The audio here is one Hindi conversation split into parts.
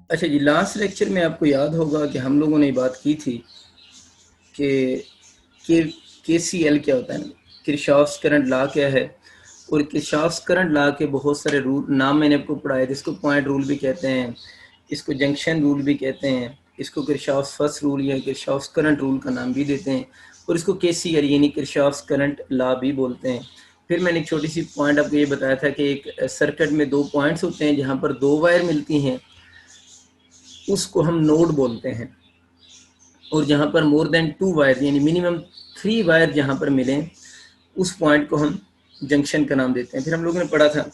अच्छा जी, लास्ट लेक्चर में आपको याद होगा कि हम लोगों ने बात की थी कि KCL क्या होता है ना, किरचॉफ्स करंट लॉ क्या है, और किरचॉफ्स करंट लॉ के बहुत सारे रूल नाम मैंने आपको पढ़ाया, जिसको पॉइंट रूल भी कहते हैं, इसको जंक्शन रूल भी कहते हैं, इसको किरचॉफ्स फर्स्ट रूल या किरचॉफ्स करंट रूल का नाम भी देते हैं, और इसको KCL यानी किरचॉफ्स करंट लॉ भी बोलते हैं। फिर मैंने एक छोटी सी पॉइंट आपको ये बताया था कि एक सर्किट में दो पॉइंट्स होते हैं जहाँ पर दो वायर मिलती हैं, उसको हम नोड बोलते हैं, और जहाँ पर मोर देन 2 वायर यानी मिनिमम 3 वायर जहाँ पर मिलें, उस पॉइंट को हम जंक्शन का नाम देते हैं। फिर हम लोगों ने पढ़ा था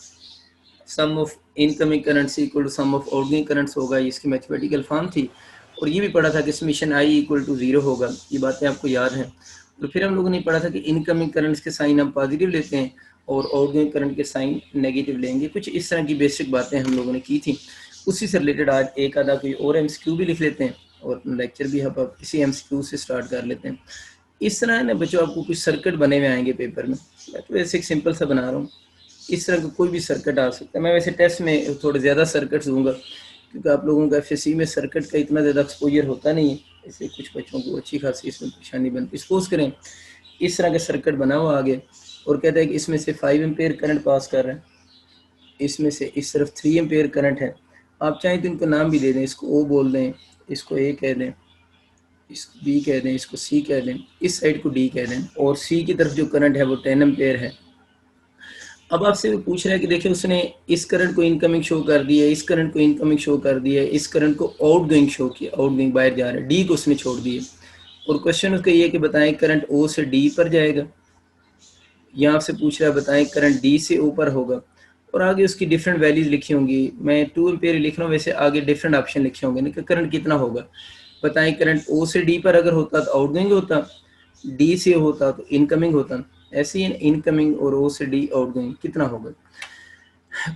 sum of incoming currents equal to sum of outgoing currents होगा, इसकी मैथमेटिकल फॉर्म थी, और ये भी पढ़ा था कि समेशन आई इक्वल टू 0 होगा। ये बातें आपको याद हैं। तो फिर हम लोगों ने पढ़ा था कि इनकमिंग करंट्स के साइन हम पॉजिटिव लेते हैं और आउटगोइंग करंट के साइन नेगेटिव लेंगे। कुछ इस तरह की बेसिक बातें हम लोगों ने की थी। उसी से रिलेटेड आज एक आधा कोई और MCQ भी लिख लेते हैं और लेक्चर भी हम इसी MCQ से स्टार्ट कर लेते हैं। इस तरह है ना बच्चों, आपको कुछ सर्किट बने हुए आएंगे पेपर में। मैं तो वैसे एक सिंपल सा बना रहा हूँ, इस तरह का कोई भी सर्किट आ सकता है। मैं वैसे टेस्ट में थोड़े ज़्यादा सर्किट्स दूंगा क्योंकि आप लोगों का FSC में सर्किट का इतना ज़्यादा एक्सपोजर होता नहीं है, इसलिए कुछ बच्चों को अच्छी खासी इसमें परेशानी बनती है। सपोज करें इस तरह का सर्किट बना हुआ आगे और कहता है कि इसमें से 5 एम्पेयर करंट पास कर रहा है, इसमें से इस तरफ 3 एम्पेयर करंट है। आप चाहें तो इनको नाम भी दे दें, इसको O बोल दें, इसको A कह दें, इसको B कह दें, इसको C कह दें, इस साइड को D कह दें, और C की तरफ जो करंट है वो 10 एम्पेयर है। अब आपसे पूछ रहा है कि देखिए उसने इस करंट को इनकमिंग शो कर दिया, इस करंट को इनकमिंग शो कर दिया, इस करंट को आउटगोइंग शो किया, आउटगोइंग बाहर जा रहा है, डी को उसने छोड़ दिया, और क्वेश्चन उसका ये कि बताएं करंट ओ से डी पर जाएगा, या आपसे पूछ रहा है बताएं करंट डी से ऊपर होगा, और आगे उसकी डिफरेंट वैल्यूज लिखी होंगी। मैं 2 एम्पेयर लिख रहा हूँ, वैसे आगे डिफरेंट ऑप्शन लिखे होंगे ना कि करंट कितना होगा। बताएं करंट ओ से डी पर अगर होता तो आउटगोइंग होता, डी से होता तो इनकमिंग होता। ऐसे ही इनकमिंग और ओ से डी आउटगोइंग कितना होगा।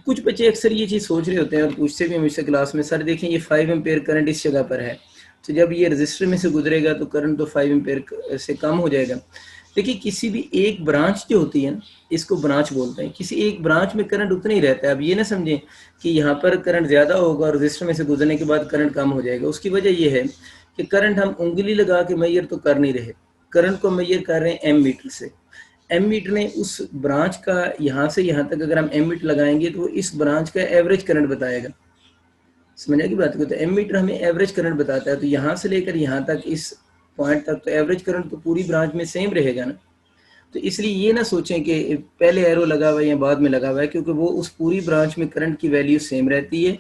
कुछ बच्चे अक्सर ये चीज़ सोच रहे होते हैं और पूछते भी हैं मुझसे क्लास में, सर देखें ये 5 एम्पेयर करंट इस जगह पर है, तो जब ये रजिस्टर में से गुजरेगा तो करंट तो 5 एम्पेयर से कम हो जाएगा। देखिए किसी भी एक ब्रांच जो होती है, इसको ब्रांच बोलते हैं, किसी एक ब्रांच में करंट उतना ही रहता है। अब ये ना समझें कि यहाँ पर करंट ज़्यादा होगा और रजिस्टर में से गुजरने के बाद करंट कम हो जाएगा। उसकी वजह यह है कि करंट हम उंगली लगा के मैयर तो कर नहीं रहे, करंट को मैयर कर रहे हैं एम मीटर से। एम मीटर ने उस ब्रांच का यहाँ से यहाँ तक अगर हम एम मीटर लगाएंगे तो इस ब्रांच का एवरेज करंट बताएगा। समझा की बात को, तो एम मीटर हमें एवरेज करंट बताता है, तो यहाँ से लेकर यहाँ तक इस पॉइंट तक तो एवरेज करंट तो पूरी ब्रांच में सेम रहेगा ना। तो इसलिए ये ना सोचें कि पहले एरो लगा हुआ है या बाद में लगा हुआ है, क्योंकि वो उस पूरी ब्रांच में करंट की वैल्यू सेम रहती है।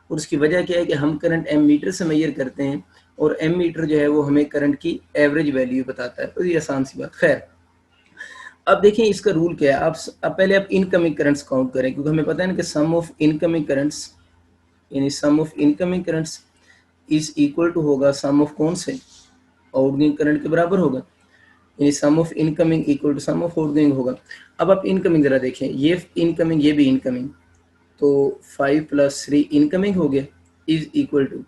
और उसकी वजह क्या है कि हम करंट एम मीटर से मेजर करते हैं और एम मीटर जो है वो हमें करंट की एवरेज वैल्यू बताता है। तो ये आसान सी बात। खैर अब देखें इसका रूल क्या है। अब पहले आप इनकमिंग करंट्स काउंट करें, क्योंकि हमें पता है ना कि सम ऑफ इनकमिंग करंट्स यानी sum of incoming currents is equal to होगा सम ऑफ कौन से, आउटगोइंग करंट के बराबर होगा, यानी sum of incoming equal to sum of outgoing होगा। अब आप इनकमिंग जरा देखें, ये इनकमिंग ये भी इनकमिंग, तो 5 + 3 इनकमिंग हो गया इज इक्वल टू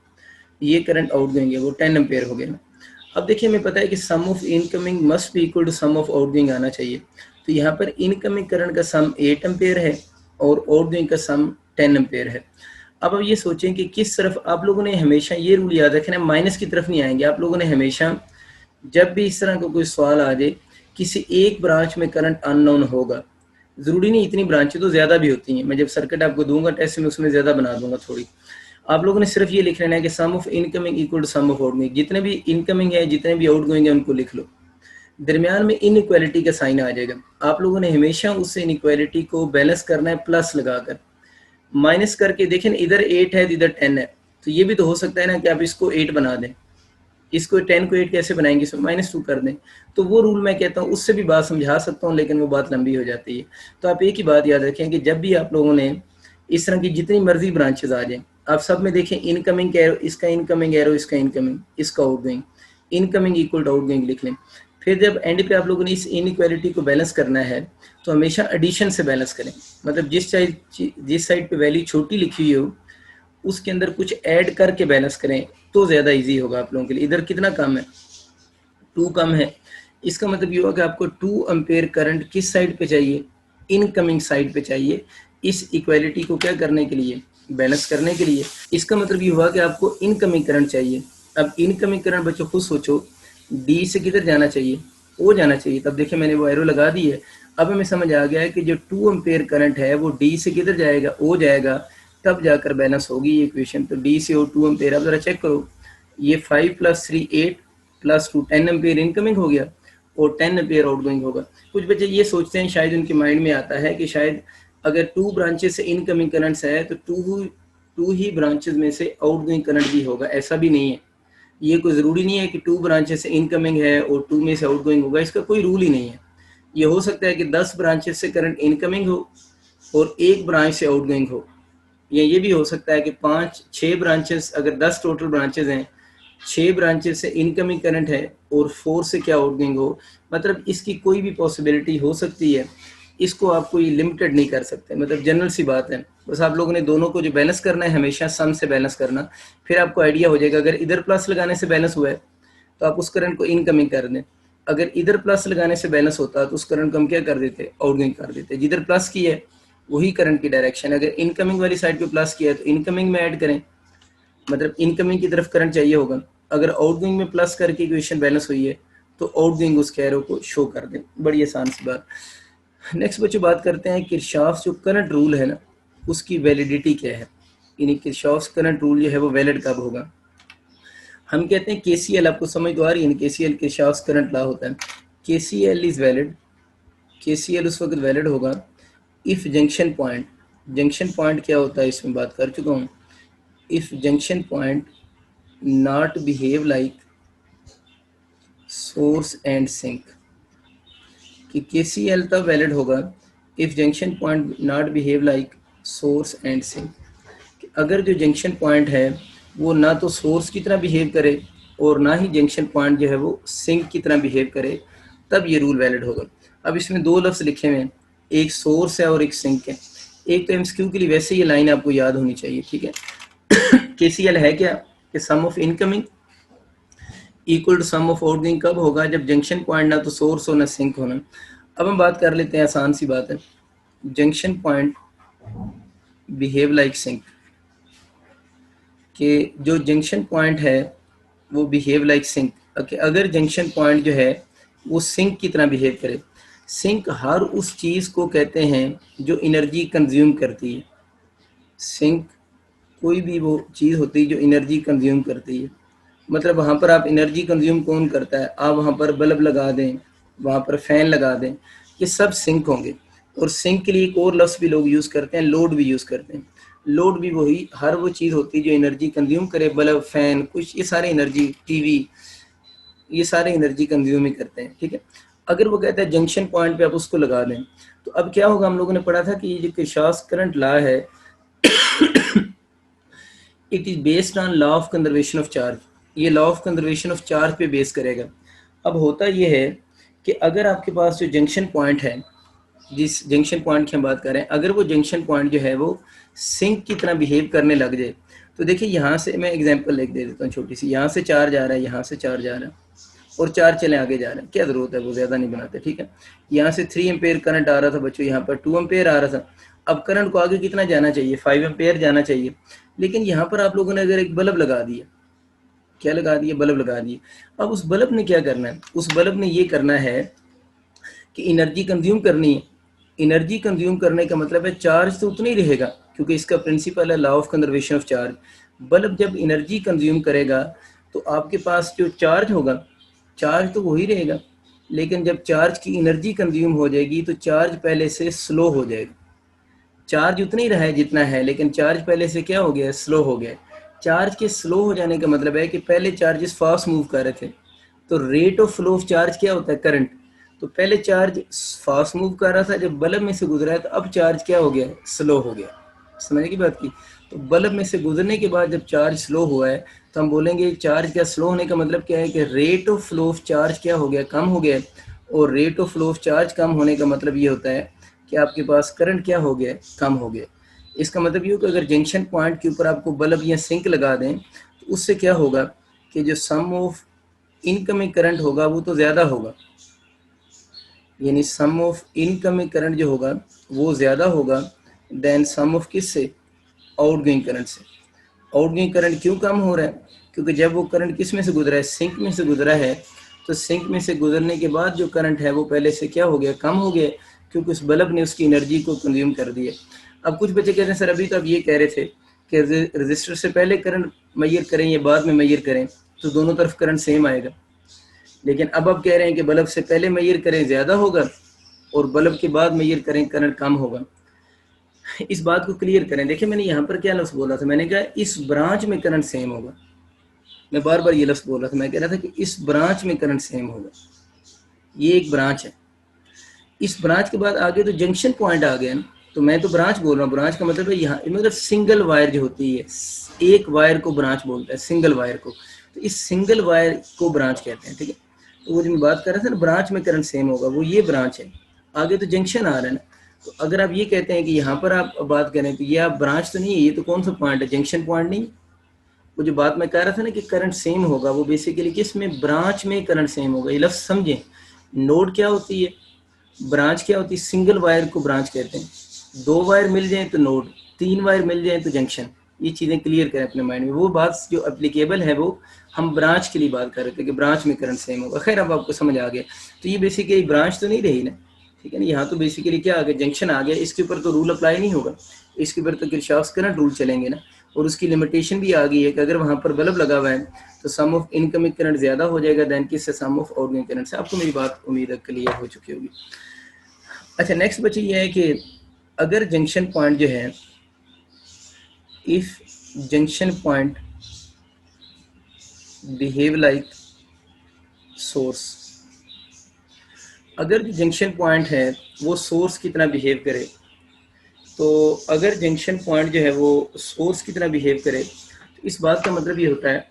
ये करंट आउटगोइंग है वो 10 एम्पेयर हो गया ना। अब देखिए हमें पता है कि sum of incoming must be equal to sum of outgoing आना चाहिए। तो यहाँ पर इनकमिंग करंट का सम 8 एम्पेयर है और आउटगोइंग का सम 10 एम्पेयर है। अब ये सोचें कि किस तरफ, आप लोगों ने हमेशा ये रूल याद रखना, माइनस की तरफ नहीं आएंगे। आप लोगों ने हमेशा जब भी इस तरह का कोई सवाल आ जाए, किसी एक ब्रांच में करंट अननोन होगा, जरूरी नहीं इतनी ब्रांचें तो ज़्यादा भी होती हैं, मैं जब सर्किट आपको दूंगा टेस्ट में उसमें ज़्यादा बना दूंगा थोड़ी। आप लोगों ने सिर्फ ये लिख लेना है कि sum of incoming equal to sum of outgoing. जितने भी इनकमिंग है जितने भी आउटगोइंग है उनको लिख लो, दरमियान में इनइक्वालिटी का साइन आ जाएगा। आप लोगों ने हमेशा उस इनइक्वालिटी को बैलेंस करना है प्लस लगाकर। माइनस करके देखें इधर 8 है इधर 10 है, तो ये भी तो हो सकता है ना कि आप इसको 8 बना दें, इसको 10 को 8 कैसे बनाएंगे, इसमें -2 कर दें। तो वो रूल मैं कहता हूँ उससे भी बात समझा सकता हूँ, लेकिन वो बात लंबी हो जाती है। तो आप एक ही बात याद रखें कि जब भी आप लोगों ने इस तरह की जितनी मर्जी ब्रांचेज आ जाएं, आप सब में देखें इनकमिंग एरो, इसका इनकमिंग एरो, इसका इनकमिंग, इसका outgoing, incoming equal to outgoing लिख लें। फिर जब एंड पे आप लोगों ने इस इनइक्वालिटी को बैलेंस करना है तो हमेशा एडिशन से बैलेंस करें। मतलब जिस साइड पे वैल्यू छोटी लिखी हुई हो उसके अंदर कुछ ऐड करके बैलेंस करें तो ज़्यादा इजी होगा आप लोगों के लिए। इधर कितना कम है, 2 कम है, इसका मतलब ये हुआ कि आपको 2 एम्पेयर करंट किस साइड पे चाहिए, इनकमिंग साइड पे चाहिए, इस इक्वालिटी को क्या करने के लिए, बैलेंस करने के लिए। इसका मतलब ये हुआ कि आपको इनकमिंग करंट चाहिए। अब इनकमिंग करंट बच्चों खुद सोचो, डी से किधर जाना चाहिए, ओ जाना चाहिए। तब देखिए मैंने वो एरो लगा दी है। अब हमें समझ आ गया है कि जो 2 एम्पेयर करंट है वो डी से किधर जाएगा, ओ जाएगा, तब जाकर बैलेंस होगी ये इक्वेशन। तो डी से ओ 2 एम्पेयर। अब जरा चेक करो, ये 5 + 3 8 + 2 10 एम्पेयर इनकमिंग हो गया और 10 एम्पेयर आउटगोइंग होगा। कुछ बच्चे ये सोचते हैं, शायद उनके माइंड में आता है कि शायद अगर 2 ब्रांचेस से इनकमिंग करंट्स है तो 2 ही ब्रांचेस में से आउटगोइंग करंट भी होगा। ऐसा भी नहीं है, ये कोई ज़रूरी नहीं है कि 2 ब्रांचेस से इनकमिंग है और 2 में से आउटगोइंग होगा, इसका कोई रूल ही नहीं है। ये हो सकता है कि 10 ब्रांचेस से करंट इनकमिंग हो और 1 ब्रांच से आउटगोइंग हो, या ये भी हो सकता है कि 5-6 ब्रांचेस, अगर 10 टोटल ब्रांचेस हैं, 6 ब्रांचेस से इनकमिंग करंट है और 4 से क्या आउटगोइंग हो। मतलब इसकी कोई भी पॉसिबिलिटी हो सकती है, इसको आप कोई लिमिटेड नहीं कर सकते। मतलब जनरल सी बात है, बस आप लोगों ने दोनों को जो बैलेंस करना है हमेशा सम से बैलेंस करना, फिर आपको आइडिया हो जाएगा। अगर इधर प्लस लगाने से बैलेंस हुआ है तो आप उस करंट को इनकमिंग कर दें, अगर इधर प्लस लगाने से बैलेंस होता तो उस करंट को हम क्या कर देते, आउटगोइंग कर देते। जिधर प्लस की है वही करंट की डायरेक्शन। अगर इनकमिंग वाली साइड पे प्लस किया है तो इनकमिंग में ऐड करें, मतलब इनकमिंग की तरफ करंट चाहिए होगा। अगर आउटगोइंग में प्लस करके इक्वेशन बैलेंस हुई है तो आउटगोइंग उस एरो को शो कर दें। बड़ी आसान सी बात। नेक्स्ट बच्चों बात करते हैं किरचॉफ जो करंट रूल है ना, उसकी वैलिडिटी क्या है, यानी किरचॉफ करंट रूल जो है वो वैलिड कब होगा। हम कहते हैं केसीएल, आपको समझ तो आ रही है ना, केसीएल किरचॉफ करंट लॉ होता है। केसीएल इज वैलिड, केसीएल उस वक्त वैलिड होगा if junction point, junction point क्या होता है इसमें बात कर चुका हूँ, if junction point not behave like source and sink. कि केसीएल तब वैलिड होगा if junction point not behave like source and sink. अगर जो जंक्शन पॉइंट है वो ना तो सोर्स की तरह बिहेव करे और ना ही जंक्शन पॉइंट जो है वो सिंक की तरह बिहेव करे, तब ये रूल वैलिड होगा। अब इसमें 2 लफ्ज़ लिखे हुए हैं, एक सोर्स है और एक सिंक है। एक तो एमसीक्यू के लिए वैसे ये लाइन आपको याद होनी चाहिए, ठीक है। केसीएल है क्या कि sum of incoming equal to sum of outgoing कब होगा, जब जंक्शन पॉइंट ना तो सोर्स हो ना सिंक होना। अब हम बात कर लेते हैं, आसान सी बात है, junction point behave like sink. कि जो जंक्शन पॉइंट है वो बिहेव लाइक सिंक। अगर जंक्शन पॉइंट जो है वो सिंक की तरह बिहेव करे। सिंक हर उस चीज़ को कहते हैं जो एनर्जी कंज्यूम करती है। सिंक कोई भी वो चीज़ होती है जो एनर्जी कंज्यूम करती है। मतलब वहाँ पर आप एनर्जी कंज्यूम कौन करता है, आप वहाँ पर बल्ब लगा दें, वहाँ पर फैन लगा दें, ये सब सिंक होंगे। और सिंक के लिए एक और लफ्ज़ भी लोग यूज़ करते हैं, लोड भी यूज़ करते हैं। लोड भी वही हर वो चीज़ होती है जो एनर्जी कंज्यूम करे, बल्ब फैन कुछ, ये सारे एनर्जी, टीवी, ये सारे एनर्जी कंज्यूम ही करते हैं, ठीक है। अगर वो कहता है जंक्शन पॉइंट पे आप उसको लगा दें, तो अब क्या होगा, हम लोगों ने पढ़ा था कि ये जो किरचॉफ करंट लॉ है it is based on law of conservation of charge. ये law of conservation of charge पे बेस करेगा। अब होता ये है कि अगर आपके पास जो जंक्शन पॉइंट है, जिस जंक्शन पॉइंट की हम बात कर रहे हैं, अगर वो जंक्शन पॉइंट जो है वो सिंक की तरह बिहेव करने लग जाए, तो देखिए यहाँ से मैं एग्जांपल लिख दे देता हूँ छोटी सी। यहाँ से चार्ज आ रहा है, यहाँ से चार्ज आ रहा है और चार्ज चले आगे जा रहे हैं, क्या ज़रूरत है, वो ज़्यादा नहीं बनाते, ठीक है। यहाँ से 3 एम्पेयर करंट आ रहा था बच्चों, यहाँ पर 2 एम्पेयर आ रहा था। अब करंट को आगे कितना जाना चाहिए, 5 एम्पेयर जाना चाहिए। लेकिन यहाँ पर आप लोगों ने अगर एक बल्ब लगा दिया, क्या लगा दिए, बल्ब लगा दिए। अब उस बल्ब ने क्या करना है, उस बल्ब ने ये करना है कि एनर्जी कंज्यूम करनी है। एनर्जी कंज्यूम करने का मतलब है चार्ज तो उतना ही रहेगा, क्योंकि इसका प्रिंसिपल है law of conservation of charge. Bulb जब एनर्जी कंज्यूम करेगा तो आपके पास जो चार्ज होगा, चार्ज तो वही रहेगा, लेकिन जब चार्ज की एनर्जी कंज्यूम हो जाएगी तो चार्ज पहले से स्लो हो जाएगा। चार्ज उतना ही रहा है जितना है, लेकिन चार्ज पहले से क्या हो गया, स्लो हो गया। चार्ज के स्लो हो जाने का मतलब है कि पहले चार्जेस फास्ट मूव कर रहे थे, तो rate of flow of charge क्या होता है, करंट। तो पहले चार्ज फास्ट मूव कर रहा था, जब बल्ब में से गुजरा है तो अब चार्ज क्या हो गया, स्लो हो गया। समझने की बात की। तो बल्ब में से गुजरने के बाद जब चार्ज स्लो हुआ है तो हम बोलेंगे चार्ज का स्लो होने का मतलब क्या है कि rate of flow of charge क्या हो गया, कम हो गया। और rate of flow of charge कम होने का मतलब ये होता है कि आपके पास करंट क्या हो गया, कम हो गया। इसका मतलब ये हो कि अगर जंक्शन पॉइंट के ऊपर आपको बल्ब या सिंक लगा दें तो उससे क्या होगा कि जो सम ऑफ इनकमिंग करंट होगा वो तो ज़्यादा होगा, यानी सम ऑफ इनकमिंग करंट जो होगा वो ज़्यादा होगा देन सम ऑफ किससे, आउटगोइंग करंट से। आउटगोइंग करंट क्यों कम हो रहा है, क्योंकि जब वो करंट किस में से गुजरा है, सिंक में से गुजरा है, तो सिंक में से गुजरने के बाद जो करंट है वो पहले से क्या हो गया, कम हो गया, क्योंकि उस बल्ब ने उसकी एनर्जी को कंज्यूम कर दिया। अब कुछ बच्चे कहते हैं सर अभी तो आप ये कह रहे थे कि रजिस्टर से पहले करंट मेजर करें या बाद में मेजर करें तो दोनों तरफ करंट सेम आएगा, लेकिन अब आप कह रहे हैं कि बल्ब से पहले मेजर करें ज़्यादा होगा और बल्ब के बाद मेजर करें करंट कम होगा। इस बात को क्लियर करें। देखिए मैंने यहाँ पर क्या लफ्ज़ बोला था, मैंने कहा इस ब्रांच में करंट सेम होगा। मैं बार बार ये लफ्ज़ बोल रहा था, मैं कह रहा था कि इस ब्रांच में करंट सेम होगा। ये एक ब्रांच है, इस ब्रांच के बाद आगे तो जंक्शन पॉइंट आ गया ना, तो मैं तो ब्रांच बोल रहा हूँ। ब्रांच का मतलब है यहाँ मतलब सिंगल वायर जो होती है, एक वायर को ब्रांच बोलता है, सिंगल वायर को। तो इस सिंगल वायर को ब्रांच कहते हैं, ठीक है। तो वो जो मैं बात कर रहा था ना ब्रांच में करंट सेम होगा, वो ये ब्रांच है। आगे तो जंक्शन आ रहा है ना, तो अगर आप ये कहते हैं कि यहाँ पर आप बात करें तो ये आप ब्रांच तो नहीं है, ये तो कौन सा पॉइंट है, जंक्शन पॉइंट नहीं। वो जो बात मैं कह रहा था ना कि करंट सेम होगा, वो बेसिकली किस में, ब्रांच में करंट सेम होगा। ये लफ्ज़ समझें, नोड क्या होती है, ब्रांच क्या होती है, सिंगल वायर को ब्रांच कहते हैं। दो वायर मिल जाए तो नोड, तीन वायर मिल जाए तो जंक्शन। ये चीज़ें क्लियर करें अपने माइंड में। वो बात जो एप्लीकेबल है वो हम ब्रांच के लिए बात कर रहे थे कि ब्रांच में करंट सेम होगा। खैर अब आपको समझ आ गया। तो ये बेसिकली ब्रांच तो नहीं रही ना, ठीक है ना। यहाँ तो बेसिकली क्या आ गया, जंक्शन आ गया। इसके ऊपर तो रूल अप्लाई नहीं होगा, इसके ऊपर तो किरचॉफ्स करंट रूल चलेंगे ना। और उसकी लिमिटेशन भी आ गई है कि अगर वहाँ पर बल्ब लगा हुआ है तो सम ऑफ इनकमिंग करंट ज़्यादा हो जाएगा दैन किससे, सम ऑफ आउटगोइंग करंट से। आपको मेरी बात उम्मीद है क्लियर हो चुकी होगी। अच्छा नेक्स्ट बच्चे ये है कि अगर जंक्शन पॉइंट जो है, if junction point behave like source, अगर जो जंक्शन पॉइंट है वो सोर्स की तरह बिहेव करे, तो अगर जंक्शन पॉइंट जो है वो सोर्स की तरह बिहेव करे तो इस बात का मतलब ये होता है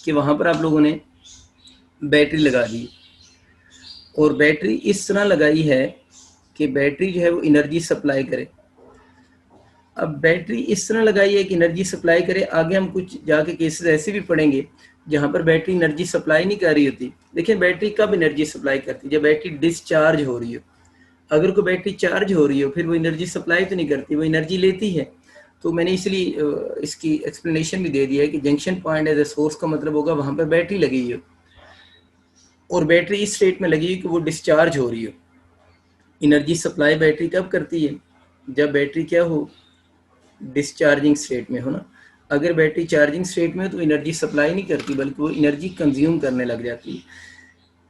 कि वहाँ पर आप लोगों ने बैटरी लगा दी और बैटरी इस तरह लगाई है कि बैटरी जो है वो एनर्जी सप्लाई करे। अब बैटरी इस तरह लगाई है कि एनर्जी सप्लाई करे। आगे हम कुछ जाके केसेस ऐसे भी पढ़ेंगे जहाँ पर बैटरी एनर्जी सप्लाई नहीं कर रही होती। देखिए बैटरी कब एनर्जी सप्लाई करती है, जब बैटरी डिस्चार्ज हो रही हो। अगर कोई बैटरी चार्ज हो रही हो फिर वो एनर्जी सप्लाई तो नहीं करती, वो एनर्जी लेती है। तो मैंने इसलिए इसकी एक्सप्लेनेशन भी दे दिया है कि junction point as a source का मतलब होगा वहाँ पर बैटरी लगी हो और बैटरी इस स्टेट में लगी हो कि वो डिस्चार्ज हो रही हो। एनर्जी सप्लाई बैटरी कब करती है, जब बैटरी क्या हो, डिस्चार्जिंग स्टेट में हो ना। अगर बैटरी चार्जिंग स्टेट में हो तो एनर्जी सप्लाई नहीं करती बल्कि वो एनर्जी कंज्यूम करने लग जाती है।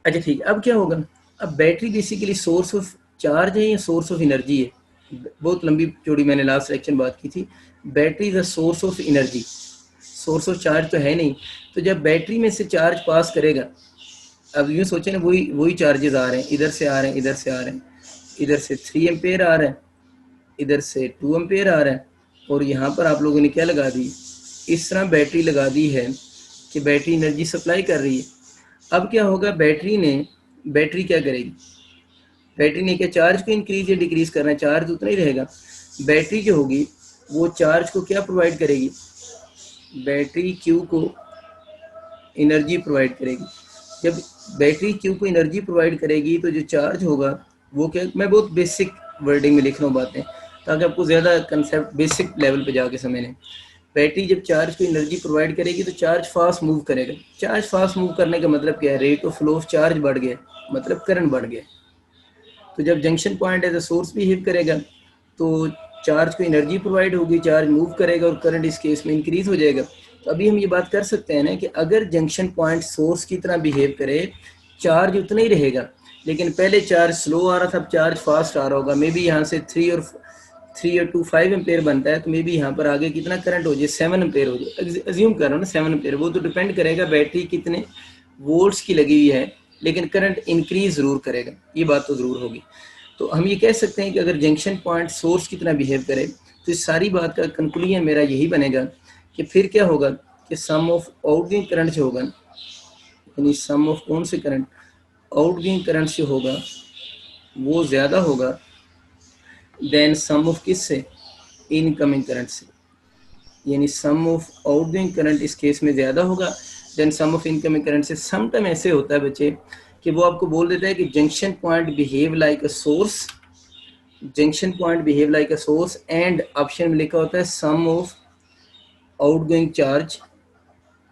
अच्छा ठीक है, अब क्या होगा, अब battery basically source of charge है या सोर्स ऑफ एनर्जी है। बहुत लंबी चौड़ी मैंने लास्ट लेक्चर में बात की थी। Battery is a source of energy, source of charge तो है नहीं। तो जब बैटरी में से चार्ज पास करेगा, अब यूँ सोचें ना, वही वही चार्जेस आ रहे हैं, इधर से आ रहे हैं, इधर से आ रहे हैं, इधर से 3 एम्पेयर आ रहा है, इधर से 2 एम्पेयर आ रहा है, और यहाँ पर आप लोगों ने क्या लगा दी, इस तरह बैटरी लगा दी है कि बैटरी एनर्जी सप्लाई कर रही है। अब क्या होगा, बैटरी क्या करेगी, बैटरी ने क्या चार्ज को इंक्रीज या डिक्रीज करना है, चार्ज उतना ही रहेगा। बैटरी जो होगी वो चार्ज को क्या प्रोवाइड करेगी, बैटरी क्यू को एनर्जी प्रोवाइड करेगी। जब बैटरी क्यू को एनर्जी प्रोवाइड करेगी तो जो चार्ज होगा वो क्या, मैं बहुत बेसिक वर्डिंग में लिख रहा हूँ बातें ताकि आपको ज़्यादा कंसेप्ट बेसिक लेवल पे जाके समझें। बैटरी जब चार्ज को एनर्जी प्रोवाइड करेगी तो चार्ज फास्ट मूव करेगा। चार्ज फास्ट मूव करने का मतलब क्या है, rate of flow of charge बढ़ गया, मतलब करंट बढ़ गया। तो जब junction point as a source behave करेगा तो चार्ज को एनर्जी प्रोवाइड होगी, चार्ज मूव करेगा और करंट इस केस में इंक्रीज हो जाएगा। तो अभी हम ये बात कर सकते हैं ना कि अगर जंक्शन पॉइंट सोर्स की तरह बिहेव करे, चार्ज उतना ही रहेगा, लेकिन पहले चार्ज स्लो आ रहा था, अब चार्ज फास्ट आ रहा होगा। मे बी यहाँ से 3 और 2 5 एम्पेयर बनता है, तो मे बी यहाँ पर आगे कितना करंट हो जाए, 7 एम्पेयर हो जाए। अज्यूम कर रहा हूँ ना 7 एम्पेयर, वो तो डिपेंड करेगा बैटरी कितने वोल्ट्स की लगी हुई है, लेकिन करंट इंक्रीज ज़रूर करेगा, ये बात तो ज़रूर होगी। तो हम ये कह सकते हैं कि अगर जंक्शन पॉइंट सोर्स की तरह बिहेव करे तो इस सारी बात का कंक्लूजन मेरा यही बनेगा कि फिर क्या होगा कि सम ऑफ आउटगोइंग करंट जो होगा, यानी सम ऑफ कौन से करंट, आउटगोइंग करंट से होगा वो ज़्यादा होगा देन सम ऑफ किससे, इनकमिंग करंट से, यानी सम ऑफ आउटगोइंग करंट इस केस में ज़्यादा होगा than sum of incoming current से। सम टाइम ऐसे होता है बच्चे कि वो आपको बोल देता है कि junction point behave like a source, junction point behave like a source and option में लिखा होता है सम ऑफ आउटगोइंग चार्ज।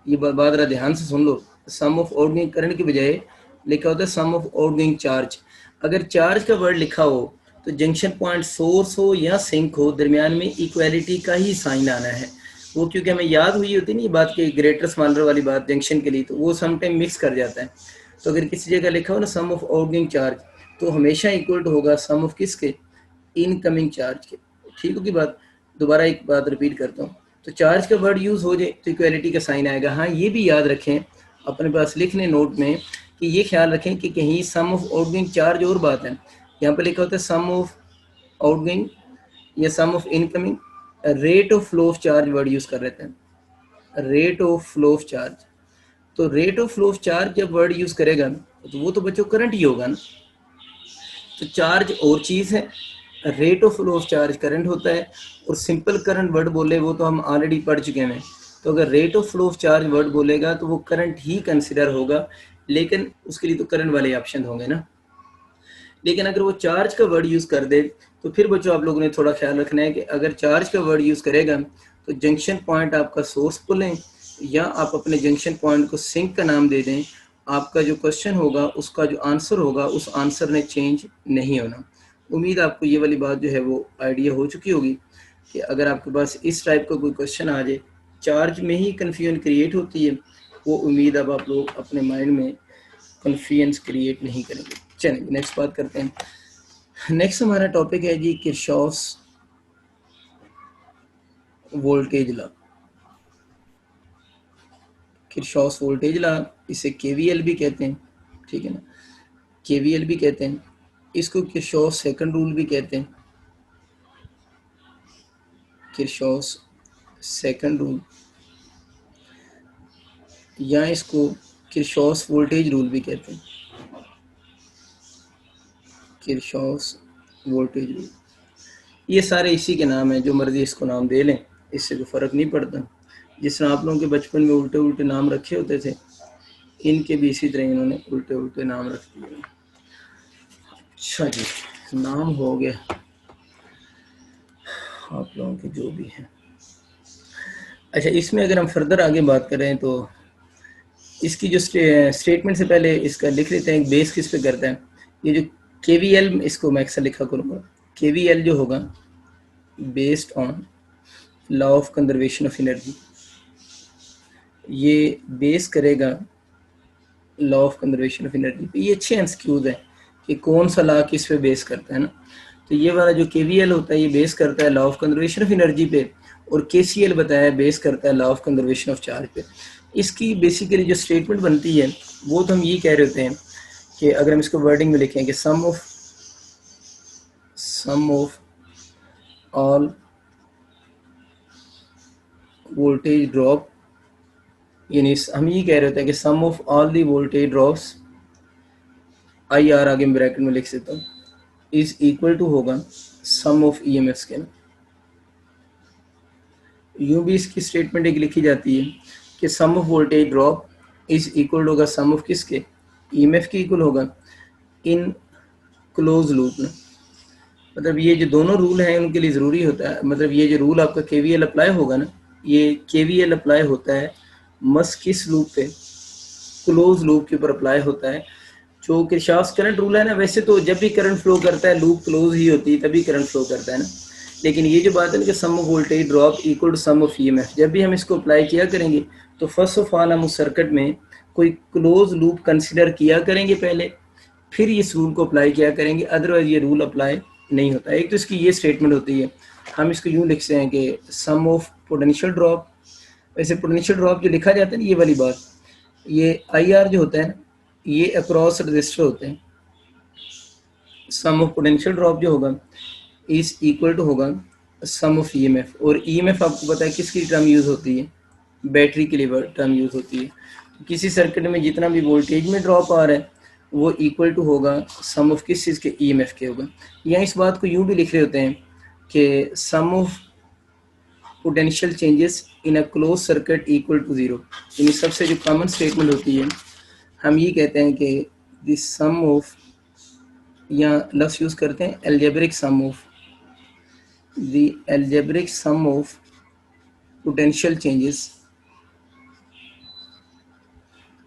ये बात जरा ध्यान से सुन लो, सम ऑफ आउटगोइंग करंट की बजाय लिखा होता है सम ऑफ आउटगोइंग चार्ज। अगर चार्ज का वर्ड लिखा हो तो जंक्शन पॉइंट सोर्स हो या सिंक हो, दरमियान में इक्वालिटी का ही साइन आना है। वो क्योंकि हमें याद हुई होती नहीं बात की ग्रेटर स्मॉलर वाली बात जंक्शन के लिए, तो वो समटाइम मिक्स कर जाता है। तो अगर किसी जगह लिखा हो ना सम ऑफ आउटगोइंग चार्ज, तो हमेशा इक्वल टू होगा सम ऑफ किसके, इनकमिंग चार्ज के। ठीक होगी बात। दोबारा एक बात रिपीट करता हूँ, तो चार्ज का वर्ड यूज़ हो जाए तो इक्वालिटी का साइन आएगा। हाँ ये भी याद रखें अपने पास लिखने नोट में कि ये ख्याल रखें कि कहीं सम ऑफ आउटगोइंग चार्ज और बात है, यहाँ पर लिखा होता है सम ऑफ आउटगोइंग या sum of incoming, rate of flow of charge word use कर रहे थे, rate of flow of charge. तो rate of flow of charge जब वर्ड यूज़ करेगा तो वो तो बच्चों करंट ही होगा ना। तो चार्ज और चीज़ है, rate of flow of charge current होता है, और सिंपल करंट वर्ड बोले वो तो हम ऑलरेडी पढ़ चुके हैं। तो अगर rate of flow of charge word बोलेगा तो वो करंट ही कंसिडर होगा, लेकिन उसके लिए तो करंट वाले ऑप्शन होंगे ना। लेकिन अगर वो चार्ज का वर्ड यूज़ कर दे तो फिर बच्चों आप लोगों ने थोड़ा ख्याल रखना है कि अगर चार्ज का वर्ड यूज़ करेगा तो जंक्शन पॉइंट आपका सोर्स बोलें या आप अपने जंक्शन पॉइंट को सिंक का नाम दे दें, आपका जो क्वेश्चन होगा उसका जो आंसर होगा उस आंसर ने चेंज नहीं होना। उम्मीद आपको ये वाली बात जो है वो आइडिया हो चुकी होगी कि अगर आपके पास इस टाइप का कोई क्वेश्चन आ जाए, चार्ज में ही कन्फ्यूजन क्रिएट होती है, वो उम्मीद अब आप लोग अपने माइंड में कन्फ्यूजन क्रिएट नहीं करेंगे। चलिए नेक्स्ट बात करते हैं। नेक्स्ट हमारा टॉपिक है जी Kirchhoff's voltage law. Kirchhoff's voltage law, इसे केवीएल भी कहते हैं, ठीक है ना, केवीएल भी कहते हैं, इसको किरचॉफ्स सेकंड रूल भी कहते हैं, किरचॉफ्स सेकंड रूल, या इसको किरचॉफ्स वोल्टेज रूल भी कहते हैं, किरचॉफ्स वोल्टेज रूल। ये सारे इसी के नाम हैं, जो मर्जी इसको नाम दे लें, इससे कोई फ़र्क नहीं पड़ता। जिस तरह आप लोगों के बचपन में उल्टे उल्टे नाम रखे होते थे, इनके भी इसी तरह इन्होंने उल्टे उल्टे नाम रख दिए। अच्छा जी, नाम हो गया आप लोगों के जो भी हैं। अच्छा, इसमें अगर हम फर्दर आगे बात करें तो इसकी जो स्टेटमेंट से पहले इसका लिख लेते हैं बेस किस पे करता है। ये जो केवीएल, इसको मैं अक्सर लिखा करूँगा, केवीएल जो होगा based on law of conservation of energy, ये बेस करेगा law of conservation of energy पे। ये अच्छे एमसीक्यूज हैं कि कौन सा लॉ किस पे बेस करता है ना। तो ये वाला जो केवीएल होता है ये बेस करता है law of conservation of energy पे, और केसीएल बताया बेस करता है law of conservation of charge पे। इसकी बेसिकली जो स्टेटमेंट बनती है वो तो हम ये कह रहे होते हैं कि अगर हम इसको वर्डिंग में लिखें कि sum of all voltage drop, यानी हम ये कह रहे होते हैं कि sum of all the voltage drops, I R आगे ब्रैकेट में लिख सकता हूँ, इज इक्वल टू होगा सम ऑफ ईएमएफ के ना। यूं भी इसकी स्टेटमेंट एक लिखी जाती है कि sum of voltage drop is equal होगा सम ऑफ किसके, ईएमएफ के इक्वल होगा इन क्लोज लूप में। मतलब ये जो दोनों रूल हैं उनके लिए ज़रूरी होता है, मतलब ये जो रूल आपका केवीएल अप्लाई होगा ना, ये केवीएल अप्लाई होता है मस्ट किस लूप पे, क्लोज लूप के ऊपर अप्लाई होता है। जो किरचॉफ्स करंट रूल है ना, वैसे तो जब भी करंट फ्लो करता है लूप क्लोज ही होती है तभी करंट फ्लो करता है ना, लेकिन ये जो बात है ना कि sum of voltage drop equal to sum of EMF, जब भी हम इसको अप्लाई किया करेंगे तो फर्स्ट ऑफ ऑल हम उस सर्किट में कोई क्लोज लूप कंसिडर किया करेंगे पहले, फिर इस रूल को अप्लाई किया करेंगे, अदरवाइज ये रूल अप्लाई नहीं होता। एक तो इसकी ये स्टेटमेंट होती है, हम इसको यूँ लिखते हैं कि सम ऑफ पोटेंशियल ड्रॉप। वैसे पोटेंशियल ड्रॉप जो लिखा जाता है ना, ये वाली बात, ये आई आर जो होता है ना, ये अक्रॉस रजिस्टर होते हैं। सम ऑफ पोटेंशियल ड्रॉप जो होगा इज इक्वल टू होगा सम ऑफ ईएमएफ, और ईएमएफ आपको पता है किसकी टर्म यूज़ होती है, बैटरी के लिए टर्म यूज़ होती है। तो किसी सर्किट में जितना भी वोल्टेज में ड्रॉप आ रहा है वो इक्वल टू होगा सम ऑफ किस चीज़ के, ईएमएफ के होगा। या इस बात को यूँ भी लिख रहे होते हैं कि sum of potential changes in a close circuit equal to zero. यानी सबसे जो कॉमन स्टेटमेंट होती है, हम ये कहते हैं कि द सम ऑफ, या लफ्ज़ यूज़ करते हैं algebraic sum of, the algebraic sum of potential changes,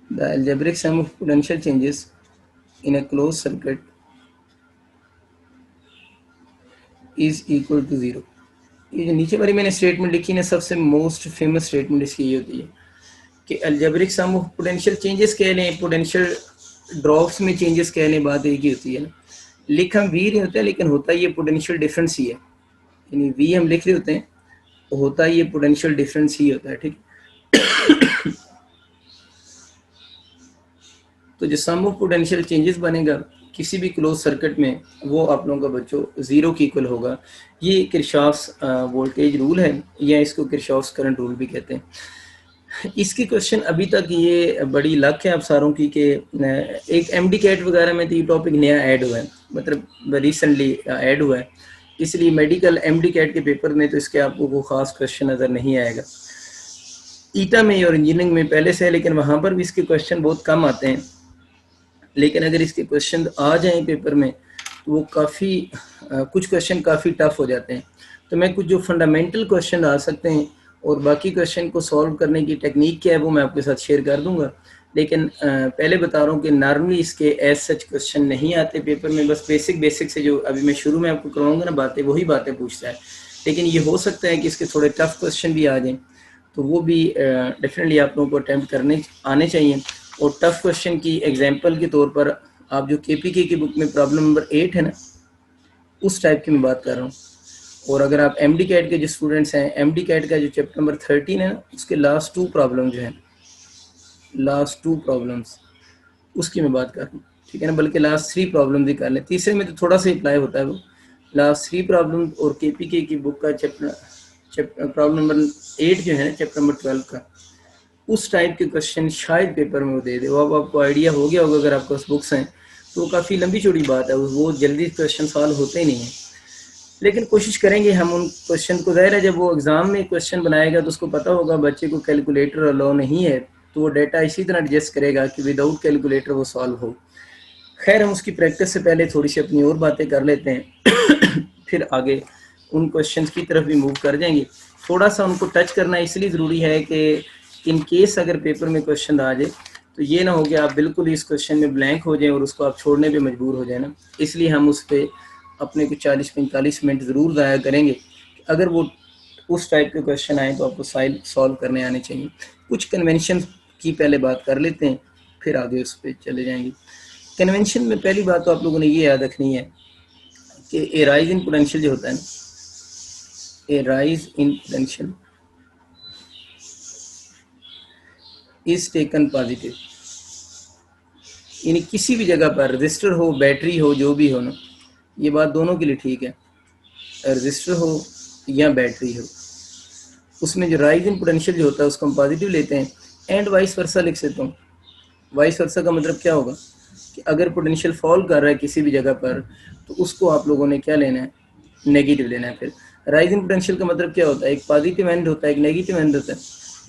the algebraic sum of potential changes in a close circuit is equal to zero. ये जो नीचे वाली मैंने स्टेटमेंट लिखी ना, सबसे मोस्ट फेमस स्टेटमेंट इसकी ये होती है कि algebraic sum of potential changes कह लें, पोटेंशियल ड्रॉप्स में चेंजेस कह लें, बात एक ही होती है ना। लिख हम वी रहे होते हैं, लेकिन होता ये पोटेंशियल डिफरेंस ही है। यानी वी हम लिख रहे होते हैं, होता ये पोटेंशियल डिफरेंस ही होता है, ठीक। तो जो सम ऑफ पोटेंशियल चेंजेस बनेगा किसी भी क्लोज सर्किट में, वो आप लोगों का बच्चों जीरो की इक्वल होगा। ये किरशॉफ्स वोल्टेज रूल है, या इसको किरशॉफ्स करंट रूल भी कहते हैं। इसकी क्वेश्चन अभी तक ये बड़ी लक है आप सारों की कि एक एमडी कैट वगैरह में तो ये टॉपिक नया ऐड हुआ है, मतलब रिसेंटली ऐड हुआ है, इसलिए मेडिकल एमडी कैट के पेपर में तो इसके आपको कोई ख़ास क्वेश्चन नज़र नहीं आएगा। ईटा में और इंजीनियरिंग में पहले से है, लेकिन वहाँ पर भी इसके क्वेश्चन बहुत कम आते हैं। लेकिन अगर इसके क्वेश्चन आ जाएं पेपर में तो वो काफ़ी कुछ क्वेश्चन काफ़ी टफ हो जाते हैं। तो मैं कुछ जो फंडामेंटल क्वेश्चन आ सकते हैं और बाकी क्वेश्चन को सॉल्व करने की टेक्निक क्या है वो मैं आपके साथ शेयर कर दूंगा। लेकिन पहले बता रहा हूँ कि नॉर्मली इसके एज सच क्वेश्चन नहीं आते पेपर में, बस बेसिक से जो अभी मैं शुरू में आपको करवाऊँगा ना बातें, वही बातें पूछता है। लेकिन ये हो सकता है कि इसके थोड़े टफ क्वेश्चन भी आ जाएँ, तो वो भी डेफिनेटली आप लोगों को अटैम्प्ट करने आने चाहिए। और टफ क्वेश्चन की एग्जांपल के तौर पर आप जो केपीके की बुक में प्रॉब्लम नंबर 8 है ना, उस टाइप की मैं बात कर रहा हूँ। और अगर आप एमडी कैट के जो स्टूडेंट्स हैं, एमडी कैट का जो चैप्टर नंबर 13 है ना, उसके लास्ट 2 प्रॉब्लम जो है, लास्ट 2 प्रॉब्लम्स उसकी मैं बात कर रहा हूँ, ठीक है ना। बल्कि लास्ट 3 प्रॉब्लम भी कर लें, तीसरे में तो थोड़ा सा अप्लाई होता है वो। लास्ट 3 प्रॉब्लम और केपीके की बुक का चैप्टर प्रॉब्लम नंबर 8 जो है ना, चैप्टर नंबर 12 का, उस टाइप के क्वेश्चन शायद पेपर में वो दे दे। वो अब आपको आइडिया हो गया होगा अगर आपके पास बुक्स हैं, तो वो काफ़ी लंबी चौड़ी बात है, वो जल्दी क्वेश्चन सॉल्व होते ही नहीं है। लेकिन कोशिश करेंगे हम उन क्वेश्चन को, ज़ाहिर है जब वो एग्ज़ाम में क्वेश्चन बनाएगा तो उसको पता होगा बच्चे को कैलकुलेटर अलाउ नहीं है, तो वो डाटा इसी तरह एडजस्ट करेगा कि विदाउट कैलकुलेटर वो सॉल्व हो। खैर हम उसकी प्रैक्टिस से पहले थोड़ी सी अपनी और बातें कर लेते हैं फिर आगे उन क्वेश्चंस की तरफ भी मूव कर जाएंगे। थोड़ा सा उनको टच करना इसलिए ज़रूरी है कि इन केस अगर पेपर में क्वेश्चन आ जाए तो ये ना हो कि आप बिल्कुल इस क्वेश्चन में ब्लैंक हो जाएं और उसको आप छोड़ने पे मजबूर हो जाए ना। इसलिए हम उस पर अपने को 40-45 मिनट ज़रूर ज़ाया करेंगे। अगर वो उस टाइप के क्वेश्चन आए तो आपको सॉल्व करने आने चाहिए। कुछ कन्वेंशन की पहले बात कर लेते हैं, फिर आगे उस पर चले जाएंगे। कन्वेंशन में पहली बात तो आप लोगों ने ये याद रखनी है कि ए राइज इन पोटेंशियल जो होता है ना, a rise in potential is taken positive. यानी किसी भी जगह पर रजिस्टर हो, बैटरी हो, जो भी हो ना, ये बात दोनों के लिए ठीक है, रजिस्टर हो या बैटरी हो, उसमें जो राइज इन पोटेंशियल जो होता है उसको हम पॉजिटिव लेते हैं। एंड वाइस वर्सा लिख सकता हूँ। वाइस वर्सा का मतलब क्या होगा कि अगर पोटेंशियल फॉल कर रहा है किसी भी जगह पर तो उसको आप लोगों ने क्या लेना है, नेगेटिव लेना है। फिर राइज इन पोटेंशियल का मतलब क्या होता है, एक पॉजिटिव एंड होता है, एक नेगेटिव एंड होता है।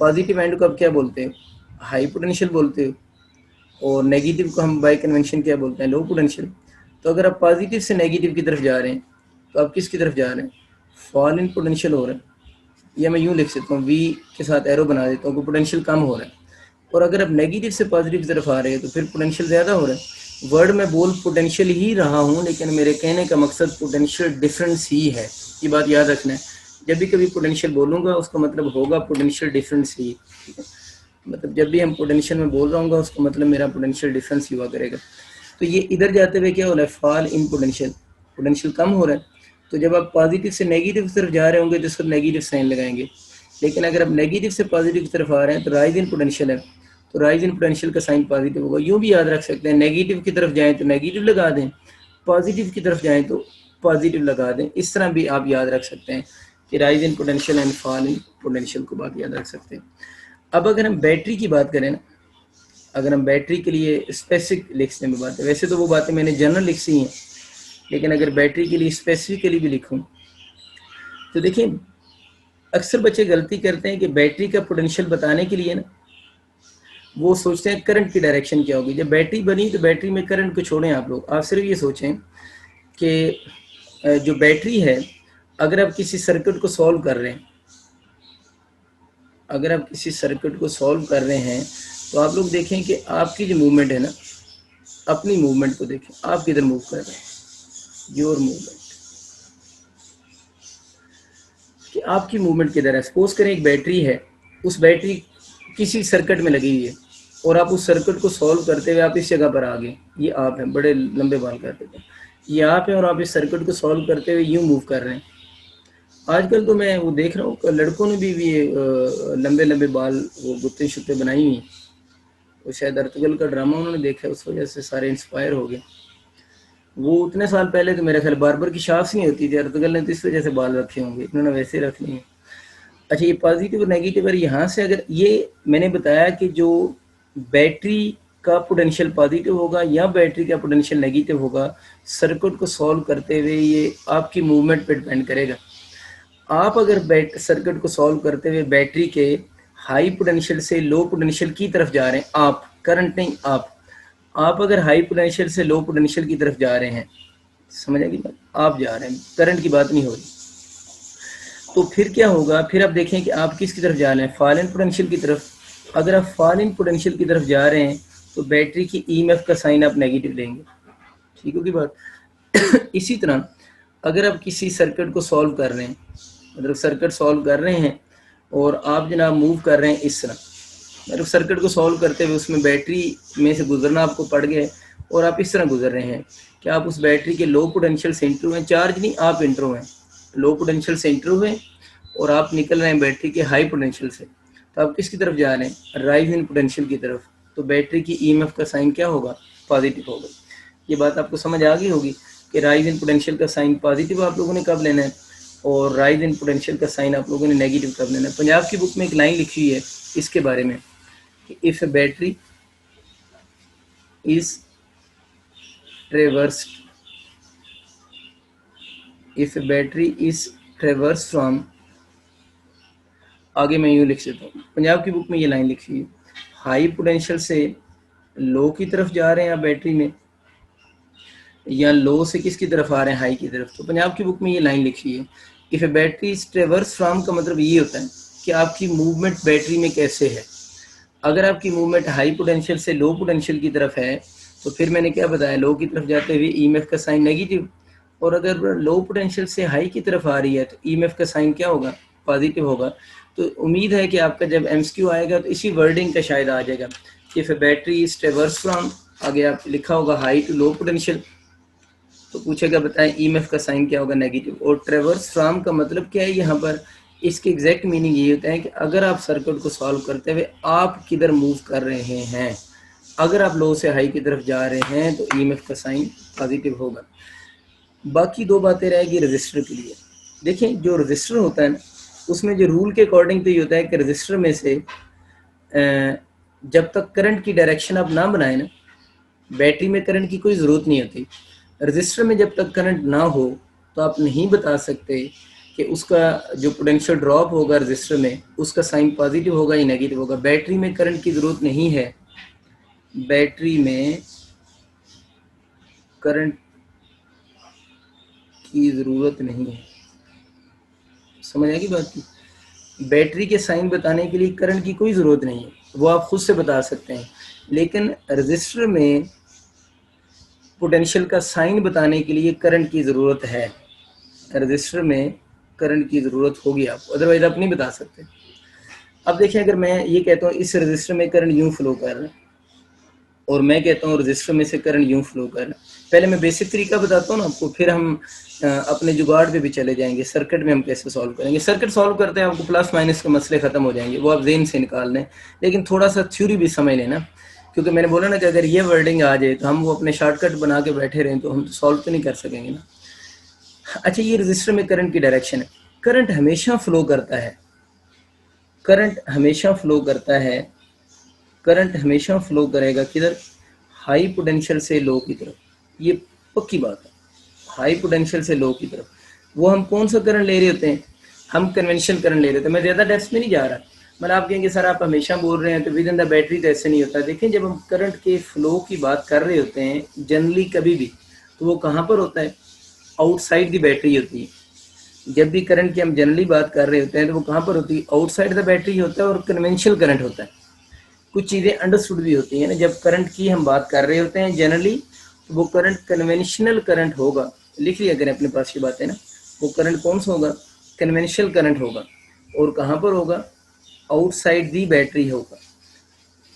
पॉजिटिव एंड को आप क्या बोलते हो, हाई पोटेंशियल बोलते हो, और नेगेटिव को हम बाय कन्वेंशन क्या बोलते हैं, लो पोटेंशियल। तो अगर आप पॉजिटिव से नेगेटिव की तरफ जा रहे हैं तो आप किसकी तरफ जा रहे हैं, फॉल इन पोटेंशियल हो रहा है। या मैं यूँ लिख सकता हूँ, वी के साथ एरो बना देता हूँ कि पोटेंशियल कम हो रहा है। और अगर आप नेगेटिव से पॉजिटिव की तरफ आ रहे हैं तो फिर पोटेंशियल ज़्यादा हो रहा है। वर्ड में बोल पोटेंशियल ही रहा हूँ, लेकिन मेरे कहने का मकसद पोटेंशियल डिफरेंस ही है, ये बात याद रखना है। जब भी कभी पोटेंशियल बोलूँगा उसका मतलब होगा पोटेंशियल डिफरेंस ही, ठीक है। मतलब जब भी हम पोटेंशियल में बोल रहा हूँ उसका मतलब मेरा पोटेंशियल डिफरेंस ही हुआ करेगा। तो ये इधर जाते हुए क्या हो रहा है, फॉल इन पोटेंशियल, पोटेंशियल कम हो रहा है। तो जब आप पॉजिटिव से नेगेटिव की तरफ जा रहे होंगे तो इसको नेगेटिव साइन लगाएंगे। लेकिन अगर आप नेगेटिव से पॉजिटिव की तरफ आ रहे हैं तो राइज इन पोटेंशियल है, तो राइज इन पोटेंशियल का साइन पॉजिटिव होगा। यूँ भी याद रख सकते हैं, नेगेटिव की तरफ जाएँ तो नेगेटिव लगा दें, पॉजिटिव की तरफ जाएँ तो पॉजिटिव लगा दें। इस तरह भी आप याद रख सकते हैं कि rise in potential and fall in potential को बात याद रख सकते हैं। अब अगर हम बैटरी की बात करें ना, अगर हम बैटरी के लिए स्पेसिफिक लिखने में बात है, वैसे तो वो बातें मैंने जनरल लिखी हैं, लेकिन अगर बैटरी के लिए स्पेसिफिकली भी लिखूं तो देखिए अक्सर बच्चे गलती करते हैं कि बैटरी का पोटेंशियल बताने के लिए ना वो सोचते हैं करंट की डायरेक्शन क्या होगी। जब बैटरी बनी तो बैटरी में करंट को छोड़ें आप लोग, आप सिर्फ ये सोचें कि जो बैटरी है, अगर आप किसी सर्किट को सॉल्व कर रहे हैं, अगर आप किसी सर्किट को सॉल्व कर रहे हैं तो आप लोग देखें कि आपकी जो मूवमेंट है ना, अपनी मूवमेंट को देखें, आप किधर मूव कर रहे हैं, योर मूवमेंट, कि आपकी मूवमेंट किधर है। सपोज करें एक बैटरी है, उस बैटरी किसी सर्किट में लगी हुई है और आप उस सर्किट को सॉल्व करते हुए आप इस जगह पर आ गए, ये आप हैं, बड़े लंबे बाल करते थे, ये आप हैं और आप इस सर्किट को सॉल्व करते हुए यूं मूव कर रहे हैं। आजकल तो मैं वो देख रहा हूँ लड़कों ने भी लंबे लंबे बाल, वो गुत्ते शुत्ते बनाई हुई, वो शायद अर्तुगल का ड्रामा उन्होंने देखा, उस वजह से सारे इंस्पायर हो गए। वो उतने साल पहले तो मेरे ख्याल बार्बर की शाफ्ट नहीं होती थी, अर्तुगल ने तो इस वजह से बाल रखे होंगे, इन्होंने वैसे रख लिए। अच्छा, ये पॉजिटिव और नेगेटिव, और यहाँ से अगर ये मैंने बताया कि जो बैटरी का पोटेंशियल पॉजिटिव होगा या बैटरी का पोटेंशियल नेगेटिव होगा, सर्किट को सॉल्व करते हुए ये आपकी मूवमेंट पर डिपेंड करेगा। आप अगर सर्किट को सॉल्व करते हुए बैटरी के हाई पोटेंशियल से लो पोटेंशियल की तरफ जा रहे हैं, आप करंट नहीं, आप अगर हाई पोटेंशियल से लो पोटेंशियल की तरफ जा रहे हैं, समझ आएगी बात, आप जा रहे हैं, करंट की बात नहीं हो रही, तो फिर क्या होगा, फिर आप देखें कि आप किसकी तरफ जा रहे हैं, फॉल इन पोटेंशियल की तरफ। अगर आप फॉल इन पोटेंशियल की तरफ जा रहे हैं तो बैटरी की ईएमएफ का साइन आप नेगेटिव लेंगे, ठीक होगी बात। इसी तरह अगर आप किसी सर्किट को सॉल्व कर रहे हैं, मतलब सर्किट सॉल्व कर रहे हैं और आप जनाब मूव कर रहे हैं इस तरह, मतलब सर्किट को सॉल्व करते हुए उसमें बैटरी में से गुजरना आपको पड़ गया और आप इस तरह गुजर रहे हैं कि आप उस बैटरी के लो पोटेंशियल से इंटर हुए, चार्ज नहीं, आप इंटर हुए, लो पोटेंशियल से इंटर हुए और आप निकल रहे हैं बैटरी के हाई पोटेंशियल से, तो आप किसकी तरफ जा रहे हैं, राइज इन पोटेंशियल की तरफ। तो बैटरी की ईएमएफ का साइन क्या होगा, पॉजिटिव होगा। ये बात आपको समझ आ गई होगी कि राइज इन पोटेंशियल का साइन पॉजिटिव आप लोगों ने कब लेना है और राइज इन पोटेंशियल का साइन आप लोगों ने नेगेटिव कब लेना है। पंजाब की बुक में एक लाइन लिखी हुई है इसके बारे में, if A battery is traversed, if A battery is ट्रेवर्स from, आगे मैं यूँ लिख सकता हूँ, पंजाब की बुक में ये लाइन लिखी हुई है, हाई पोटेंशियल से लो की तरफ जा रहे हैं आप बैटरी में, या लो से किसकी तरफ आ रहे हैं, हाई की तरफ। तो पंजाब की बुक में ये लाइन लिखी है, if A battery is ट्रेवर्स from का मतलब ये होता है कि आपकी मूवमेंट बैटरी में कैसे है। अगर आपकी मूवमेंट हाई पोटेंशियल से लो पोटेंशियल की तरफ है तो फिर मैंने क्या बताया, लो की तरफ जाते हुए ईएमएफ का साइन नेगेटिव, और अगर लो पोटेंशियल से हाई की तरफ आ रही है तो ईएमएफ का साइन क्या होगा, पॉजिटिव होगा। तो उम्मीद है कि आपका जब एमसीक्यू आएगा तो इसी वर्डिंग का शायद आ जाएगा कि if A battery is ट्रेवर्स from, आगे आप लिखा होगा हाई टू लो पोटेंशियल, तो पूछेगा बताएं ईएमएफ का साइन क्या होगा, नेगेटिव। और ट्रेवर्स फ्रॉम का मतलब क्या है यहाँ पर, इसकी एग्जैक्ट मीनिंग ये होता है कि अगर आप सर्किट को सॉल्व करते हुए आप किधर मूव कर रहे हैं, अगर आप लो से हाई की तरफ जा रहे हैं तो ईएमएफ का साइन पॉजिटिव होगा। बाकी दो बातें रहेगी रजिस्टर के लिए। देखें जो रजिस्टर होता है ना, उसमें जो रूल के अकॉर्डिंग तो ये होता है कि रजिस्टर में से जब तक करंट की डायरेक्शन आप ना बनाए ना, बैटरी में करंट की कोई ज़रूरत नहीं होती। रजिस्टर में जब तक करंट ना हो तो आप नहीं बता सकते कि उसका जो पोटेंशियल ड्रॉप होगा रजिस्टर में, उसका साइन पॉजिटिव होगा या नेगेटिव होगा। बैटरी में करंट की ज़रूरत नहीं है, बैटरी में करंट की ज़रूरत नहीं है, समझ आएगी बात की। बैटरी के साइन बताने के लिए करंट की कोई ज़रूरत नहीं है, वो आप खुद से बता सकते हैं। लेकिन रजिस्टर में पोटेंशियल का साइन बताने के लिए करंट की ज़रूरत है, रजिस्टर में करंट की ज़रूरत होगी आपको, अदरवाइज आप नहीं बता सकते। अब देखिए, अगर मैं ये कहता हूँ इस रजिस्टर में करंट यूँ फ्लो कर रहा है और मैं कहता हूँ रजिस्टर में से करंट यूँ फ्लो कर रहा है, पहले मैं बेसिक तरीका बताता हूँ ना आपको, फिर हम अपने जुगाड़ पे भी चले जाएंगे, सर्किट में हम कैसे सॉल्व करेंगे। सर्किट सॉल्व करते हैं आपको प्लस माइनस के मसले ख़त्म हो जाएंगे, वो आप जेन से निकाल लें, लेकिन थोड़ा सा थ्योरी भी समझ लेना, क्योंकि मैंने बोला ना कि अगर ये वर्डिंग आ जाए तो हम वो अपने शॉर्टकट बना के बैठे रहें तो हम तो सॉल्व तो नहीं कर सकेंगे ना। अच्छा, ये रजिस्टर में करंट की डायरेक्शन है, करंट हमेशा फ्लो करता है, करंट हमेशा फ्लो करता है, करंट हमेशा फ्लो करेगा किधर, हाई पोटेंशियल से लो की तरफ, ये पक्की बात है, हाई पोटेंशियल से लो की तरफ। वो हम कौन सा करंट ले रहे होते हैं, हम कन्वेंशनल करंट ले रहे थे। मैं ज़्यादा डेप्थ में नहीं जा रहा, मतलब आप कहेंगे सर आप हमेशा बोल रहे हैं तो विद इन द बैटरी तो ऐसे नहीं होता। देखिए जब हम करंट के फ्लो की बात कर रहे होते हैं जनरली कभी भी, तो वो कहाँ पर होता है, आउटसाइड द बैटरी होती है। जब भी करंट की हम जनरली बात कर रहे होते हैं तो वो कहाँ पर होती है, आउटसाइड द बैटरी होता है और कन्वेंशनल करंट होता है। कुछ चीज़ें अंडरस्टूड भी होती हैं ना, जब करंट की हम बात कर रहे होते हैं जनरली, तो वो करंट कन्वेंशनल करंट होगा। लिख लिया करें अपने पास की बात है ना, वो करंट कौन सा होगा, कन्वेंशनल करंट होगा। और कहाँ पर होगा, आउटसाइड दी बैटरी होगा।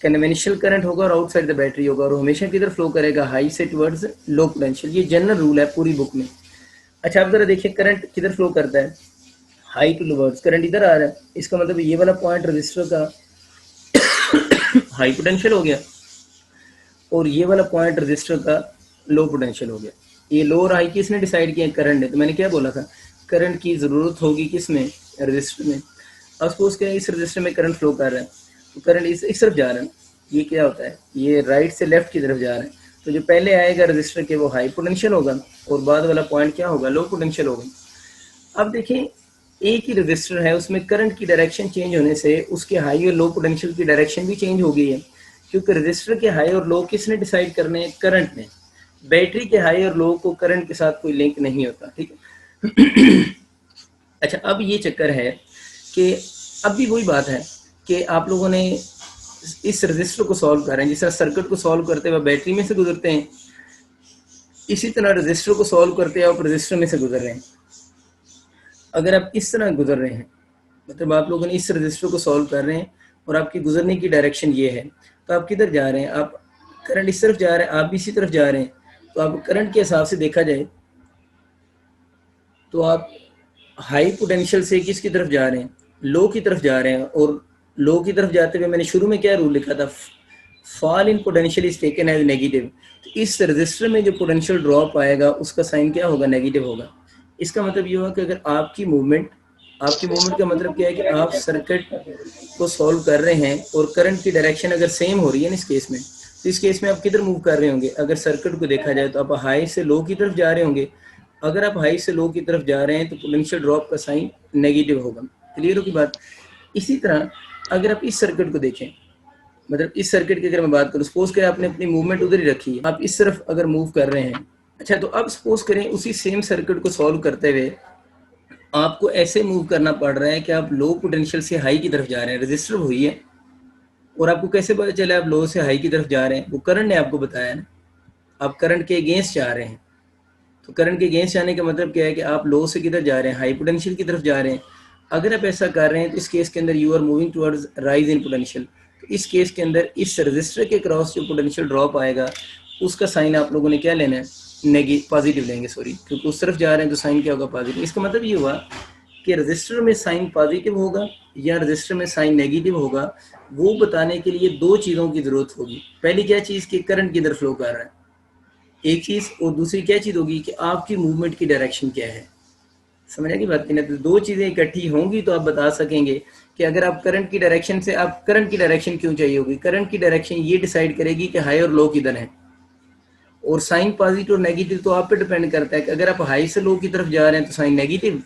कन्वेंशनल करंट होगा और आउटसाइड द बैटरी होगा, और हमेशा किधर फ्लो करेगा, हाई से टुवर्ड्स लो पोटेंशियल। ये जनरल रूल है पूरी बुक में। अच्छा आप जरा देखिए करंट किधर फ्लो करता है, हाई टू टुवर्ड्स। करंट इधर आ रहा है, इसका मतलब ये वाला पॉइंट रजिस्टर का हाई पोटेंशियल हो गया और ये वाला पॉइंट रजिस्टर का लो पोटेंशियल हो गया। ये लो और हाई किसने डिसाइड किया, करंट ने। तो मैंने क्या बोला था, करंट की ज़रूरत होगी किस में, रजिस्टर में। अब सपोज क्या इस रजिस्टर में करंट फ्लो कर रहा है, तो करंट इस तरफ जा रहा है, ये क्या होता है, ये राइट से लेफ्ट की तरफ जा रहा है। तो जो पहले आएगा रजिस्टर के वो हाई पोटेंशियल होगा और बाद वाला पॉइंट क्या होगा, लो पोटेंशियल होगा। अब देखिए एक ही रजिस्टर है, उसमें करंट की डायरेक्शन चेंज होने से उसके हाई और लो पोटेंशियल की डायरेक्शन भी चेंज हो गई है, क्योंकि रजिस्टर के हाई और लो किसने डिसाइड करने हैं, करंट ने। बैटरी के हाई और लो को करंट के साथ कोई लिंक नहीं होता, ठीक है। अच्छा अब ये चक्कर है कि अब भी वही बात है कि आप लोगों ने इस रजिस्टर को सॉल्व कर रहे हैं, जिस तरह सर्किट को सॉल्व करते हुए बैटरी में से गुजरते हैं, इसी तरह रजिस्टर को सॉल्व करते हुए आप रजिस्टर में से गुजर रहे हैं। अगर आप इस तरह गुजर रहे हैं, मतलब आप लोगों ने इस रजिस्टर को सॉल्व कर रहे हैं और आपकी गुजरने की डायरेक्शन ये है, तो आप किधर जा रहे हैं, आप करंट इस तरफ जा रहे हैं, आप भी इसी तरफ जा रहे हैं। तो आप करंट के हिसाब से देखा जाए तो आप हाई पोटेंशियल से किसकी तरफ जा रहे हैं, लो की तरफ जा रहे हैं। और लो की तरफ जाते हुए मैंने शुरू में क्या रूल लिखा था, fall in potential is taken as negative. तो इस रजिस्टर में जो पोटेंशियल ड्रॉप आएगा उसका साइन क्या होगा, नेगेटिव होगा। इसका मतलब ये होगा कि अगर आपकी मूवमेंट का मतलब क्या है कि आप सर्किट को सॉल्व कर रहे हैं और करंट की डायरेक्शन अगर सेम हो रही है ना इस केस में, तो इस केस में आप किधर मूव कर रहे होंगे, अगर सर्किट को देखा जाए तो आप हाई से लो की तरफ जा रहे होंगे। अगर आप हाई से लो की तरफ जा रहे हैं तो पोटेंशियल ड्रॉप का साइन नेगेटिव होगा। क्लियर हो की बात। इसी तरह अगर आप इस सर्किट को देखें, मतलब इस सर्किट की अगर मैं बात करूँ, सपोज करें आपने अपनी मूवमेंट उधर ही रखी है, आप इस तरफ अगर मूव कर रहे हैं। अच्छा तो अब सपोज करें उसी सेम सर्किट को सॉल्व करते हुए आपको ऐसे मूव करना पड़ रहा है कि आप लो पोटेंशियल से हाई की तरफ जा रहे हैं, रजिस्टर हुई है, और आपको कैसे पता चला आप लो से हाई की तरफ जा रहे हैं, वो करंट ने आपको बताया ना। आप करंट के अगेंस्ट जा रहे हैं, तो करंट के अगेंस्ट जाने का मतलब क्या है कि आप लो से किधर जा रहे हैं, हाई पोटेंशियल की तरफ जा रहे हैं। अगर आप ऐसा कर रहे हैं तो इस केस के अंदर you are moving towards rise in potential. तो इस केस के अंदर इस रजिस्टर के क्रॉस जो पोटेंशियल ड्रॉप आएगा उसका साइन आप लोगों ने क्या लेना है, पॉजिटिव लेंगे, सॉरी, क्योंकि उस तरफ जा रहे हैं तो साइन क्या होगा, पॉजिटिव। इसका मतलब ये हुआ कि रजिस्टर में साइन पॉजिटिव होगा या रजिस्टर में साइन नेगेटिव होगा, वो बताने के लिए दो चीज़ों की ज़रूरत होगी। पहली क्या चीज़ कि करंट किधर फ्लो कर रहा है, एक चीज़, और दूसरी क्या चीज़ होगी कि आपकी मूवमेंट की डायरेक्शन क्या है। समझ की बात की ना। तो दो चीज़ें इकट्ठी होंगी तो आप बता सकेंगे कि अगर आप करंट की डायरेक्शन से, आप करंट की डायरेक्शन क्यों चाहिए होगी, करंट की डायरेक्शन ये डिसाइड करेगी कि हाई और लो किधर है। और साइन पॉजिटिव और नेगेटिव तो आप पे डिपेंड करता है कि अगर आप हाई से लो की तरफ जा रहे हैं तो साइन नेगेटिव,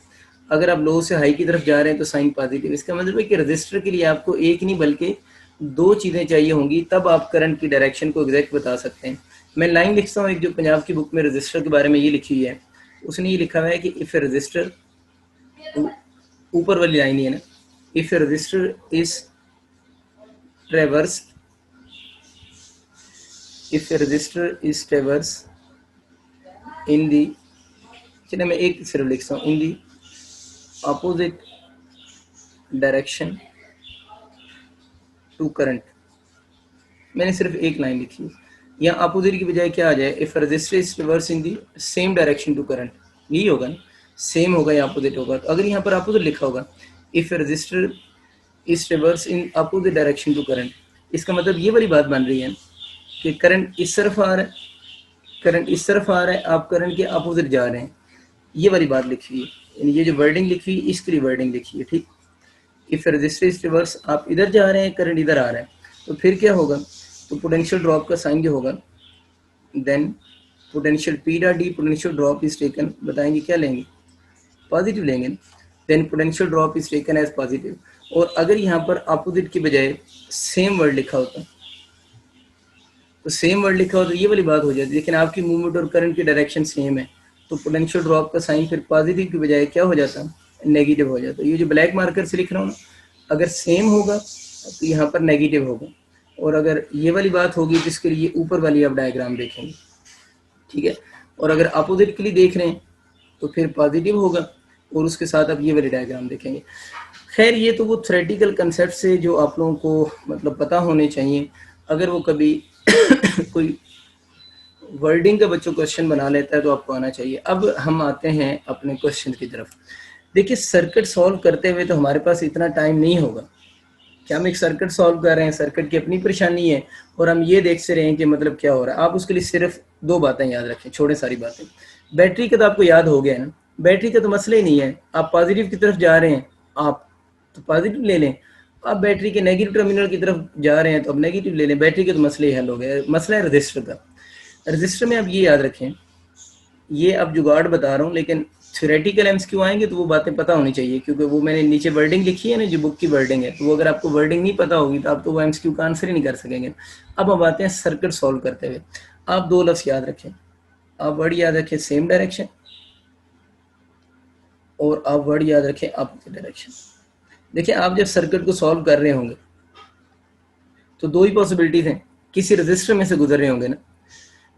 अगर आप लो से हाई की तरफ जा रहे हैं तो साइन पॉजिटिव। इसका मतलब है कि रजिस्टर के लिए आपको एक नहीं बल्कि दो चीज़ें चाहिए होंगी, तब आप करंट की डायरेक्शन को एग्जैक्ट बता सकते हैं। मैं लाइन लिखता हूँ एक, जो पंजाब की बुक में रजिस्टर के बारे में ये लिखी हुई है, उसने ये लिखा हुआ है कि इफ़ ए रजिस्टर, ऊपर वाली लाइन ही है ना, if a resistor is traverse, if a resistor is traverse in the, चलिए मैं एक सिर्फ लिखता हूँ, in the opposite direction to current. मैंने सिर्फ एक लाइन लिखी है, यहाँ अपोजिट की बजाय क्या आ जाए, if resistor is reverse in the same direction to current, यही होगा ना, सेम होगा या अपोजिट होगा। तो अगर यहाँ पर अपोजिट लिखा होगा, if resistor is reverse in opposite direction to current, इसका मतलब ये वाली बात बन रही है कि करंट इस तरफ आ रहा है, करंट इस तरफ आ रहा है, आप करंट के अपोजिट जा रहे हैं, ये वाली बात लिखी हुई है। यानी ये जो वर्डिंग लिखी हुई इसके लिए वर्डिंग लिखी है, ठीक। इफ रजिस्टर इज रिवर्स, आप इधर जा रहे हैं, करंट इधर आ रहा है, तो फिर क्या होगा, तो पोटेंशियल ड्रॉप का साइन जो होगा, then potential P dot D potential drop is taken, बताएंगे क्या लेंगे, पॉजिटिव लेंगे। Then potential drop is taken as positive. और अगर यहाँ पर अपोजिट की बजाय सेम वर्ड लिखा होता, तो सेम वर्ड लिखा होता ये वाली बात हो जाती, लेकिन आपकी मूवमेंट और करंट की डायरेक्शन सेम है, तो पोटेंशियल ड्रॉप का साइन फिर पॉजिटिव की बजाय क्या हो जाता, नेगेटिव हो जाता। ये जो ब्लैक मार्कर से लिख रहा हूँ ना, अगर सेम होगा तो यहाँ पर नेगेटिव होगा, और अगर ये वाली बात होगी तो इसके लिए ऊपर वाली आप डायग्राम देखेंगे, ठीक है। और अगर अपोजिट के लिए देख रहे हैं तो फिर पॉजिटिव होगा, और उसके साथ आप ये वाली डायग्राम देखेंगे। खैर ये तो वो थ्योरेटिकल कंसेप्ट से जो आप लोगों को मतलब पता होने चाहिए। अगर वो कभी कोई वर्डिंग का बच्चों क्वेश्चन बना लेता है तो आपको आना चाहिए। अब हम आते हैं अपने क्वेश्चन की तरफ। देखिए सर्किट सॉल्व करते हुए तो हमारे पास इतना टाइम नहीं होगा कि हम एक सर्किट सॉल्व कर रहे हैं, सर्किट की अपनी परेशानी है और हम ये देख से रहे हैं कि मतलब क्या हो रहा है। आप उसके लिए सिर्फ 2 बातें याद रखें, छोड़े सारी बातें। बैटरी का तो आपको याद हो गया ना, बैटरी का तो मसला ही नहीं है। आप पॉजिटिव की तरफ जा रहे हैं, आप तो पॉजिटिव ले लें, आप बैटरी के नेगेटिव टर्मिनल की तरफ जा रहे हैं तो अब नेगेटिव ले लें, बैटरी के तो मसले ही हल हो गए। मसला है रजिस्टर का। रजिस्टर में आप ये याद रखें, ये अब जुगाड़ बता रहा हूँ, लेकिन थ्योरेटिकल एमसीक्यू आएंगे तो वो बातें पता होनी चाहिए, क्योंकि वो मैंने नीचे वर्डिंग लिखी है ना, जो बुक की वर्डिंग है, तो वो अगर आपको वर्डिंग नहीं पता होगी तो आप तो वो एमसीक्यू का आंसर ही नहीं कर सकेंगे। अब हम आते हैं सर्किट सॉल्व करते हुए। आप 2 लफ्ज़ याद रखें, आप वर्ड याद रखें सेम डायरेक्शन, और आप वर्ड याद रखें अपोजिट डायरेक्शन। देखिए आप जब सर्किट को सॉल्व कर रहे होंगे तो 2 ही पॉसिबिलिटीज हैं, किसी रजिस्टर में से गुजर रहे होंगे ना।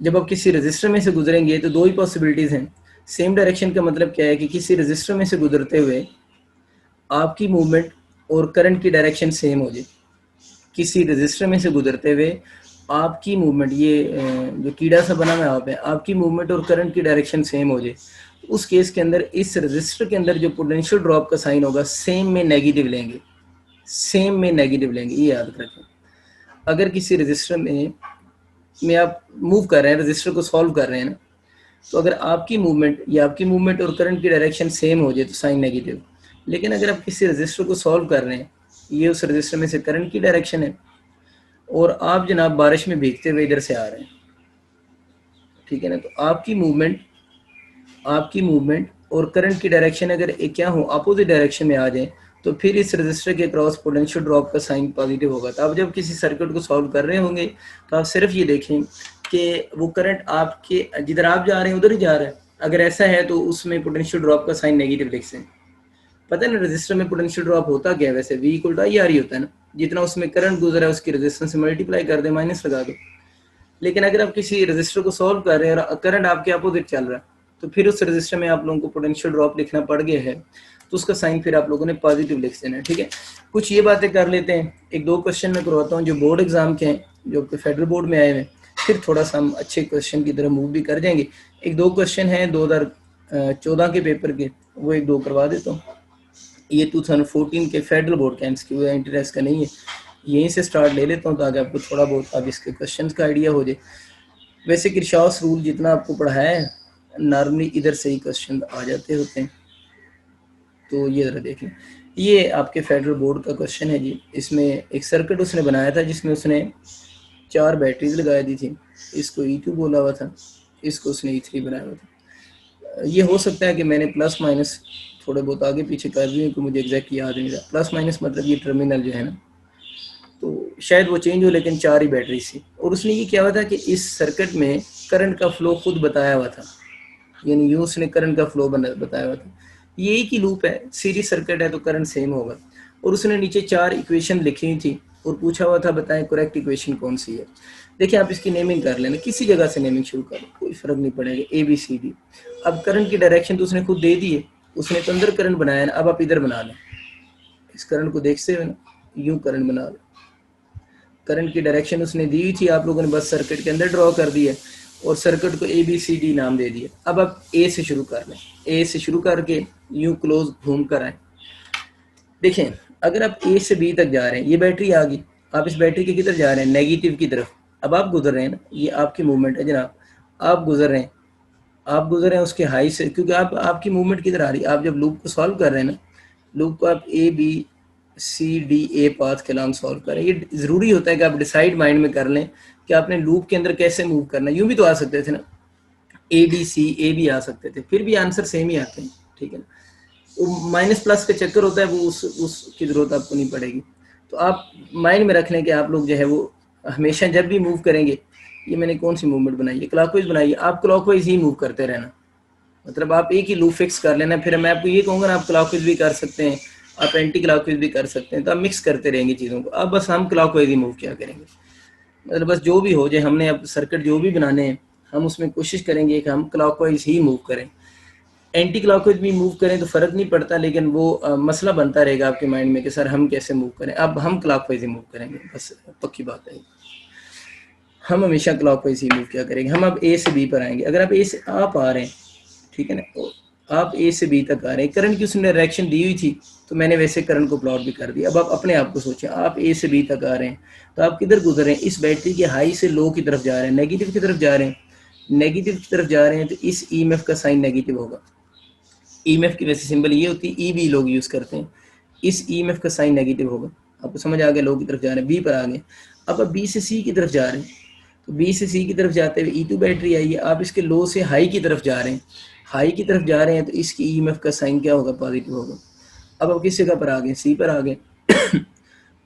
जब आप किसी रजिस्टर में से गुजरेंगे तो 2 ही पॉसिबिलिटीज हैं। सेम डायरेक्शन का मतलब क्या है कि किसी रजिस्टर में से गुजरते हुए आपकी मूवमेंट और करंट की डायरेक्शन सेम हो जाए। किसी रजिस्टर में से गुजरते हुए आपकी मूवमेंट, ये जो कीड़ा सा बना हुआ है आप है, आपकी मूवमेंट और करंट की डायरेक्शन सेम हो जाए। उस केस के अंदर इस रजिस्टर के अंदर जो पोटेंशियल ड्रॉप का साइन होगा सेम में नेगेटिव लेंगे, सेम में नेगेटिव लेंगे, ये याद रखें। अगर किसी रजिस्टर में आप मूव कर रहे हैं, रजिस्टर को सॉल्व कर रहे हैं ना, तो अगर आपकी मूवमेंट या आपकी मूवमेंट और करंट की डायरेक्शन सेम हो जाए तो साइन नेगेटिव। लेकिन अगर आप किसी रजिस्टर को सॉल्व कर रहे हैं, ये उस रजिस्टर में से करंट की डायरेक्शन है और आप जनाब बारिश में भीगते हुए इधर से आ रहे हैं, ठीक है ना, तो आपकी मूवमेंट और करंट की डायरेक्शन अगर एक क्या हो अपोजिट डायरेक्शन में आ जाए तो फिर इस रजिस्टर के क्रॉस पोटेंशियल ड्रॉप का साइन पॉजिटिव होगा। तो आप जब किसी सर्किट को सॉल्व कर रहे होंगे तो आप सिर्फ ये देखें कि वो करंट आपके जिधर आप जा रहे हैं उधर ही जा रहा है। अगर ऐसा है तो उसमें पोटेंशियल ड्रॉप का साइन नेगेटिव लिख दें। पता है ना रजिस्टर में पोटेंशियल ड्रॉप होता क्या है, वैसे V = IR होता है ना, जितना उसमें करंट गुजरा है उसकी रेजिस्टेंस से मल्टीप्लाई कर दे, माइनस लगा दो। लेकिन अगर आप किसी रजिस्टर को सॉल्व कर रहे हैं और करंट आपके अपोजिट चल रहा है तो फिर उस रजिस्टर में आप लोगों को पोटेंशियल ड्रॉप लिखना पड़ गया है, तो उसका साइन फिर आप लोगों ने पॉजिटिव लिख देना है, ठीक है। कुछ ये बातें कर लेते हैं, 1-2 क्वेश्चन मैं करवाता हूँ जो बोर्ड एग्जाम के हैं, जो फेडरल बोर्ड में आए हैं, फिर थोड़ा सा हम अच्छे क्वेश्चन की तरफ मूव भी कर जाएंगे। 1-2 क्वेश्चन हैं 2014 के पेपर के, वो 1-2 करवा देता हूँ। ये 2014 के फेडरल बोर्ड का एमसीक्यू है, इंटरेस्ट का नहीं है, यहीं से स्टार्ट ले लेता हूँ ताकि आपको थोड़ा बहुत अब इसके क्वेश्चन का आइडिया हो जाए। वैसे किरचॉफ्स रूल जितना आपको पढ़ाया है नॉर्मली इधर से ही क्वेश्चन आ जाते होते हैं, तो ये ज़रा देख लें। ये आपके फेडरल बोर्ड का क्वेश्चन है जी। इसमें एक सर्किट उसने बनाया था जिसमें उसने 4 बैटरीज लगा दी थी, इसको E2 बोला हुआ था, इसको उसने E3 बनाया हुआ था। ये हो सकता है कि मैंने प्लस माइनस थोड़े बहुत आगे पीछे कर दिए कि मुझे एग्जैक्ट याद नहीं रहा। प्लस माइनस मतलब ये टर्मिनल जो है ना, तो शायद वो चेंज हो, लेकिन 4 ही बैटरी थी। और उसने ये किया हुआ था कि इस सर्किट में करंट का फ्लो खुद बताया हुआ था, यानी यूँ उसने करंट का फ्लो बताया हुआ था। यही की लूप है, सीरीज सर्किट है तो करंट सेम होगा। और उसने नीचे 4 इक्वेशन लिखी हुई थी और पूछा हुआ था बताएं करेक्ट इक्वेशन कौन सी है। देखिए आप इसकी नेमिंग कर लेना, किसी जगह से नेमिंग शुरू कर, कोई फर्क नहीं पड़ेगा, ABCD। अब करंट की डायरेक्शन तो उसने खुद दे दी है, उसने तो अंदर करंट बनाया ना, अब आप इधर बना लें, इस करंट को देखते हुए ना यूँ करंट बना लें। करंट की डायरेक्शन उसने दी हुई थी, आप लोगों ने बस सर्किट के अंदर ड्रॉ कर दी है और सर्किट को ABCD नाम दे दिया। अब आप A से शुरू कर लें, A से शुरू करके यूं क्लोज घूम कर आए। देखें अगर आप A से B तक जा रहे हैं, ये बैटरी आ गई, आप इस बैटरी के किधर जा रहे हैं, नेगेटिव की तरफ। अब आप गुजर रहे हैं ना, ये आपकी मूवमेंट है जनाब, आप गुजर रहे हैं उसके हाई से, क्योंकि आपकी मूवमेंट किधर आ रही है। आप जब लूप को सॉल्व कर रहे हैं ना, लूप को आप ABCDA पाथ के नाम सॉल्व करें। ये ज़रूरी होता है कि आप डिसाइड माइंड में कर लें कि आपने लूप के अंदर कैसे मूव करना है। यूँ भी तो आ सकते थे ना, ADCA भी आ सकते थे, फिर भी आंसर सेम ही आते हैं, ठीक है ना। वो माइनस प्लस का चक्कर होता है, वो उसकी ज़रूरत आपको नहीं पड़ेगी। तो आप माइंड में रख लें कि आप लोग जो है वो हमेशा जब भी मूव करेंगे, ये मैंने कौन सी मूवमेंट बनाई है, क्लॉकवाइज बनाई है, आप क्लॉकवाइज ही मूव करते रहना। मतलब आप एक ही लूप फिक्स कर लेना, फिर मैं आपको ये कहूँगा ना आप क्लॉकवाइज भी कर सकते हैं, आप एंटी क्लॉकवाइज भी कर सकते हैं, तो आप मिक्स करते रहेंगे चीज़ों को। अब बस हम क्लॉकवाइज ही मूव क्या करेंगे, मतलब बस जो भी हो जाए, हमने अब सर्किट जो भी बनाने हैं हम उसमें कोशिश करेंगे कि हम क्लॉकवाइज ही मूव करें। एंटी क्लॉकवाइज भी मूव करें तो फ़र्क नहीं पड़ता, लेकिन वो मसला बनता रहेगा आपके माइंड में कि सर हम कैसे मूव करें। अब हम क्लॉकवाइज ही मूव करेंगे, बस पक्की बात है, हम हमेशा क्लॉकवाइज ही मूव क्या करेंगे। हम अब ए से बी पर आएंगे। अगर आप ए से आप आ रहे हैं, ठीक है ना, आप ए से बी तक आ रहे हैं, करंट की उसने डायरेक्शन दी हुई थी तो मैंने वैसे करंट को प्लॉट भी कर दिया। अब आप अपने आप को सोचें, आप ए से बी तक आ रहे हैं तो आप किधर गुजर रहे हैं, इस बैटरी के हाई से लो की तरफ जा रहे हैं, नेगेटिव की तरफ जा रहे हैं। नेगेटिव की तरफ जा रहे हैं तो इस ईएमएफ का साइन नेगेटिव होगा। ईएमएफ की वैसे सिंबल ये होती है, ई भी लोग यूज़ करते हैं, इस ईएमएफ का साइन नेगेटिव होगा। आपको समझ आ गया, लो की तरफ जा रहे हैं, बी पर आ गए। अब बी से सी की तरफ जा रहे हैं, तो बी से सी की तरफ जाते हुए E2 बैटरी आई है, आप इसके लो से हाई की तरफ जा रहे हैं, हाई की तरफ जा रहे हैं तो इसकी ईएमएफ का साइन क्या होगा, पॉजिटिव होगा। अब आप किस जगह पर आ गए, सी पर आ गए।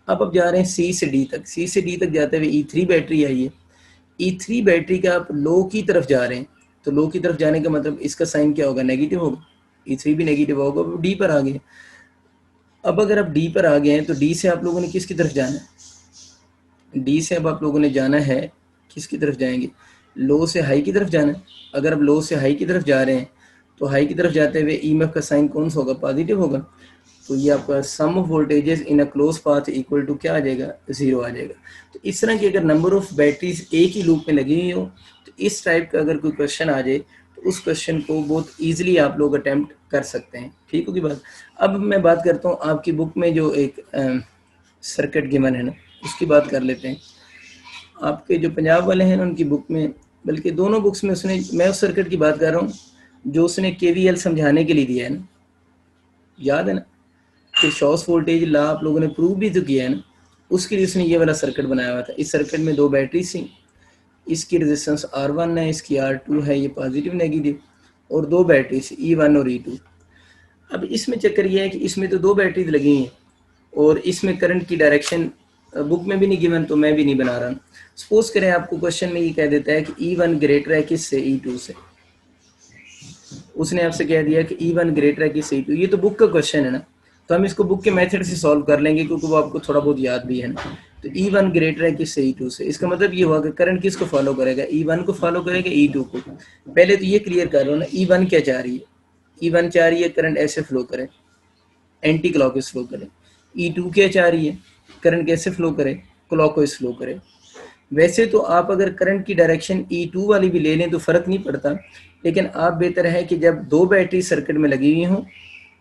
अब आप जा रहे हैं सी से डी तक, सी से डी तक जाते हुए E3 बैटरी आई है, E3 बैटरी का आप लो की तरफ जा रहे हैं, तो लो की तरफ जाने का मतलब इसका साइन क्या होगा, नेगेटिव होगा, E3 भी नेगेटिव होगा। अब डी पर आ गए। अब अगर आप डी पर आ गए हैं तो डी से आप लोगों ने किसकी तरफ जाना है, डी से अब आप लोगों ने जाना है, किसकी तरफ जाएंगे, लो से हाई की तरफ जाना है। अगर आप लो से हाई की तरफ जा रहे हैं तो हाई की तरफ जाते हुए ईएमएफ का साइन कौन सा होगा, पॉजिटिव होगा। तो ये आपका sum of voltages in a close path equal to क्या आ जाएगा, 0 आ जाएगा। तो इस तरह की अगर नंबर ऑफ बैटरीज एक ही लूप में लगी हुई हो तो इस टाइप का अगर कोई क्वेश्चन आ जाए तो उस क्वेश्चन को बहुत ईजिली आप लोग अटैम्प्ट कर सकते हैं। ठीक होगी बात। अब मैं बात करता हूँ आपकी बुक में जो एक सर्किट गिवन है ना, उसकी बात कर लेते हैं। आपके जो पंजाब वाले हैं ना, उनकी बुक में, बल्कि दोनों बुक्स में उसने, मैं उस सर्किट की बात कर रहा हूँ जो उसने केवीएल समझाने के लिए दिया है ना, याद है ना, किरचॉफ वोल्टेज लॉ आप लोगों ने प्रूव भी तो किया है ना, उसके लिए उसने ये वाला सर्किट बनाया हुआ था। इस सर्किट में दो बैटरी थी, इसकी रेजिस्टेंस R1 है, इसकी R2 है, ये पॉजिटिव नेगेटिव, और दो बैटरी E1 और E2। अब इसमें चक्कर ये है कि इसमें तो दो बैटरीज लगी हैं और इसमें करंट की डायरेक्शन बुक में भी नहीं गिवन, तो मैं भी नहीं बना रहा। सपोज करें आपको क्वेश्चन में ये कह देता है कि E1 ग्रेटर है किससे, E2 से। उसने आपसे कह दिया कि E1 ग्रेटर है किससे, E2। ये तो बुक का क्वेश्चन है ना, तो हम इसको बुक के मेथड से सॉल्व कर लेंगे क्योंकि वो आपको थोड़ा बहुत याद भी है ना। तो E1 ग्रेटर है किससे, E2 से। इसका मतलब ये हुआ कि करंट किसको फॉलो करेगा, E1 को फॉलो करेगा, E2 को। पहले तो ये क्लियर कर लो ना, E1 क्या चाह रही है, E1 चाह रही है करंट ऐसे फ्लो करे, एंटी क्लॉकवाइज फ्लो करे। E2 क्या चाह रही है, करंट कैसे फ्लो करे, क्लॉकवाइज फ्लो करे। वैसे तो आप अगर करंट की डायरेक्शन E2 वाली भी ले लें तो फ़र्क नहीं पड़ता, लेकिन आप बेहतर है कि जब दो बैटरी सर्किट में लगी हुई हों,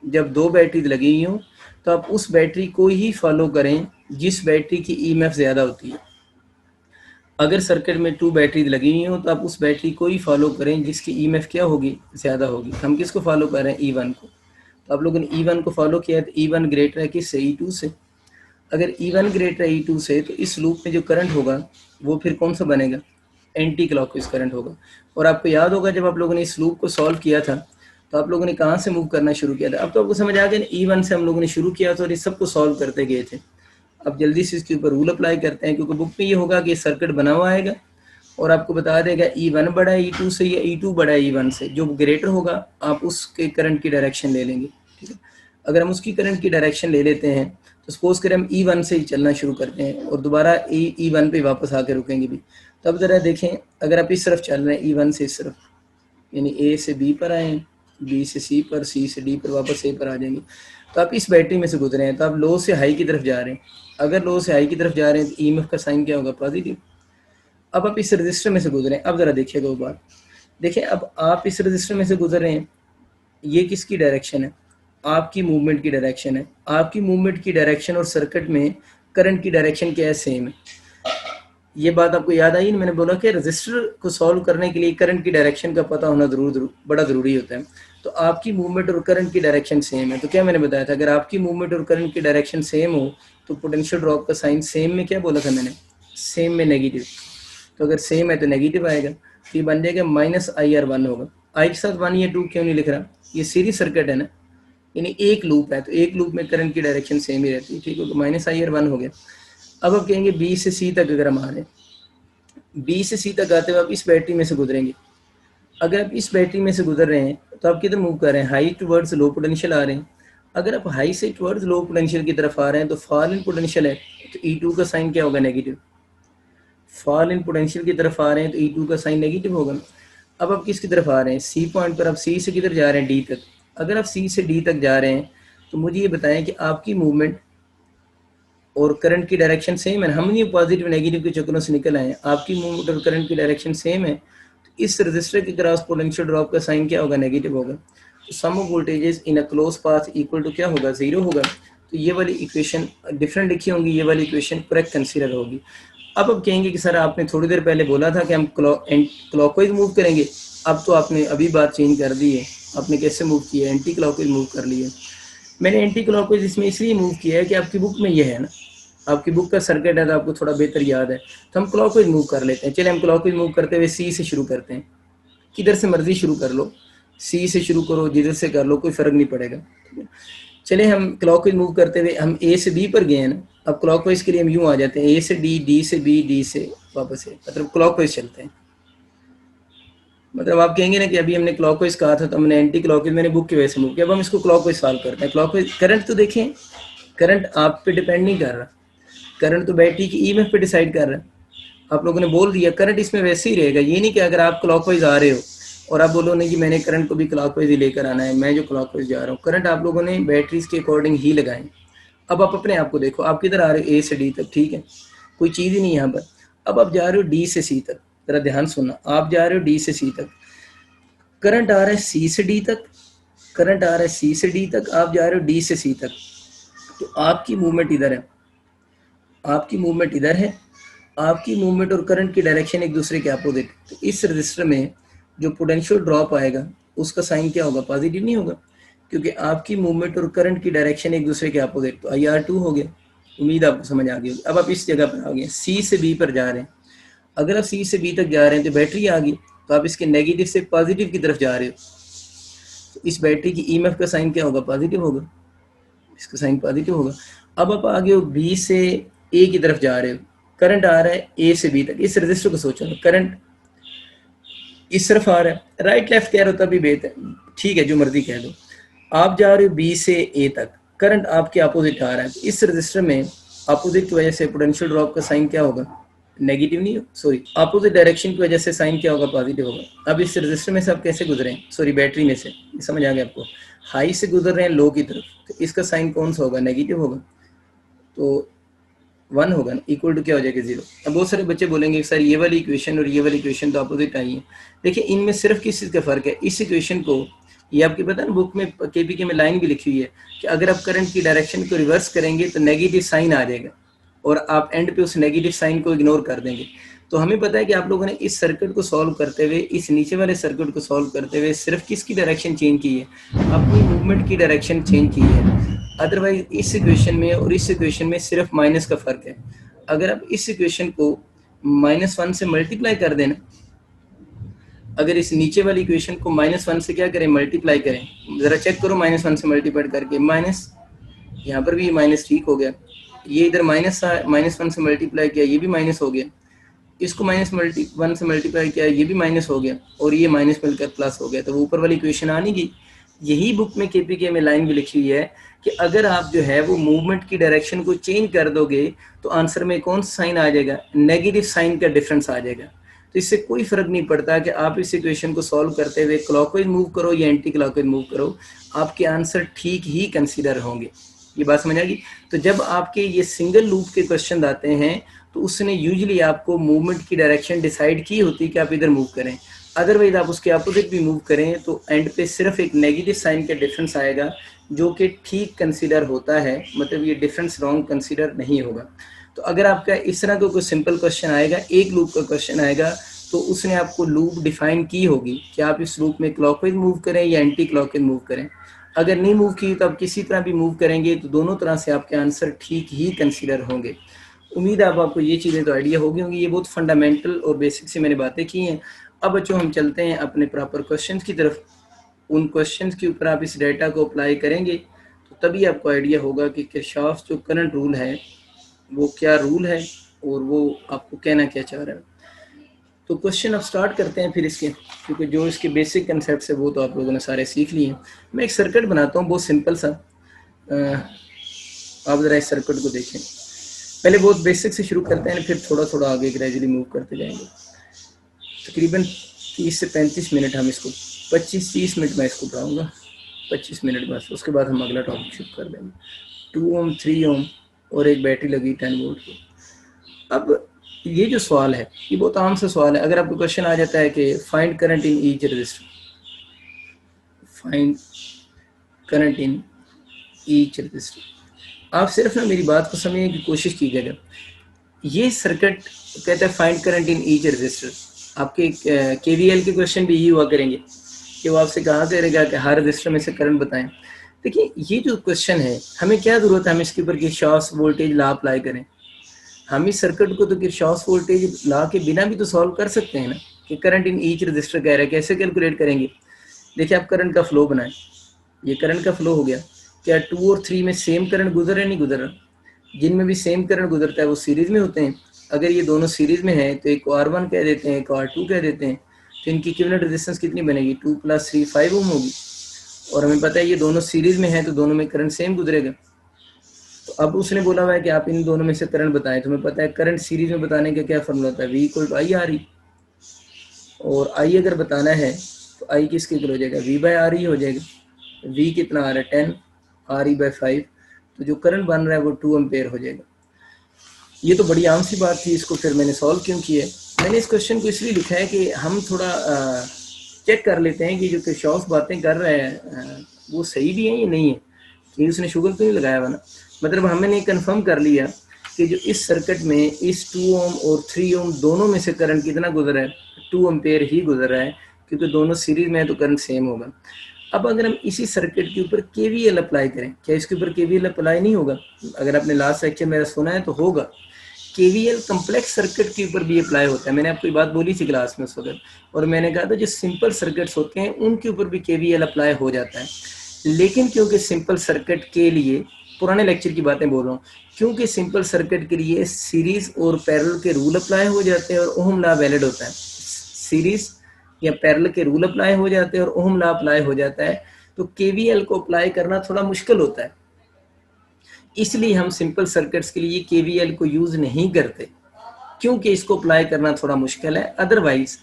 जब दो बैटरी लगी हुई हों तो आप उस बैटरी को ही फॉलो करें जिस बैटरी की ईएमएफ ज़्यादा होती है। अगर सर्किट में टू बैटरी लगी हुई हो तो आप उस बैटरी को ही फॉलो करें जिसकी ईएमएफ क्या होगी, ज़्यादा होगी। हम किसको फॉलो कर रहे हैं, E1 को। तो आप लोगों ने E1 को फॉलो किया है तो E1 ग्रेटर है किससे, E2 से। अगर E1 ग्रेटर है E2 से तो इस लूप में जो करंट होगा वो फिर कौन सा बनेगा, एंटी क्लॉकवाइज करंट होगा। और आपको याद होगा जब आप लोगों ने इस लूप को सॉल्व किया था तो आप लोगों ने कहाँ से मूव करना शुरू किया था। अब तो आपको समझ आ गया ना, E1 से हम लोगों ने शुरू किया था और इस सबको सॉल्व करते गए थे। अब जल्दी से इसके ऊपर रूल अप्लाई करते हैं क्योंकि बुक में ये होगा कि सर्किट बना हुआ आएगा और आपको बता देगा E1 बड़ा है E2 से या E2 बड़ा है E1 से। जो ग्रेटर होगा आप उसके करंट की डायरेक्शन ले लेंगे। ठीक है, अगर हम उसकी करंट की डायरेक्शन ले लेते हैं तो सपोज करें हम E1 से ही चलना शुरू करते हैं और दोबारा E1 पे वापस आके रुकेंगे भी। तब ज़रा देखें, अगर आप इस तरफ चल रहे हैं E1 से इस तरफ, यानी A से B पर आए, B से C पर, C से D पर, वापस A पर आ जाएंगे। तो आप इस बैटरी में से गुजरे हैं तो आप लो से हाई की तरफ जा रहे हैं। अगर लो से हाई की तरफ जा रहे हैं तो ईएमएफ का साइन क्या होगा, पॉजिटिव। अब आप इस रजिस्टर में से गुजरे हैं। अब ज़रा देखिएगा वो बात, देखिए अब आप इस रजिस्टर में से गुजर रहे हैं, ये किसकी डायरेक्शन है, आपकी मूवमेंट की डायरेक्शन है। आपकी मूवमेंट की डायरेक्शन और सर्किट में करंट की डायरेक्शन क्या है, सेम है। ये बात आपको याद आई, मैंने बोला कि रजिस्टर को सॉल्व करने के लिए करंट की डायरेक्शन का पता होना बड़ा ज़रूरी होता है। तो आपकी मूवमेंट और करंट की डायरेक्शन सेम है, तो क्या मैंने बताया था, अगर आपकी मूवमेंट और करंट की डायरेक्शन सेम हो तो पोटेंशियल ड्रॉप का साइन सेम में क्या बोला था मैंने, सेम में नेगेटिव। तो अगर सेम है तो नेगेटिव आएगा, तो ये बन जाएगा -IR1 होगा। आई के साथ 1 या 2 क्यों नहीं लिख रहा, ये सीरीज सर्किट है ना, यानी एक लूप है, तो एक लूप में करंट की डायरेक्शन सेम ही रहती है, ठीक है। तो माइनस आई आर 1 हो गया। अब आप कहेंगे बी से सी तक अगर हम आ रहे हैं, बी से सी तक आते हुए आप इस बैटरी में से गुजरेंगे। अगर आप इस बैटरी में से गुजर रहे हैं तो आप किधर मूव कर रहे हैं, हाई टुवर्ड्स लो पोटेंशियल आ रहे हैं। अगर आप हाई से टुवर्ड्स लो पोटेंशियल की तरफ आ रहे हैं तो फॉल इन पोटेंशियल है, तो E2 का साइन क्या होगा, नेगेटिव। फॉल इन पोटेंशियल की तरफ आ रहे हैं तो E2 का साइन नेगेटिव होगा। अब आप किसकी तरफ आ रहे हैं, सी पॉइंट पर। आप सी से किधर जा रहे हैं, डी तक। अगर आप सी से डी तक जा रहे हैं तो मुझे ये बताएं कि आपकी मूवमेंट और करंट की डायरेक्शन सेम है। हम नहीं पॉजिटिव नेगेटिव के चक्करों से निकल आए हैं, आपकी मूवमेंट और करंट की डायरेक्शन सेम है, तो इस रजिस्टर के क्रॉस पोटेंशियल ड्रॉप का साइन क्या होगा, नेगेटिव होगा। तो sum of voltages in a close path equal to क्या होगा, जीरो होगा। तो ये वाली इक्वेशन डिफरेंट लिखी होंगी, ये वाली इक्वेशन करेक्ट कंसीडर होगी। अब आप कहेंगे कि सर आपने थोड़ी देर पहले बोला था कि हम क्लॉकवाइज मूव करेंगे, अब तो आपने अभी बात चेंज कर दी है, आपने कैसे मूव किया है, एंटी क्लॉकवाइज मूव कर लिया। मैंने एंटी क्लॉकवाइज इसमें इसलिए मूव किया है कि आपकी बुक में ये है ना, आपकी बुक का सर्किट है तो आपको थोड़ा बेहतर याद है, तो हम क्लॉकवाइज मूव कर लेते हैं। चलिए हम क्लॉकवाइज मूव करते हुए सी से शुरू करते हैं, किधर से मर्जी शुरू कर लो, सी से शुरू करो, जिधर से कर लो, कोई फर्क नहीं पड़ेगा, ठीक है। चलिए हम क्लॉकवाइज मूव करते हुए हम ए से बी पर गए हैं ना, अब क्लॉकवाइज के लिए हम यूँ आ जाते हैं, ए से डी, डी से बी, डी से वापस है, मतलब क्लॉकवाइज चलते हैं। मतलब आप कहेंगे ना कि अभी हमने क्लॉकवाइज कहा था तो हमने एंटी क्लॉकवाइज, मैंने बुक की वजह से मूव किया, अब हम इसको क्लॉकवाइज सॉल्व करते हैं। क्लॉकवाइज करंट तो देखें, करंट आप पे डिपेंड नहीं कर रहा, करंट तो बैटरी की ईएमएफ पे डिसाइड कर रहा है। आप लोगों ने बोल दिया करंट इसमें वैसे ही रहेगा, ये नहीं कि अगर आप क्लॉकवाइज आ रहे हो और आप बोलो नहीं कि मैंने करंट को भी क्लॉकवाइज ही लेकर आना है, मैं जो क्लॉकवाइज जा रहा हूँ, करंट आप लोगों ने बैटरीज के अकॉर्डिंग ही लगाए। अब आप अपने आप को देखो, आप किधर आ रहे हो, ए से डी तक, ठीक है, कोई चीज़ ही नहीं यहाँ पर। अब आप जा रहे हो डी से सी तक, जरा ध्यान सुनना, आप जा रहे हो डी से सी तक, करंट आ रहा है सी से डी तक, करंट आ रहा है सी से डी तक, आप जा रहे हो डी से सी तक, तो आपकी मूवमेंट इधर है, आपकी मूवमेंट इधर है, आपकी मूवमेंट और करंट की डायरेक्शन एक दूसरे के अपोजिट। तो इस रजिस्टर में जो पोटेंशियल ड्रॉप आएगा उसका साइन क्या होगा, पॉजिटिव नहीं होगा, क्योंकि आपकी मूवमेंट और करंट की डायरेक्शन एक दूसरे के अपोजिट। तो IR2 हो गया। उम्मीद आपको समझ आ गई होगी। अब आप इस जगह पर आ गए, सी से बी पर जा रहे हैं। अगर आप सी से बी तक जा रहे हैं तो बैटरी आ गई, तो आप इसके नेगेटिव से पॉजिटिव की तरफ जा रहे हो, तो इस बैटरी की ईएमएफ का साइन क्या होगा, पॉजिटिव होगा, इसका साइन पॉजिटिव होगा। अब आप आगे हो बी से ए की तरफ जा रहे हो, करंट आ रहा है ए से बी तक। इस रजिस्टर को सोचो, करंट इस तरफ आ रहा है, राइट लेफ्ट कह रहे हो तभी बेहतर, ठीक है जो मर्जी कह दो। आप जा रहे हो बी से ए तक, करंट आपके अपोजिट आ रहा है, इस रजिस्टर में अपोजिट की वजह से पोटेंशियल ड्रॉप का साइन क्या होगा, नेगेटिव नहीं, सॉरी अपोजिट डायरेक्शन की वजह से साइन क्या होगा, पॉजिटिव होगा। अब इस रजिस्टर में से आप कैसे गुजरे हैं, सॉरी बैटरी में से, समझ आ गया आपको, हाई से गुजर रहे हैं लो की तरफ, तो इसका साइन कौन सा होगा, नेगेटिव होगा, तो 1 होगा ना, इक्वल टू क्या हो जाएगा, 0। अब बहुत सारे बच्चे बोलेंगे सर ये वाली इक्वेशन और ये वाली इक्वेशन तो अपोजिट आई है। देखिए इनमें सिर्फ किस चीज़ का फ़र्क है, इस इक्वेशन को, ये आपकी पता है ना बुक में केपीके में लाइन भी लिखी हुई है कि अगर आप करंट की डायरेक्शन को रिवर्स करेंगे तो नेगेटिव साइन आ जाएगा और आप एंड पे उस नेगेटिव साइन को इग्नोर कर देंगे। तो हमें पता है कि आप लोगों ने इस सर्किट को सॉल्व करते हुए, इस नीचे वाले सर्किट को सॉल्व करते हुए सिर्फ किसकी डायरेक्शन चेंज की है, अपनी मूवमेंट की डायरेक्शन चेंज की है। अदरवाइज इस इक्वेशन में और इस इक्वेशन में सिर्फ माइनस का फर्क है। अगर आप इस इक्वेशन को -1 से मल्टीप्लाई कर देना, अगर इस नीचे वाली इक्वेशन को -1 से क्या करें, मल्टीप्लाई करें, जरा चेक करो -1 से मल्टीप्लाई करके, माइनस यहाँ पर भी ये माइनस ठीक हो गया, ये इधर -1 से मल्टीप्लाई किया, ये भी माइनस हो गया, इसको -1 से मल्टीप्लाई किया, ये भी माइनस हो गया, और ये माइनस मिलकर प्लस हो गया, तो ऊपर वाली इक्वेशन आ नहीं गई। यही बुक में केपीके में लाइन भी लिखी हुई है कि अगर आप जो है वो मूवमेंट की डायरेक्शन को चेंज कर दोगे तो आंसर में कौन सा साइन आ जाएगा, नेगेटिव साइन का डिफरेंस आ जाएगा। तो इससे कोई फर्क नहीं पड़ता कि आप इस इक्वेशन को सॉल्व करते हुए क्लॉकवाइज मूव करो या एंटी क्लॉकवाइज मूव करो, आपके आंसर ठीक ही कंसीडर होंगे। ये बात समझ आ गई। तो जब आपके ये सिंगल लूप के क्वेश्चन आते हैं तो उसने यूजुअली आपको मूवमेंट की डायरेक्शन डिसाइड की होती है कि आप इधर मूव करें, अदरवाइज आप उसके अपोजिट भी मूव करें तो एंड पे सिर्फ एक नेगेटिव साइन का डिफरेंस आएगा जो कि ठीक कंसीडर होता है, मतलब ये डिफरेंस रॉन्ग कंसीडर नहीं होगा। तो अगर आपका इस तरह का कोई सिंपल क्वेश्चन आएगा, एक लूप का क्वेश्चन आएगा, तो उसने आपको लूप डिफाइन की होगी कि आप इस लूप में क्लॉकवाइज मूव करें या एंटी क्लॉकवाइज मूव करें। अगर नहीं मूव की तो आप किसी तरह भी मूव करेंगे तो दोनों तरह से आपके आंसर ठीक ही कंसीडर होंगे। उम्मीद है आपको ये चीज़ें तो आइडिया होगी होंगी। ये बहुत फंडामेंटल और बेसिक से मैंने बातें की हैं। अब बच्चों हम चलते हैं अपने प्रॉपर क्वेश्चन की तरफ उन क्वेश्चंस के ऊपर आप इस डेटा को अप्लाई करेंगे तो तभी आपको आइडिया होगा कि किरचॉफ जो करंट रूल है वो क्या रूल है और वो आपको कहना क्या चाह रहा है। तो क्वेश्चन अब स्टार्ट करते हैं फिर इसके, क्योंकि जो इसके बेसिक कंसेप्ट है वो तो आप लोगों ने सारे सीख लिए हैं। मैं एक सर्किट बनाता हूँ बहुत सिंपल सा, आप ज़रा इस सर्किट को देखें। पहले बहुत बेसिक से शुरू करते हैं, फिर थोड़ा थोड़ा आगे ग्रेजुअली मूव करते जाएंगे। तकरीबन 30 से 35 मिनट हम इसको 25-30 मिनट में इसको पढ़ाऊँगा, 25 मिनट बस, उसके बाद हम अगला टॉपिक शुरू कर देंगे। 2 ओम 3 ओम और एक बैटरी लगी 10 वोल्ट की। अब ये जो सवाल है ये बहुत आम सा सवाल है। अगर आपको क्वेश्चन आ जाता है कि find current in each resistor, find current in each resistor, आप सिर्फ ना मेरी बात को समझने की कोशिश कीजिएगा। ये सर्किट कहता है find current in each resistor. आपके केवीएल के क्वेश्चन भी यही हुआ करेंगे कि वो आपसे कहा करेगा कि हर रजिस्टर में से करंट बताएं। देखिए ये जो क्वेश्चन है, हमें क्या ज़रूरत है हम इसके ऊपर किरचॉफ वोल्टेज लॉ अप्लाई करें। हम इस सर्किट को तो किरचॉफ वोल्टेज लॉ के बिना भी तो सॉल्व कर सकते हैं ना, कि करंट इन ईच रजिस्टर कह रहा है, कैसे कैलकुलेट करेंगे। देखिए आप करंट का फ्लो बनाएं, ये करंट का फ्लो हो गया। क्या 2 और 3 में सेम करंट गुजर रहा है, नहीं गुजर रहा। जिनमें भी सेम करंट गुजरता है वो सीरीज में होते हैं। अगर ये दोनों सीरीज में है तो एक को R1 कह देते हैं, एक को R2 कह देते हैं। तो इनकी इक्विवेलेंट रेजिस्टेंस कितनी बनेगी, 2 + 3 5 ओम होगी। और हमें पता है ये दोनों सीरीज में है तो दोनों में करंट सेम गुजरेगा। तो अब उसने बोला हुआ है कि आप इन दोनों में से करंट बताएं। तो हमें पता है करंट सीरीज में बताने का क्या फॉर्मूला होता है, V = IRE। और I अगर बताना है तो I किसके इक्वल हो जाएगा, V/RE हो जाएगा। V कितना आ रहा है 10, RE/5, तो जो करंट बन रहा है वो 2 एम्पेयर हो जाएगा। ये तो बड़ी आम सी बात थी। इसको फिर मैंने सॉल्व क्यों किया है, मैंने इस क्वेश्चन को इसलिए लिखा है कि हम थोड़ा चेक कर लेते हैं कि जो किरचॉफ बातें कर रहे हैं वो सही भी है या नहीं है, कि उसने शुगर तो नहीं लगाया हुआ ना। मतलब हमने कंफर्म कर लिया कि जो इस सर्किट में इस 2 ओम और 3 ओम दोनों में से करंट कितना गुजर रहा है, 2 एम्पेयर ही गुजर रहा है, क्योंकि दोनों सीरीज में है तो करंट सेम होगा। अब अगर हम इसी सर्किट के ऊपर केवीएल अप्लाई करें, क्या इसके ऊपर केवीएल अप्लाई नहीं होगा? अगर आपने लास्ट लेक्चर मेरा सुना है तो होगा। केवीएल कम्प्लेक्स सर्किट के ऊपर भी अप्लाई होता है। मैंने आपको ये बात बोली थी क्लास में उस वक्त, और मैंने कहा था जो सिंपल सर्किट्स होते हैं उनके ऊपर भी केवीएल अप्लाई हो जाता है। लेकिन क्योंकि सिंपल सर्किट के लिए, पुराने लेक्चर की बातें बोल रहा हूँ, क्योंकि सिंपल सर्किट के लिए सीरीज और पैरेलल के रूल अप्लाई हो जाते हैं और ओहम लॉ वैलिड होता है। सीरीज या पैरेलल के रूल अप्लाई हो जाते हैं और ओहम लॉ अप्लाई हो जाता है, तो केवीएल को अप्लाई करना थोड़ा मुश्किल होता है। इसलिए हम सिंपल सर्किट्स के लिए केवीएल को यूज नहीं करते, क्योंकि इसको अप्लाई करना थोड़ा मुश्किल है। अदरवाइज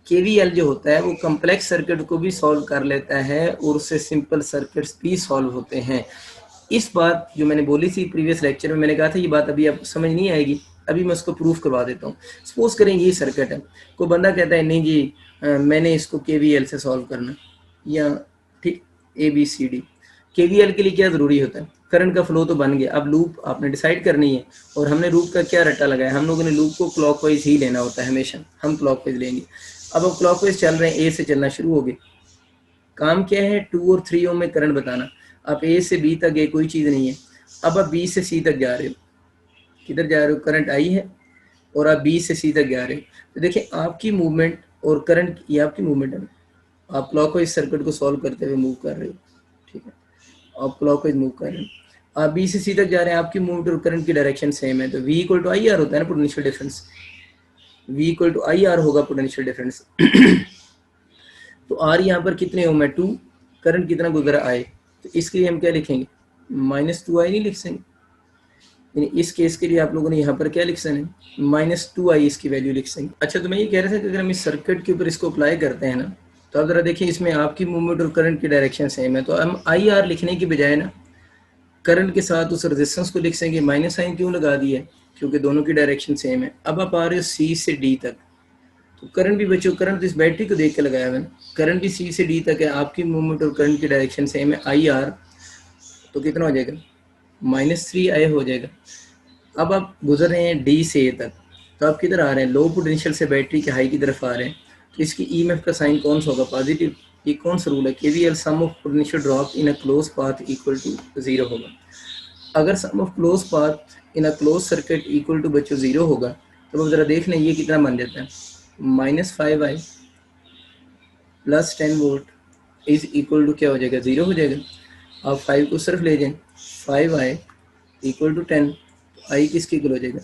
केवीएल जो होता है वो कम्प्लेक्स सर्किट को भी सॉल्व कर लेता है और उससे सिंपल सर्किट्स भी सॉल्व होते हैं। इस बात जो मैंने बोली थी प्रीवियस लेक्चर में, मैंने कहा था ये बात अभी आपको समझ नहीं आएगी, अभी मैं उसको प्रूफ करवा देता हूँ। सपोज करें ये सर्किट है, कोई बंदा कहता है नहीं जी मैंने इसको केवीएल से सॉल्व करना, या ठीक ABCD। केवीएल के लिए क्या ज़रूरी होता है, करंट का फ्लो तो बन गया, अब लूप आपने डिसाइड करनी है। और हमने लूप का क्या रट्टा लगाया, हम लोगों ने लूप को क्लॉकवाइज ही लेना होता है हमेशा, हम क्लॉकवाइज लेंगे। अब क्लॉकवाइज चल रहे हैं, ए से चलना शुरू हो गए। काम क्या है, 2 और 3 ओम में करंट बताना। आप ए से बी तक गए, कोई चीज़ नहीं है। अब आप बी से सी तक जा रहे हो, किधर जा रहे हो, करंट आई है और आप बी से सी तक जा रहे हो। तो देखिए आपकी मूवमेंट और करंट, ये आपकी मूवमेंट है, आप क्लॉकवाइज सर्किट को सॉल्व करते हुए मूव कर रहे हो, ठीक है, आप क्लॉकवाइज मूव कर रहे हो। आप बी से सी तक जा रहे हैं, आपकी मूवमेंट और करंट की डायरेक्शन सेम है, तो V = IR होता है ना, पोटेंशियल डिफरेंस। V = IR होगा पोटेंशियल डिफरेंस। तो R यहाँ पर कितने ओम है, 2, करंट कितना गुजरा I, तो इसके लिए हम क्या लिखेंगे, -2I नहीं लिख सकते। इस केस के लिए आप लोगों ने यहाँ पर क्या लिख सकते हैं, -2I इसकी वैल्यू लिख सकते। अच्छा, तो मैं ये कह रहा था कि अगर हम इस सर्किट के ऊपर इसको अप्लाई करते हैं ना, तो आप जरा देखिए इसमें आपकी मूवमेंट और करंट की डायरेक्शन सेम है, तो हम IR लिखने की बजाय ना करंट के साथ उस रेजिस्टेंस को लिख सकेंगे। माइनस साइन क्यों लगा दिया है, क्योंकि दोनों की डायरेक्शन सेम है। अब आप आ रहे हो C से D तक, तो करंट भी बच्चों, करंट इस बैटरी को देख के लगाया मैंने, करंट भी C से D तक है, आपकी मूवमेंट और करंट की डायरेक्शन सेम है IR, तो कितना हो जाएगा, -3I हो जाएगा। अब आप गुजर रहे हैं D से A तक, तो आप किधर आ रहे हैं, लो पोटेंशियल से बैटरी के हाई की तरफ आ रहे हैं, तो इसकी EMF का साइन कौन सा होगा, पॉजिटिव। ये कौन सा रूल है, KVL sum of potential drop in a close path equal to 0 होगा। अगर sum of close path in a close circuit equal to बच्चों 0 होगा, तो अब जरा देख लें ये कितना बन जाता है, -5I + 10 volt is equal to क्या हो जाएगा, 0 हो जाएगा। आप 5 को सिर्फ ले जाएं, 5i इक्वल टू 10, तो आई किसके इक्वल हो जाएगा,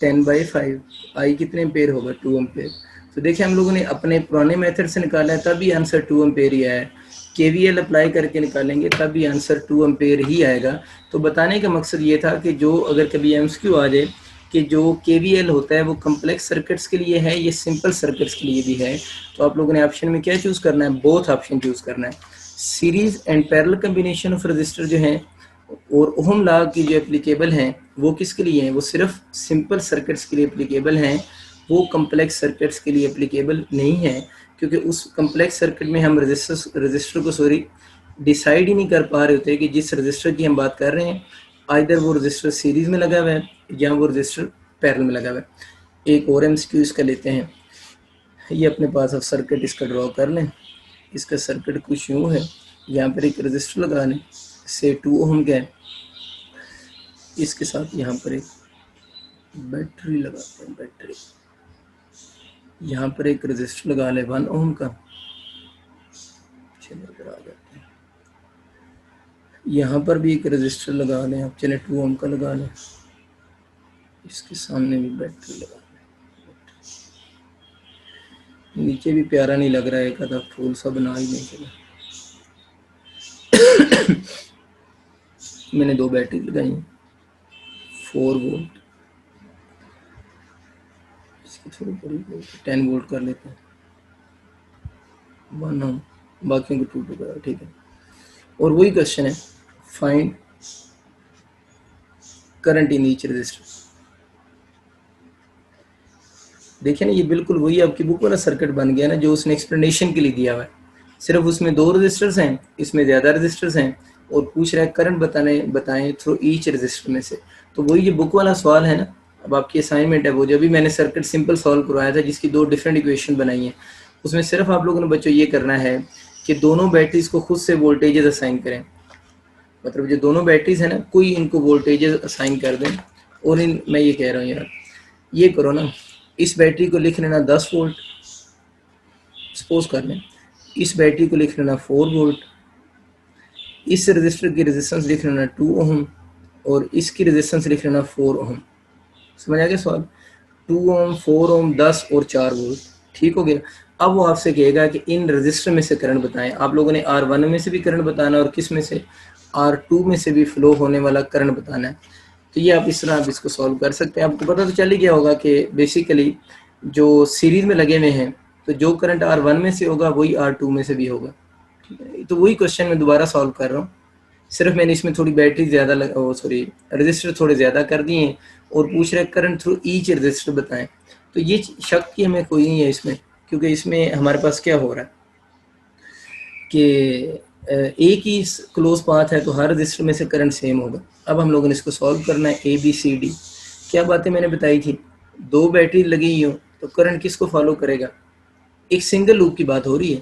10/5। आई कितने एम्पेयर होगा, 2 एम्पेयर। तो देखिए हम लोगों ने अपने पुराने मेथड से निकाला है तभी आंसर 2 एम्पेयर ही आया है। केवीएल अप्लाई करके निकालेंगे तब भी आंसर 2 एम्पेयर ही आएगा। तो बताने का मकसद ये था कि जो अगर कभी एमसीक्यू आ जाए कि जो केवीएल होता है वो कम्प्लेक्स सर्किट्स के लिए है, ये सिंपल सर्किट्स के लिए भी है, तो आप लोगों ने ऑप्शन में क्या चूज़ करना है, बोथ ऑप्शन चूज़ करना है। Series and parallel combination of register जो है और ओहम लॉ की जो एप्लीकेबल हैं वो किसके लिए हैं, वो सिर्फ सिंपल सर्किट्स के लिए एप्लीकेबल हैं, वो कम्प्लेक्स सर्किट्स के लिए एप्लीकेबल नहीं है, क्योंकि उस कम्प्लेक्स सर्किट में हम रजिस्टर को डिसाइड ही नहीं कर पा रहे होते कि जिस रजिस्टर की हम बात कर रहे हैं आइदर वो रजिस्टर सीरीज में लगा हुआ है या वो रजिस्टर पैरेलल में लगा हुआ है। एक और एमसीक्यू इसका लेते हैं, ये अपने पास अब सर्किट इसका ड्रॉ कर लें। इसका सर्किट कुछ यूँ है, यहाँ पर एक रजिस्टर लगा लें, से 2 ओम का है, इसके साथ यहाँ पर एक बैटरी लगाते हैं, बैटरी यहाँ पर एक रजिस्टर लगा लें 1 ओम का, चलिए इधर आ जाते हैं, यहाँ पर भी एक रजिस्टर लगा लें, आप चले 2 ओम का लगा लें, इसके सामने भी बैटरी लगा लें। नीचे भी प्यारा नहीं लग रहा है, एक आधा फूल सा बना ही नहीं चला। मैंने 2 बैटरी लगाई, 4 वोल्ट, इसकी थोड़ी बड़ी 10 वोल्ट कर लेते हैं, 1 ओम, बाकियों को 2 करा, ठीक है। और वही क्वेश्चन है, find current in each resistor. देखिए ना, ये बिल्कुल वही आपकी बुक वाला सर्किट बन गया ना जो उसने एक्सप्लेनेशन के लिए दिया हुआ है, सिर्फ उसमें 2 रजिस्टर्स हैं, इसमें ज़्यादा रजिस्टर्स हैं, और पूछ रहा है करंट बताएं थ्रू ईच रजिस्टर में से। तो वही ये बुक वाला सवाल है ना, अब आपकी असाइनमेंट है वो, जो भी मैंने सर्किट सिंपल सॉल्व करवाया था जिसकी 2 डिफरेंट इक्वेशन बनाई हैं, उसमें सिर्फ आप लोगों ने बच्चों ये करना है कि दोनों बैटरीज को खुद से वोल्टेजेस असाइन करें, मतलब जो दोनों बैटरीज हैं ना कोई इनको वोल्टेजेस असाइन कर दें। और मैं ये कह रहा हूँ यार, ये करो ना, इस बैटरी को लिख लेना 10 वोल्ट, सपोज कर लें, इस बैटरी को लिख लेना 4 वोल्ट, इस रजिस्टर की रेजिस्टेंस लिख लेना 2 ओम, और इसकी रेजिस्टेंस लिख लेना 4 ओम। समझ आ गया सवाल, 2 ओम, 4 ओम, 10 और 4 वोल्ट, ठीक हो गया। अब वो आपसे कहेगा कि इन रजिस्टर में से करंट बताएं। आप लोगों ने R1 में से भी करंट बताना और किस में से, R2 में से भी फ्लो होने वाला करंट बताना है। तो ये आप इस तरह आप इसको सॉल्व कर सकते हैं। आपको पता तो चल ही गया होगा कि बेसिकली जो सीरीज में लगे हुए हैं तो जो करंट R1 में से होगा वही R2 में से भी होगा, ठीक है। तो वही क्वेश्चन मैं दोबारा सॉल्व कर रहा हूँ, सिर्फ मैंने इसमें थोड़ी बैटरी ज़्यादा रजिस्टर थोड़े ज़्यादा कर दिए हैं, और पूछ रहे करंट थ्रू ईच रजिस्टर बताएं। तो ये शक की हमें कोई नहीं है इसमें, क्योंकि इसमें हमारे पास क्या हो रहा है कि एक ही क्लोज पाथ है तो हर रजिस्टर में से करंट सेम होगा। अब हम लोगों ने इसको सॉल्व करना है, ABCD क्या बातें मैंने बताई थी, 2 बैटरी लगी हो तो करंट किसको फॉलो करेगा, एक सिंगल लूप की बात हो रही है,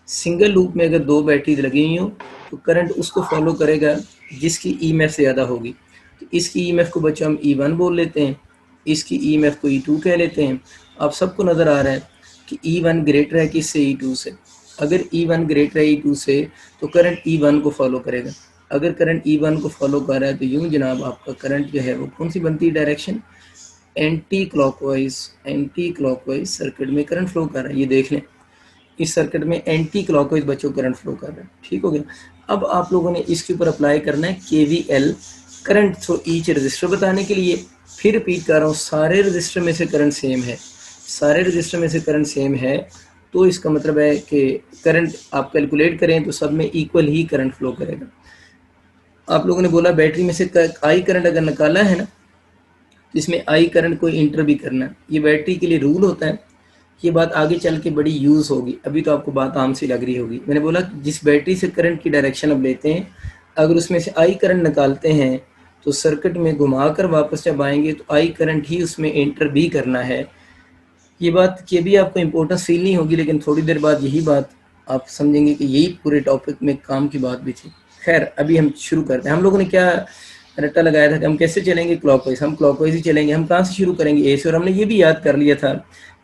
सिंगल लूप में अगर 2 बैटरी लगी हुई हो तो करंट उसको फॉलो करेगा जिसकी EMF ज़्यादा होगी। तो इसकी EMF को बच्चों हम E1 बोल लेते हैं, इसकी EMF को E2 कह लेते हैं। आप सबको नज़र आ रहा है कि E1 ग्रेटर है किससे, E2 से। अगर E1 ग्रेटर है E2 से तो करंट E1 को फॉलो करेगा। अगर करंट E1 को फॉलो कर रहा है तो यूँ जनाब आपका करंट जो है वो कौन सी बनती है डायरेक्शन, एंटी क्लॉकवाइज सर्किट में करंट फ्लो कर रहा है। ये देख लें, इस सर्किट में एंटी क्लॉकवाइज बच्चों करंट फ्लो कर रहा है, ठीक हो गया। अब आप लोगों ने इसके ऊपर अप्लाई करना है KVL, current through each resistor बताने के लिए। फिर रिपीट कर रहा हूँ, सारे रजिस्टर में से करंट सेम है, सारे रजिस्टर में से करंट सेम है, तो इसका मतलब है कि करंट आप कैलकुलेट करें तो सब में इक्वल ही करंट फ्लो करेगा। आप लोगों ने बोला बैटरी में से आई करंट अगर निकाला है ना, इसमें आई करंट को इंटर भी करना है, ये बैटरी के लिए रूल होता है। ये बात आगे चल के बड़ी यूज़ होगी, अभी तो आपको बात आम सी लग रही होगी। मैंने बोला जिस बैटरी से करंट की डायरेक्शन अब लेते हैं, अगर उसमें से आई करंट निकालते हैं तो सर्किट में घुमाकर वापस जब आएंगे तो आई करंट ही उसमें इंटर भी करना है। ये बात की भी आपको इम्पोर्टेंस फील नहीं होगी, लेकिन थोड़ी देर बाद यही बात आप समझेंगे कि यही पूरे टॉपिक में काम की बात भी थी। खैर अभी हम शुरू करते हैं। हम लोगों ने क्या रट्टा लगाया था कि हम कैसे चलेंगे क्लॉकवाइज, हम क्लॉकवाइज ही चलेंगे। हम कहाँ से शुरू करेंगे, ए से। और हमने ये भी याद कर लिया था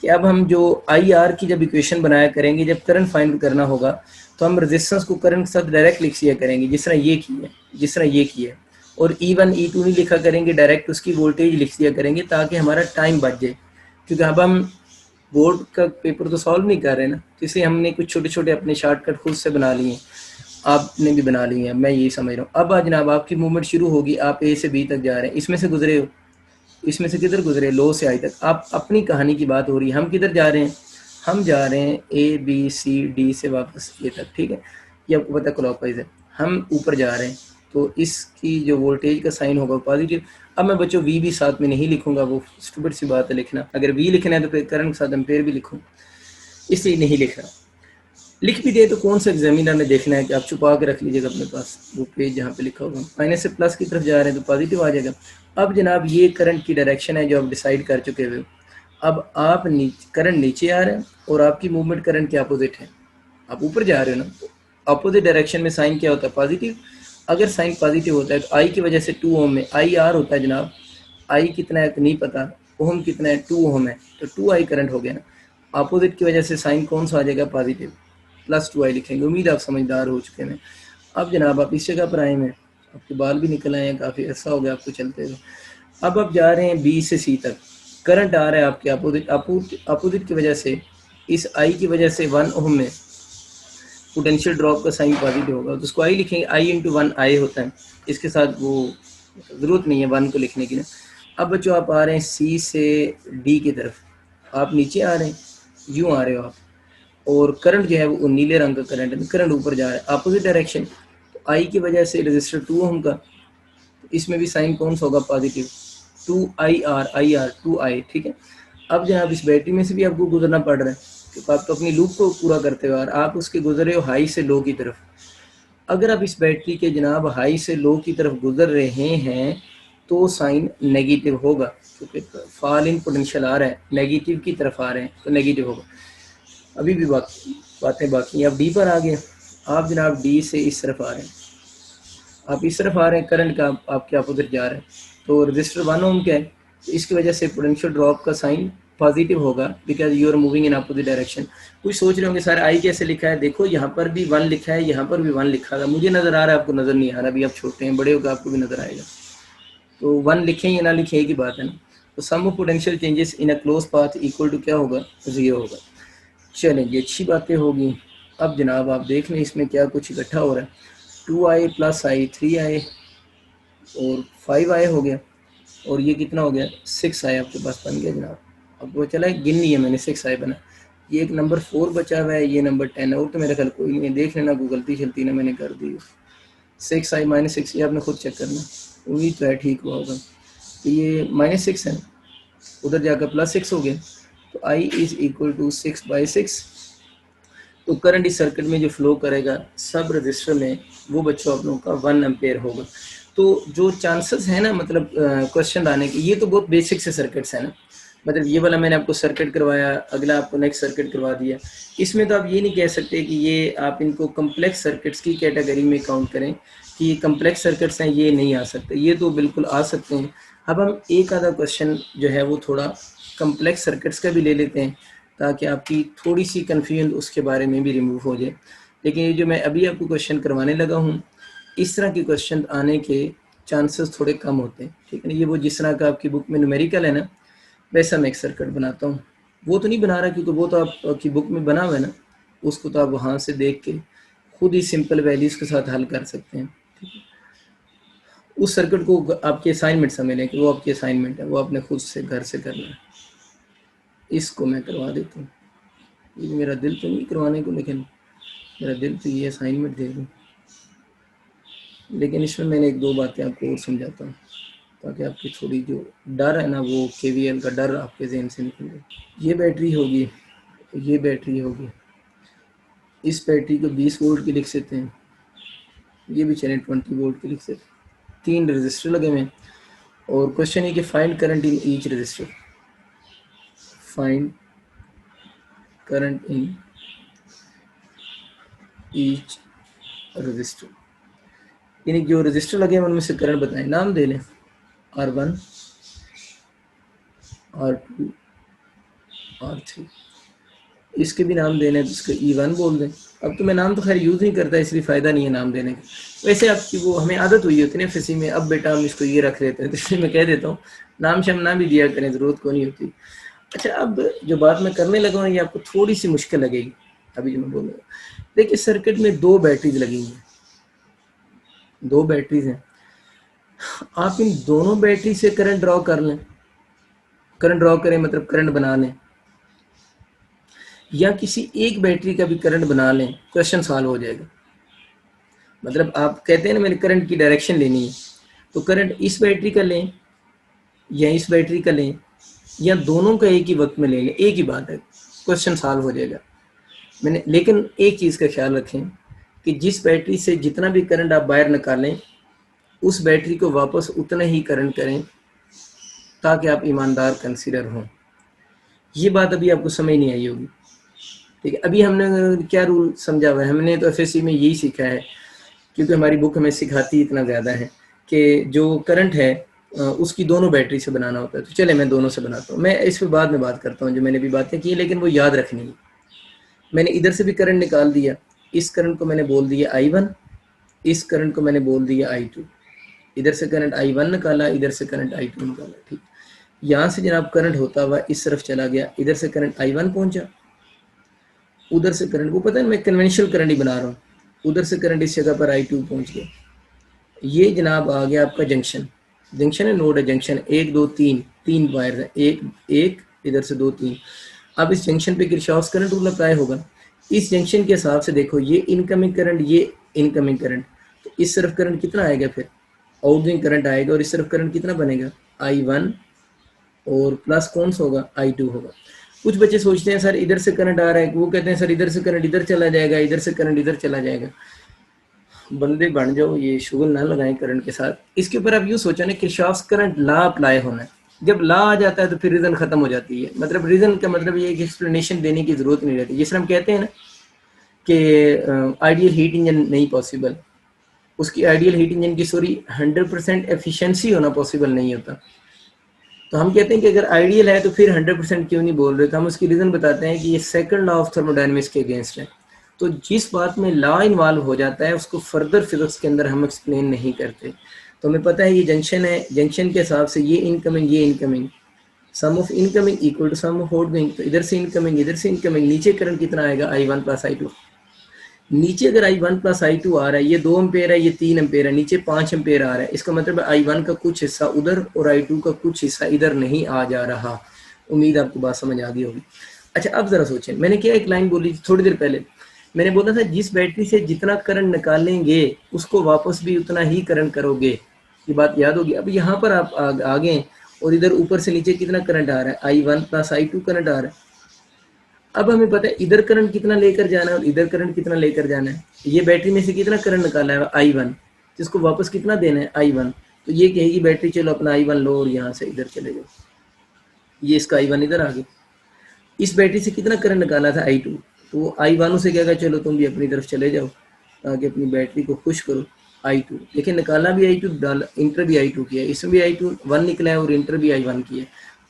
कि अब हम जो आई आर की जब इक्वेशन बनाया करेंगे, जब करंट फाइंड करना होगा, तो हम रेजिस्टेंस को करंट के साथ डायरेक्ट लिख लिया करेंगे, जिस तरह ये की है, जिस तरह ये की है। और E1 E2 नहीं लिखा करेंगे, डायरेक्ट उसकी वोल्टेज लिख दिया करेंगे, ताकि हमारा टाइम बच जाए। क्योंकि अब हम बोर्ड का पेपर तो सॉल्व नहीं कर रहे ना, तो इसलिए हमने कुछ छोटे छोटे अपने शॉर्टकट खुद से बना लिए, आपने भी बना लिए हैं, मैं यही समझ रहा हूँ। अब जनाब आपकी मूवमेंट शुरू होगी, आप ए से बी तक जा रहे हैं, इसमें से गुजरे हो, इसमें से किधर गुजरे, लो से आई तक। आप अपनी कहानी की बात हो रही है, हम किधर जा रहे हैं, हम जा रहे हैं ए बी सी डी से वापस ए तक, ठीक है। ये आपको पता क्लॉकवाइज है, हम ऊपर जा रहे हैं, तो इसकी जो वोल्टेज का साइन होगा पॉजिटिव। अब मैं बच्चों वी भी साथ में नहीं लिखूंगा, वो स्टूपिड सी बात है लिखना। अगर वी लिखना है तो फिर करंट के साथ एम्पेयर भी लिखूँ, इसलिए नहीं लिख रहा। लिख भी दे तो कौन सा एग्जामिनर ने देखना है, कि आप छुपा के रख लीजिएगा अपने पास वो पेज जहाँ पे लिखा होगा। माइनस से प्लस की तरफ जा रहे हैं तो पॉजिटिव आ जाएगा। अब जनाब ये करंट की डायरेक्शन है जो आप डिसाइड कर चुके हुए। अब आप करंट नीचे आ रहे हैं और आपकी मूवमेंट करंट के अपोजिट है, आप ऊपर जा रहे हो ना, तो अपोजिट डायरेक्शन में साइन क्या होता है, पॉजिटिव। अगर साइन पॉजिटिव होता है तो आई की वजह से 2 ओम में आई आर होता है जनाब। आई कितना है तो नहीं पता, ओम कितना है, 2 ओम है, तो 2 आई करंट हो गया ना। अपोजिट की वजह से साइन कौन सा आ जाएगा, पॉजिटिव, प्लस 2 आई लिखेंगे। उम्मीद आप समझदार हो चुके हैं। अब जनाब आप इस जगह पर आए हैं, आपके बाल भी निकल आए हैं, काफ़ी ऐसा हो गया आपको चलते हुए। अब आप जा रहे हैं बी से सी तक, करंट आ रहा है आपके अपोजिट, अपोजिट की वजह से, इस आई की वजह से 1 ओम में पोटेंशियल ड्रॉप का साइन पॉजिटिव होगा, तो उसको आई लिखेंगे, आई इंटू 1 आई होता है, इसके साथ वो ज़रूरत नहीं है 1 को लिखने की ना। अब बच्चों आप आ रहे हैं सी से डी की तरफ, आप नीचे आ रहे हैं, यूँ आ रहे हो आप, और करंट जो है वो नीले रंग का करंट है, करंट ऊपर जा रहा है अपोजिट डायरेक्शन। तो आई की वजह से रजिस्टर 2 ओम का, तो इसमें भी साइन कौन सा होगा, पॉजिटिव, 2 आई आर 2 आई, ठीक है। अब जनाब इस बैटरी में से भी आपको गुजरना पड़ रहा है, क्योंकि आप तो अपनी लूप को पूरा करते हो, और आप उसके गुजरे हो हाई से लो की तरफ। अगर आप इस बैटरी के जनाब हाई से लो की तरफ गुजर रहे हैं तो साइन नेगेटिव होगा, क्योंकि फॉल इन पोटेंशियल आ रहा है, नेगेटिव की तरफ आ रहे हैं तो नेगेटिव होगा। अभी भी बातें बाकी हैं। अब डी पर आ गए, आप जनाब डी से इस तरफ आ रहे हैं, आप इस तरफ आ रहे हैं, करंट का आपके अपोजिट जा रहे हैं, तो रजिस्टर 1 ओम का है, तो इसकी वजह से पोटेंशियल ड्रॉप का साइन पॉजिटिव होगा, because you are moving in opposite direction. कुछ सोच रहे होंगे सर आई कैसे लिखा है, देखो यहाँ पर भी 1 लिखा है, यहाँ पर भी 1 लिखा था, मुझे नज़र आ रहा है, आपको नज़र नहीं आ रहा, अभी आप छोटे हैं, बड़े होकर आपको भी नज़र आएगा। तो 1 लिखें या ना लिखें एक ही बात है ना। तो sum of potential changes in a close path equal to क्या होगा, 0 होगा। चलें ये अच्छी बातें होगी। अब जनाब आप देख लें इसमें क्या कुछ इकट्ठा हो रहा है, 2 आई प्लस आई 3 आई और 5 आई हो गया, और ये कितना हो गया, 6 आई आपके पास बन गया जनाब। अब वो चला गिन लिया मैंने, 6 आई बना। ये एक नंबर 4 बचा हुआ है, ये नंबर 10 है, और तो मेरा ख्याल कोई नहीं है, देख लेना कोई गलती चलती ना मैंने कर दी। 6 आई -6 ये आपने खुद चेक करना, उम्मीद तो है ठीक हुआ होगा। तो ये -6 है, उधर जाकर +6 हो गया, तो आई इज इक्वल टू 6/6। तो करंट इस सर्किट में जो फ्लो करेगा सब रजिस्टर में, वो बच्चों आप लोगों का 1 एम्पेयर होगा। तो जो चांसेस है ना, मतलब क्वेश्चन आने के, ये तो बहुत बेसिक से सर्किट्स है ना, मतलब ये वाला मैंने आपको सर्किट करवाया, अगला आपको नेक्स्ट सर्किट करवा दिया। इसमें तो आप ये नहीं कह सकते कि ये आप इनको कम्प्लेक्स सर्किट्स की कैटेगरी में काउंट करें, कि ये कम्प्लेक्स सर्किट्स हैं, ये नहीं आ सकते, ये तो बिल्कुल आ सकते हैं। अब हम एक आधा क्वेश्चन जो है वो थोड़ा कम्प्लेक्स सर्किट्स का भी ले लेते हैं, ताकि आपकी थोड़ी सी कन्फ्यूजन उसके बारे में भी रिमूव हो जाए। लेकिन ये जो मैं अभी आपको क्वेश्चन करवाने लगा हूँ, इस तरह के क्वेश्चन आने के चांसेस थोड़े कम होते हैं, ठीक है ना। ये वो जिस तरह का आपकी बुक में न्यूमेरिकल है ना, वैसा मैं एक सर्किट बनाता हूँ। वो तो नहीं बना रहा, क्योंकि वो तो आपकी बुक में बना हुआ है ना, उसको तो आप वहाँ से देख के खुद ही सिंपल वैल्यूज़ के साथ हल कर सकते हैं। उस सर्किट को आपकी असाइनमेंट समझ लें कि वो आपकी असाइनमेंट है, वो आपने खुद से घर से करना है। इसको मैं करवा देता हूँ, ये मेरा दिल तो नहीं करवाने को, लेकिन मेरा दिल तो ये असाइनमेंट दे दूँ। लेकिन इसमें मैंने एक दो बातें आपको और समझाता हूँ, ताकि आपकी थोड़ी जो डर है ना, वो केवीएल का डर आपके जहन से निकल जाए। ये बैटरी होगी, ये बैटरी होगी, इस बैटरी को 20 वोल्ट की लिख सकते हैं, ये भी चले 20 वोल्ट की लिख सकते हैं। 3 रजिस्टर लगे हुए हैं, और क्वेश्चन है कि find current in each resistor, find current in each resistor. यानी जो रजिस्टर लगे हैं उनमें से करंट बताएं, नाम दे लें, R1, R2, R3, इसके भी नाम देने तो इसका E1 बोल दें। अब तो मैं नाम तो खैर यूज़ नहीं करता इसलिए फ़ायदा नहीं है नाम देने का, वैसे आपकी वो हमें आदत हुई होती है ना FSC में, अब बेटा हम इसको ये रख लेते हैं, तो इसलिए मैं कह देता हूँ, नाम शम ना भी दिया करें, ज़रूरत को नहीं होती। अच्छा, अब जो बात मैं करने लगा हूँ ये आपको थोड़ी सी मुश्किल लगेगी अभी जो मैं बोलूँगा। देखिए सर्किट में 2 बैटरीज लगी हैं, 2 बैटरीज हैं, आप इन दोनों बैटरी से करंट ड्रॉ कर लें, करंट ड्रॉ करें मतलब करंट बना लें, या किसी एक बैटरी का भी करंट बना लें, क्वेश्चन सॉल्व हो जाएगा। मतलब आप कहते हैं ना मैंने करंट की डायरेक्शन लेनी है, तो करंट इस बैटरी का लें या इस बैटरी का लें या दोनों का एक ही वक्त में ले लें, एक ही बात है, क्वेश्चन सॉल्व हो जाएगा। मैंने लेकिन एक चीज़ का ख्याल रखें कि जिस बैटरी से जितना भी करंट आप बाहर निकालें उस बैटरी को वापस उतना ही करंट करें ताकि आप ईमानदार कंसीडर हों। ये बात अभी आपको समझ नहीं आई होगी, ठीक है। अभी हमने क्या रूल समझा हुआ है, हमने तो FSC में यही सीखा है, क्योंकि हमारी बुक हमें सिखाती इतना ज़्यादा है कि जो करंट है उसकी दोनों बैटरी से बनाना होता है। तो चले मैं दोनों से बनाता हूँ, मैं इस पर बाद में बात करता हूँ जो मैंने भी बातें की, लेकिन वो याद रखनी है। मैंने इधर से भी करंट निकाल दिया, इस करंट को मैंने बोल दिया I1, इस करंट को मैंने बोल दिया I2, इधर से करंट I1 निकाला, इधर से करंट I2 निकाला, ठीक। यहाँ से जनाब करंट होता हुआ इस तरफ चला गया, इधर से करंट I1 पहुंचा, उधर से करंट, वो पता है मैं कन्वेंशनल करंट ही बना रहा हूँ, उधर से करंट इस जगह पर I2 पहुंच गया। ये जनाब आ गया आपका जंक्शन, जंक्शन है, नोड है, जंक्शन 1 2 3, 3 वायर है, एक एक इधर से 2 3। अब इस जंक्शन पे किरचॉफ्स करंट रूल अप्लाई होगा। इस जंक्शन के हिसाब से देखो, ये इनकमिंग करंट, ये इनकमिंग करंट, तो इस तरफ करंट कितना आएगा, फिर आउटगोइंग करंट आएगा, और इस तरफ करंट कितना बनेगा, I1, और प्लस कौन सा होगा, I2 होगा। कुछ बच्चे सोचते हैं सर इधर से करंट आ रहा है, वो कहते हैं सर इधर से करंट इधर चला जाएगा, इधर से करंट इधर चला जाएगा। बंदे बन जाओ, ये शुगल ना लगाएं करंट के साथ। इसके ऊपर आप यूँ सोचो ना, किरचॉफ्स करंट लॉ अप्लाई होना है। जब लॉ आ जाता है तो फिर रीज़न ख़त्म हो जाती है। मतलब रीज़न का मतलब ये एक एक्सप्लेनेशन देने की ज़रूरत नहीं रहती। जिस हम कहते हैं ना कि आइडियल हीट इंजन नहीं पॉसिबल, उसकी आइडियल हीट इंजन की 100% एफिशिएंसी होना पॉसिबल नहीं होता। तो हम कहते हैं कि अगर आइडियल है तो फिर 100% क्यों नहीं बोल रहे, तो हम उसकी रीज़न बताते हैं कि ये सेकंड लॉ ऑफ थर्मोडायनेमिक्स के अगेंस्ट है। तो जिस बात में लॉ इन्वॉल्व हो जाता है उसको फर्दर फिजिक्स के अंदर हम एक्सप्लेन नहीं करते। तो हमें पता है ये जंक्शन है, जंक्शन के हिसाब से ये incoming, sum of incoming equal to sum of outgoing. तो इधर से इनकमिंग, नीचे करंट कितना आएगा, I1 प्लस I2। नीचे अगर I1 प्लस I2 आ रहा है, ये 2 एम्पेयर है, ये 3 एम्पेयर है, नीचे 5 एम्पेयर आ रहा है, इसका मतलब I1 का कुछ हिस्सा उधर और I2 का कुछ हिस्सा इधर नहीं आ जा रहा। उम्मीद आपको बात समझ आ गई होगी। अच्छा, अब जरा सोचें, मैंने क्या एक लाइन बोली थोड़ी देर पहले, मैंने बोला था जिस बैटरी से जितना करंट निकालेंगे उसको वापस भी उतना ही करंट करोगे, ये बात याद होगी। अब यहाँ पर आप आ गए और इधर ऊपर से नीचे कितना करंट आ रहा है, I1 प्लस I2 करंट आ रहा है। अब हमें पता है इधर करंट कितना लेकर जाना है और इधर करंट कितना लेकर जाना है। ये बैटरी में से कितना करंट निकाला है, I1, जिसको वापस कितना देना है, I1। तो ये कहेगी बैटरी चलो अपना I1 लो और यहाँ से इधर चले जाओ, ये इसका I1 इधर आ गया। इस बैटरी से कितना करंट निकाला था, I2, तो I1 से कहेगा चलो तुम भी अपनी तरफ चले जाओ ताकि अपनी बैटरी को खुश करो, I2। लेकिन निकाला भी I2, डाला इंटर भी I2 किया, इसमें भी I2 1 निकला है और इंटर भी I1 किया।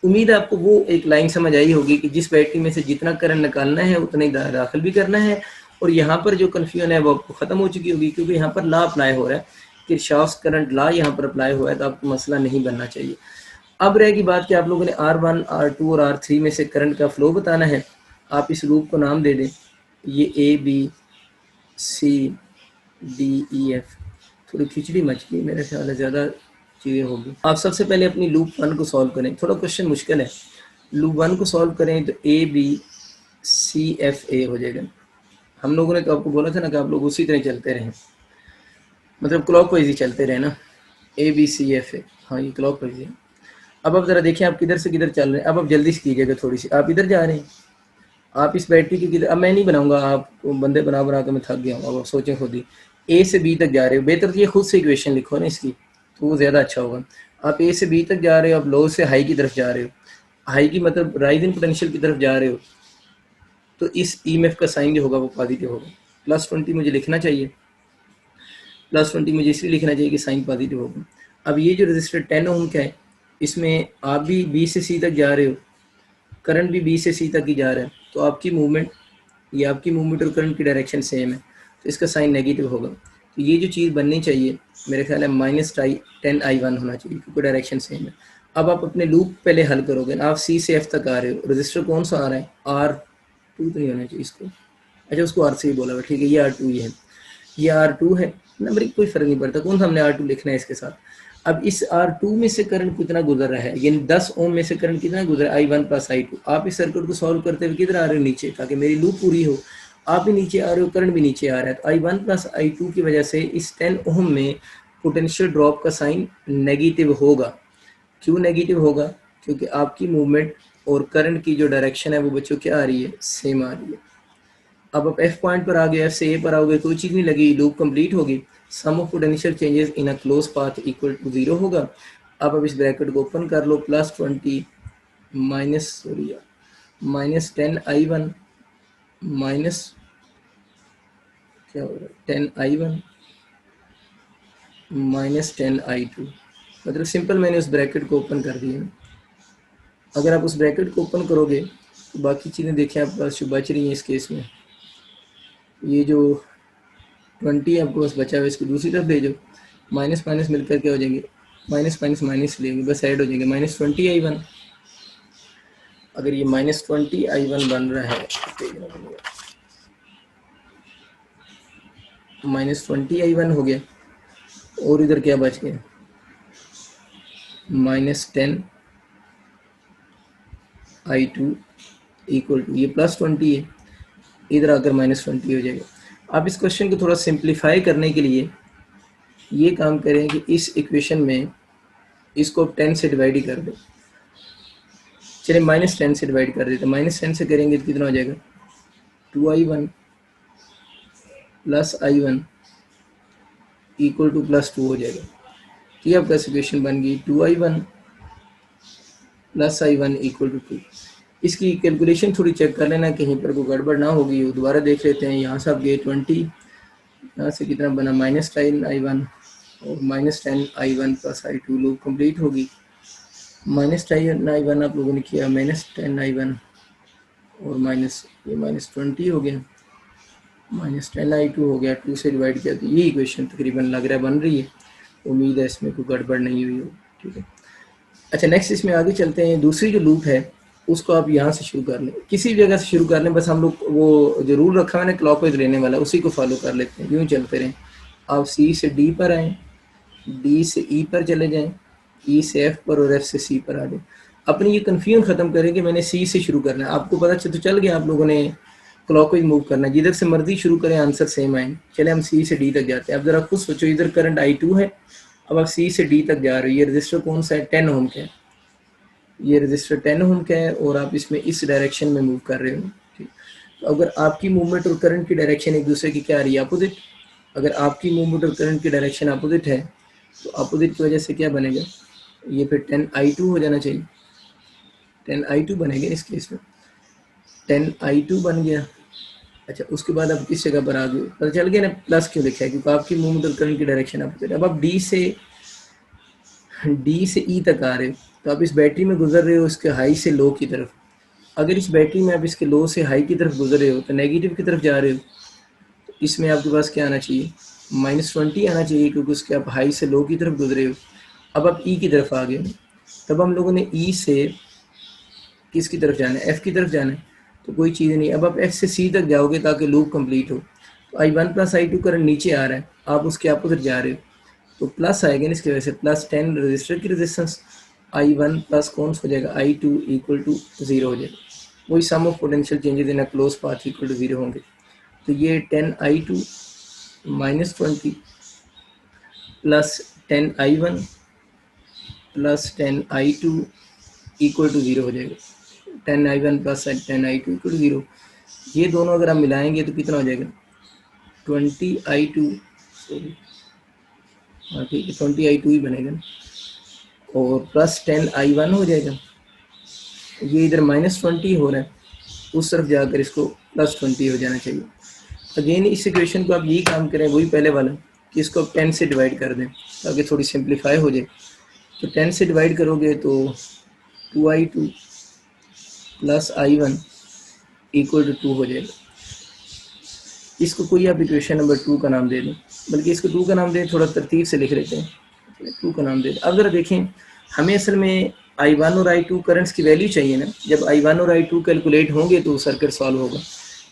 उम्मीद है आपको वो एक लाइन समझ आई होगी कि जिस बैटरी में से जितना करंट निकालना है उतना ही दाखिल भी करना है। और यहाँ पर जो कन्फ्यूजन है वो आपको ख़त्म हो चुकी होगी, क्योंकि यहाँ पर लॉ अप्लाई हो रहा है, किरचॉफ्स करंट लॉ यहाँ पर अप्लाई हुआ है, तो आपको मसला नहीं बनना चाहिए। अब रहेगी बात कि आप लोगों ने R1, R2 और R3 में से करंट का फ्लो बताना है। आप इस लूप को नाम दे दें, ये ABCDEF। थोड़ी खिचड़ी मच गई, मेरे ख्याल है ज़्यादा चीज़ें होगी। आप सबसे पहले अपनी लूप 1 को सॉल्व करें, थोड़ा क्वेश्चन मुश्किल है। लूप 1 को सॉल्व करें तो ABCFA हो जाएगा। हम लोगों ने तो आपको बोला था ना कि आप लोग उसी तरह चलते रहें, मतलब क्लॉकवाइज ही चलते रहे ना, ABCFA, हाँ ये क्लॉकवाइज है। अब आप ज़रा देखें आप किधर से किधर चल रहे हैं। अब आप जल्दी से कीजिएगा थोड़ी सी, आप इधर जा रहे हैं, आप इस बैटरी की किधर, अब मैं नहीं बनाऊंगा, आप बंदे बना बना के मैं थक गया हूँ। अब आप सोचें खुद ही, A से B तक जा रहे हो, बेहतर तो ये खुद से इक्वेशन लिखो ना इसकी, तो वो ज़्यादा अच्छा होगा। आप A से B तक जा रहे हो, आप लो से हाई की तरफ जा रहे हो, हाई की मतलब राइजिंग पोटेंशियल की तरफ जा रहे हो, तो इस EMF का साइन जो होगा वो पॉजिटिव होगा, +20 मुझे लिखना चाहिए। +20 मुझे इसलिए लिखना चाहिए कि साइन पॉजिटिव होगा। अब ये जो रजिस्टर 10 ओम का है, इसमें आप भी बी से सी तक जा रहे हो, करंट भी बी से सी तक ही जा रहा है, तो आपकी मूवमेंट, ये आपकी मूवमेंट और करंट की डायरेक्शन सेम है, तो इसका साइन नेगेटिव होगा। तो ये जो चीज़ बननी चाहिए मेरे ख्याल है -10I1 होना चाहिए, क्योंकि डायरेक्शन सेम है। अब आप अपने लूप पहले हल करोगे ना, आप सी से एफ तक आ रहे हो, रजिस्टर कौन सा आ रहा है, R2 तो नहीं होना चाहिए इसको, अच्छा उसको R से ही बोला हुआ, ठीक है, ये R2 ही है, ये R2 है, नंबर कोई फर्क नहीं पड़ता कौन सा हमने R2 लिखना है इसके साथ। अब इस R2 में से करंट कितना गुजर रहा है, यानी 10 ओम में से करंट कितना गुजर रहा है, I1 + I2। आप इस सर्किट को सॉल्व करते हुए किधर आ रहे हो, नीचे, ताकि मेरी लूप पूरी हो। आप भी नीचे आ रहे हो, करंट भी नीचे आ रहा है, तो I1 + I2 की वजह से इस 10 ओम में पोटेंशियल ड्रॉप का साइन नेगेटिव होगा। क्यों नेगेटिव होगा, क्योंकि आपकी मूवमेंट और करंट की जो डायरेक्शन है वो बच्चों क्या आ रही है, सेम आ रही है। अब आप F पॉइंट पर आ गए, F से A पर आओगे, कोई चीज़ नहीं लगी, लूप कंप्लीट होगी, sum of potential changes in a close path equal to 0 होगा। अब इस ब्रैकेट को ओपन कर लो, +20 -10I1 माइनस क्या हो रहा है 10I1 -10I2, मतलब सिंपल मैंने उस ब्रैकेट को ओपन कर दिया। अगर आप उस ब्रैकेट को ओपन करोगे तो बाकी चीज़ें देखें आपके पास जो बच रही हैं इस केस में, ये जो 20 आपको बस बचा हुआ है, इसको दूसरी तरफ भेजो, माइनस माइनस मिलकर क्या हो जाएंगे, माइनस माइनस माइनस लेंगे, बस ऐड हो जाएंगे, -20I1। अगर ये -20I1 बन रहा है, -20I1 हो गया, और इधर क्या बच गया, -10I2 इक्वल टू, ये +20 है, इधर आकर -20 हो जाएगा। आप इस क्वेश्चन को थोड़ा सिंप्लीफाई करने के लिए ये काम करें कि इस इक्वेशन में इसको 10 से डिवाइड ही कर दो। चलिए -10 से डिवाइड कर देते, -10 से करेंगे तो कितना हो जाएगा, 2I1 + I1 इक्वल टू +2 हो जाएगा। तो ये आपका इक्वेशन बन गई, 2I1 + I1 इक्वल टू 2। इसकी कैलकुलेशन थोड़ी चेक कर लेना, कहीं पर कोई गड़बड़ ना होगी, वो दोबारा देख लेते हैं। यहाँ से आप गए 20, यहाँ से कितना बना, -10I1 और -10I1 + I2, लूप कंप्लीट होगी। -10I1 आप लोगों ने किया, -10I1 और ये -20 हो गया, -10I2 हो गया, 2 से डिवाइड किया, तो ये इक्वेशन तकरीबन लग रहा है बन रही है। उम्मीद है इसमें कोई गड़बड़ नहीं हुई हो, ठीक है। अच्छा, नेक्स्ट इसमें आगे चलते हैं। दूसरी जो लूप है उसको आप यहाँ से शुरू कर लें, किसी भी जगह से शुरू कर लें, बस हम लोग वो जो रूल रखा है ना क्लॉकवाइज लेने वाला, उसी को फॉलो कर लेते हैं, यूँ चलते रहें। आप C से D पर आएँ, D से E पर चले जाएँ, E से F पर और F से C पर आ जाएँ। अपनी ये कन्फ्यूजन ख़त्म करें कि मैंने C से शुरू करना है। आपको पता तो चल गया आप लोगों ने क्लॉकवाइज मूव करना है, जिधर से मर्जी शुरू करें आंसर सेम आए। चले हम C से D तक जाते हैं। अब ज़रा खुद सोचो, इधर करंट I2 है, अब आप C से D तक जा रहे हो, ये रजिस्टर कौन सा है, 10 ओम का है, ये रजिस्टर 10 ओम का है, और आप इसमें इस डायरेक्शन में मूव कर रहे हो, ठीक। तो अगर आपकी मूवमेंट और करंट की डायरेक्शन एक दूसरे की क्या आ रही है, अपोजिट। अगर आपकी मूवमेंट और करंट की डायरेक्शन अपोजिट है, तो अपोजिट की वजह से क्या बनेगा, ये फिर 10I2 हो जाना चाहिए, 10I2 बनेगा इस केस में, 10I2 बन गया। अच्छा, उसके बाद आप किस जगह पर आ गए, पता चल गया ना प्लस क्यों लिखा है, क्योंकि आपकी मूवमेंट और करंट की डायरेक्शन अपोजिट। अब आप डी से ई तक आ रहे हो, तो आप इस बैटरी में गुजर रहे हो इसके हाई से लो की तरफ। अगर इस बैटरी में आप इसके लो से हाई की तरफ गुजर रहे हो तो नेगेटिव की तरफ जा रहे हो, तो इसमें आपके पास क्या आना चाहिए, -20 आना चाहिए, क्योंकि उसके आप हाई से लो की तरफ गुजरे हो। अब आप ई की तरफ आ गए, तब हम लोगों ने ई से किसकी तरफ जाना है, एफ़ की तरफ जाना है, तो कोई चीज़ नहीं। अब आप एफ से सी तक जाओगे ताकि लूप कंप्लीट हो। तो I1 + I2 करंट नीचे आ रहा है, आप उसके अपोजिट जा रहे हो, तो प्लस आएगा ना इसकी वजह से, +10 रजिस्टर की रेजिस्टेंस, I1 प्लस कौन सा हो जाएगा, I2 इक्वल टू 0 हो जाएगा। वही sum of potential changes in a close path equal to 0 होंगे। तो ये 10I2 -20 plus 10I1 plus 10I2 equal to 0 हो जाएगा। 10I1 plus 10I2 equal to 0, ये दोनों अगर आप मिलाएंगे तो कितना हो जाएगा, 20I2, सॉरी हाँ ठीक है, 20I2 ही बनेगा ना, और प्लस 10I1 हो जाएगा। ये इधर -20 हो रहा है, उस तरफ जाकर इसको +20 हो जाना चाहिए। अगेन इस इक्वेशन को आप यही काम करें, वही पहले वाला, कि इसको 10 से डिवाइड कर दें ताकि थोड़ी सिंप्लीफाई हो जाए। तो 10 से डिवाइड करोगे तो 2i2 plus i1 equal to 2 हो जाएगा। इसको कोई आप इक्वेशन नंबर 2 का नाम दे दें, बल्कि इसको 2 का नाम दें, थोड़ा तरतीब से लिख लेते हैं। 2 का नाम दे दें। अब ज़रा देखें, हमें असल में i1 और i2 करंट्स की वैल्यू चाहिए ना। जब i1 और i2 कैलकुलेट होंगे तो सर्किट सॉल्व होगा।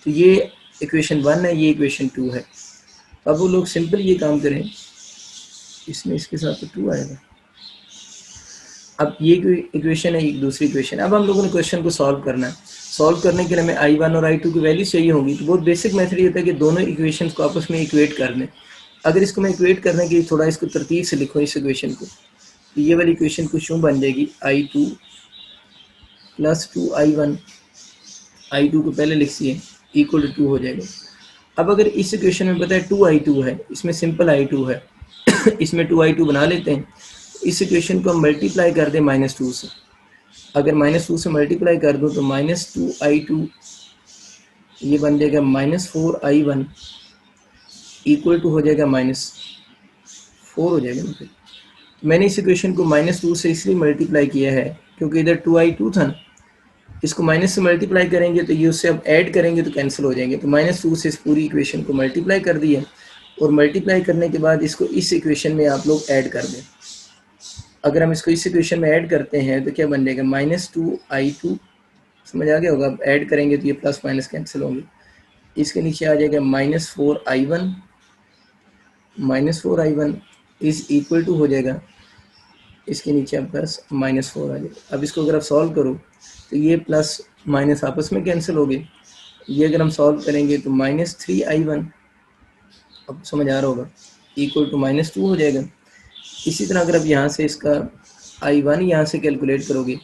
तो ये इक्वेशन 1 है, ये इक्वेशन 2 है। अब वो लोग सिंपल ये काम करें, इसमें इसके साथ तो 2 आएगा। अब ये इक्वेशन है, एक दूसरी इक्वेशन। अब हम लोगों ने क्वेश्चन को सॉल्व करना है। सॉल्व करने के लिए हमें i1 और i2 की वैल्यू चाहिए होंगी। तो बहुत बेसिक मेथड ये होता है कि दोनों इक्वेशंस को आपस में इक्वेट कर दें। अगर इसको मैं इक्वेट करने के लिए थोड़ा इसको तरतीब से लिखूँ इस इक्वेशन को, तो ये वाली इक्वेशन कुछ यूँ बन जाएगी, i2 प्लस 2i1, i2 को पहले लिखिए, इक्वल टू 2 हो जाएगा। अब अगर इस इक्वेशन में पता है 2i2 है, इसमें सिंपल i2 है इसमें 2i2 बना लेते हैं। इस इक्वेशन को हम मल्टीप्लाई कर दें -2 से। अगर -2 से मल्टीप्लाई कर दो तो -2i2 ये बन जाएगा -4i1 इक्वल टू हो जाएगा -4 हो जाएगा। फिर मैंने इस इक्वेशन को -2 से इसलिए मल्टीप्लाई किया है क्योंकि इधर 2i2 था ना, इसको माइनस से मल्टीप्लाई करेंगे तो ये उससे अब ऐड करेंगे तो कैंसिल हो जाएंगे। तो -2 से इस पूरी इक्वेशन को मल्टीप्लाई कर दिया, और मल्टीप्लाई करने के बाद इसको इस इक्वेशन में आप लोग ऐड कर दें। अगर हम इसको इस इक्वेशन में ऐड करते हैं तो क्या बन जाएगा, -2i2, समझ आ गया होगा। अब ऐड करेंगे तो ये प्लस माइनस कैंसिल होंगे। इसके नीचे आ जाएगा -4i1 इज इक्वल टू हो जाएगा, इसके नीचे अब प्लस -4 आ जाएगा। अब इसको अगर आप सॉल्व करो तो ये प्लस माइनस आपस में कैंसिल हो गए। ये अगर हम सॉल्व करेंगे तो -3i1, अब समझ आ रहा होगा, इक्वल टू -2 हो जाएगा। इसी तरह अगर आप यहाँ से इसका i1 यहाँ से कैलकुलेट करोगे,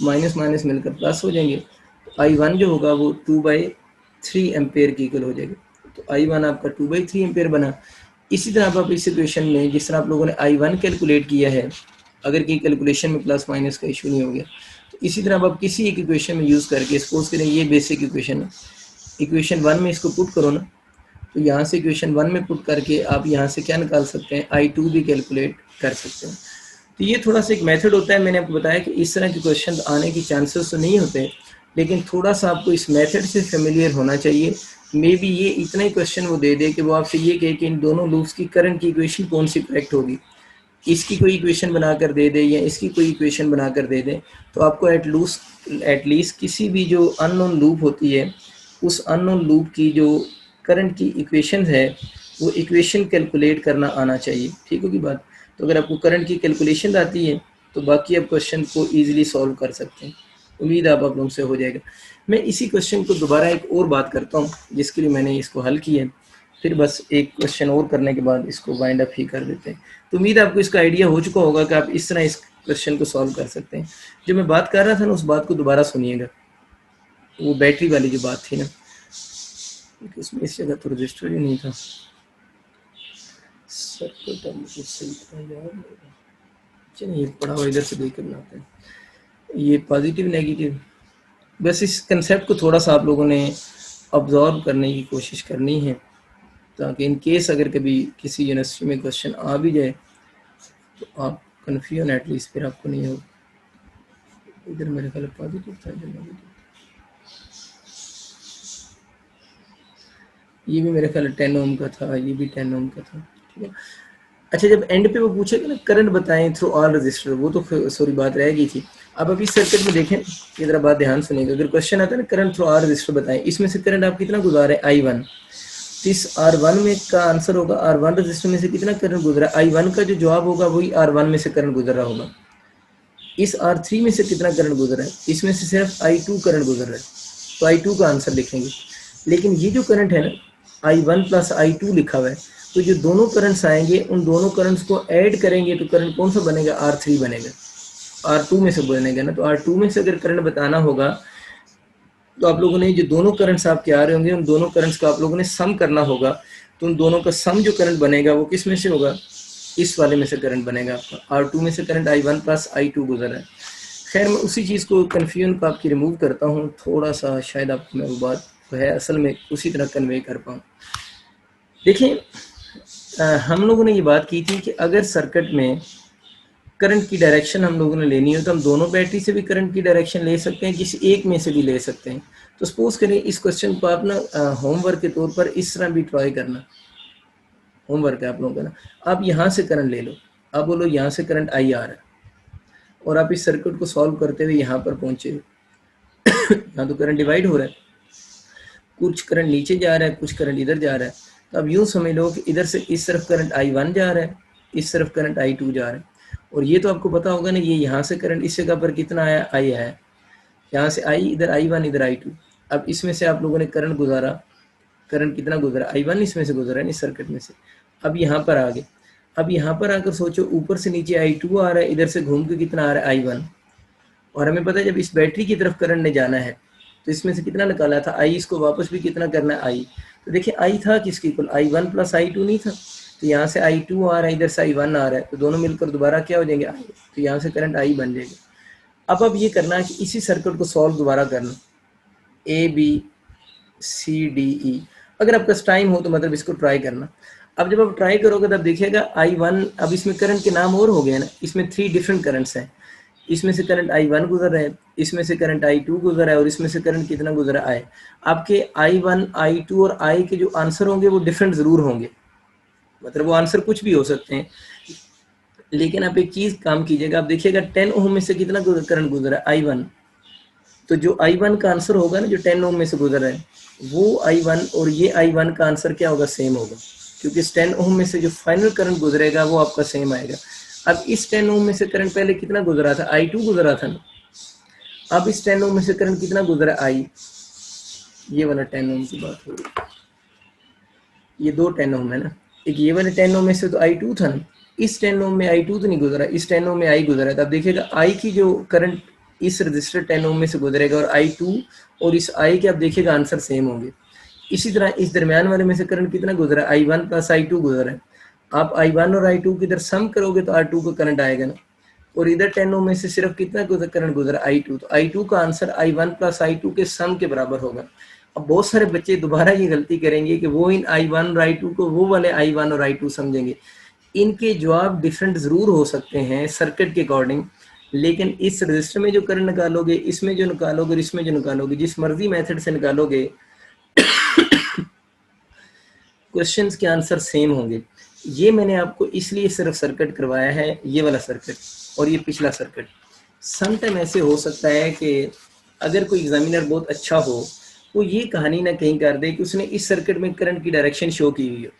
माइनस माइनस मिलकर प्लस हो जाएंगे। तो i1 जो होगा वो 2/3 एम्पेयर की इक्वल हो जाएगा। तो i1 आपका 2/3 एम्पेयर बना। इसी तरह आप इस इक्वेशन में जिस तरह आप लोगों ने i1 कैलकुलेट किया है, अगर कि कैलकुलेशन में प्लस माइनस का इशू नहीं हो गया, तो इसी तरह आप किसी एक इक्वेशन में यूज़ करके, सपोज करें ये बेसिक इक्वेशन है, इक्वेशन 1 में इसको पुट करो ना, तो यहाँ से इक्वेशन 1 में पुट करके आप यहाँ से क्या निकाल सकते हैं, i2 भी कैलकुलेट कर सकते हैं। तो ये थोड़ा सा एक मेथड होता है। मैंने आपको बताया कि इस तरह के क्वेश्चन आने की चांसेस तो नहीं होते, लेकिन थोड़ा सा आपको इस मेथड से फेमिलियर होना चाहिए। मे बी ये इतना ही क्वेश्चन वो दे दे कि वो आपसे ये कहे कि इन दोनों लूप्स की करंट की इक्वेशन कौन सी करेक्ट होगी, इसकी कोई इक्वेशन बनाकर दे दे या इसकी कोई इक्वेशन बनाकर दे दे, तो आपको एटलीस्ट किसी भी जो अननोन लूप होती है, उस अननोन लूप की जो करंट की इक्वेशन है वो इक्वेशन कैलकुलेट करना आना चाहिए। ठीक होगी बात। तो अगर आपको करंट की कैलकुलेशन आती है तो बाकी आप क्वेश्चन को ईजिली सॉल्व कर सकते हैं। उम्मीद आप लोगों से हो जाएगा। मैं इसी क्वेश्चन को दोबारा एक और बात करता हूँ जिसके लिए मैंने इसको हल किया है, फिर बस एक क्वेश्चन और करने के बाद इसको वाइंड अप ही कर देते हैं। तो उम्मीद आपको इसका आइडिया हो चुका होगा कि आप इस तरह इस क्वेश्चन को सॉल्व कर सकते हैं। जो मैं बात कर रहा था ना, उस बात को दोबारा सुनिएगा। वो बैटरी वाली जो बात थी ना, इसमें इस जगह तो रजिस्टर ही नहीं था। सर्किट मुझे सही तरह याद नहीं, चलिए ये पढ़ा हुआ इधर से देख बनाते हैं। ये पॉजिटिव नेगेटिव, बस इस कंसेप्ट को थोड़ा सा आप लोगों ने ऑब्जर्व करने की कोशिश करनी है, ताकि इन केस अगर कभी किसी यूनिवर्सिटी में क्वेश्चन आ भी जाए तो आप कन्फ्यूजन एटलीस्ट फिर आपको नहीं हो। इधर मेरे ख्याल पॉजिटिव था, इधर नेगेटिव, ये भी मेरे ख्याल 10 ओम का था, ये भी 10 ओम का था। ठीक है। अच्छा, जब एंड पे वो पूछेगा ना करंट बताएं थ्रू ऑल रजिस्टर, वो तो सॉरी बात रह गई थी। अब अभी सर्किट में देखें, ये जरा बात ध्यान सुनिएगा। अगर क्वेश्चन आता है ना करंट थ्रू ऑल रजिस्टर बताएं, इसमें से करंट आप कितना गुजारे i1, तो इस R1 में का आंसर होगा R1 रजिस्टर में से कितना करंट गुजरा, i1 का जो जवाब होगा वही R1 में से करंट गुजर रहा होगा। इस R3 में से कितना करंट गुजरा है, इसमें से सिर्फ i2 करंट गुजर रहा है, तो i2 का आंसर लिखेंगे। लेकिन ये जो करंट है ना i1 प्लस i2 लिखा हुआ है, तो जो दोनों करंट्स आएंगे उन दोनों करंट्स को ऐड करेंगे तो करंट कौन सा बनेगा, R3 बनेगा, R2 में से बनेगा ना। तो R2 में से अगर करंट बताना होगा तो आप लोगों ने जो दोनों करंट्स आपके आ रहे होंगे उन दोनों करंट्स का आप लोगों ने सम करना होगा। तो उन दोनों का सम जो करंट बनेगा वो किस में से होगा, इस वाले में से करंट बनेगा आपका। R2 में से करंट i1 प्लस i2 गुजर है। खैर, मैं उसी चीज़ को कन्फ्यूजन को आपकी रिमूव करता हूँ थोड़ा सा, शायद आपको मैं वो बात है असल में उसी तरह कन्वे कर पाऊँ। देखिए, हम लोगों ने ये बात की थी कि अगर सर्किट में करंट की डायरेक्शन हम लोगों ने लेनी हो तो हम दोनों बैटरी से भी करंट की डायरेक्शन ले सकते हैं, किसी एक में से भी ले सकते हैं। तो सपोज करें इस क्वेश्चन को आप ना होमवर्क के तौर पर इस तरह भी ट्राई करना, होमवर्क है आप लोगों का ना। आप यहाँ से करंट ले लो, आप बोलो यहाँ से करंट आई आ रहा है और आप इस सर्किट को सॉल्व करते हुए यहाँ पर पहुँचे। यहाँ तो करंट डिवाइड हो रहा है, कुछ करंट नीचे जा रहा है, कुछ करंट इधर जा रहा है। तो अब यूँ समझ लो कि इधर से इस तरफ करंट I1 जा रहा है, इस तरफ करंट I2 जा रहा है। और ये तो आपको पता होगा ना, ये यहाँ से करंट इस जगह पर कितना आया, I आया, यहाँ से I, इधर I1, इधर I2। अब इसमें से आप लोगों ने करंट गुजारा, करंट कितना गुजरा, I1 इसमें से गुजरा है इस सर्किट में से। अब यहाँ पर आ गए, अब यहाँ पर आकर सोचो ऊपर से नीचे I2 आ रहा है, इधर से घूम के कितना आ रहा है, I1। और हमें पता है जब इस बैटरी की तरफ करंट ने जाना है तो इसमें से कितना निकाला था, I, इसको वापस भी कितना करना है, I। तो देखिए I था किसके इक्वल, I1 प्लस I2 नहीं था। तो यहाँ से I2 आ रहा है, इधर से I1 आ रहा है, तो दोनों मिलकर दोबारा क्या हो जाएंगे, I। तो यहाँ से करंट I बन जाएगा। अब ये करना है कि इसी सर्किट को सॉल्व दोबारा करना, A B C D E। अगर आपका टाइम हो तो मतलब इसको ट्राई करना। अब जब आप ट्राई करोगे तब देखिएगा I1, अब इसमें करंट के नाम और हो गए ना, इसमें 3 डिफरेंट करंट्स हैं। इसमें से करंट I1 गुजर रहा है, इसमें से करंट I2 गुजर रहा है और इसमें से करंट कितना गुजर रहा है, आपके I1, I2 और I के जो आंसर होंगे वो डिफरेंट ज़रूर होंगे, मतलब वो आंसर कुछ भी हो सकते हैं। लेकिन आप एक चीज़ काम कीजिएगा, आप देखिएगा 10 ओम में से कितना करंट गुजरा है, I1। तो जो I1 का आंसर होगा ना, जो 10 ओम में से गुजर रहा है, वो I1 और ये I1 का आंसर क्या होगा, सेम होगा, क्योंकि इस 10 ओम में से जो फाइनल करंट गुजरेगा वो आपका सेम आएगा। अब इस 10 ओम में से करंट पहले कितना गुजरा था, I2 गुजरा था ना। अब इस 10 ओम में से करंट कितना गुजरा, I। ये वाला 10 ओम की बात हो रही है, ये दो 10 ओम है ना, एक ये वाले 10 ओम में से तो I2 था ना, इस 10 ओम में I2 तो नहीं गुजरा, इस 10 ओम में I गुजरा था। अब देखिएगा I की जो करंट इस रजिस्टर 10 ओम में से गुजरेगा और I2 और इस I के आप देखिएगा आंसर सेम होंगे। इसी तरह इस दरमियान वाले में से करंट कितना गुजरा, I1 प्लस I2 गुजरा है। आप I1 और I2 की इधर सम करोगे तो R2 का करंट आएगा ना, और इधर 10 ओम में से सिर्फ कितना करंट गुजरा, I2। तो I2 का आंसर I1 प्लस I2 के सम के बराबर होगा। अब बहुत सारे बच्चे दोबारा ये गलती करेंगे कि वो इन I1 और I2 को वो वाले I1 और I2 समझेंगे। इनके जवाब डिफरेंट ज़रूर हो सकते हैं सर्किट के अकॉर्डिंग, लेकिन इस रजिस्टर में जो करंट निकालोगे, इसमें जो निकालोगे और इसमें जो निकालोगे, जिस मर्जी मेथड से निकालोगे, क्वेश्चंस के आंसर सेम होंगे। ये मैंने आपको इसलिए सिर्फ सर्किट करवाया है, ये वाला सर्किट और ये पिछला सर्किट। समटाइम ऐसे हो सकता है कि अगर कोई एग्जामिनर बहुत अच्छा हो, वो ये कहानी ना कहीं कर दे कि उसने इस सर्किट में करंट की डायरेक्शन शो की हुई है,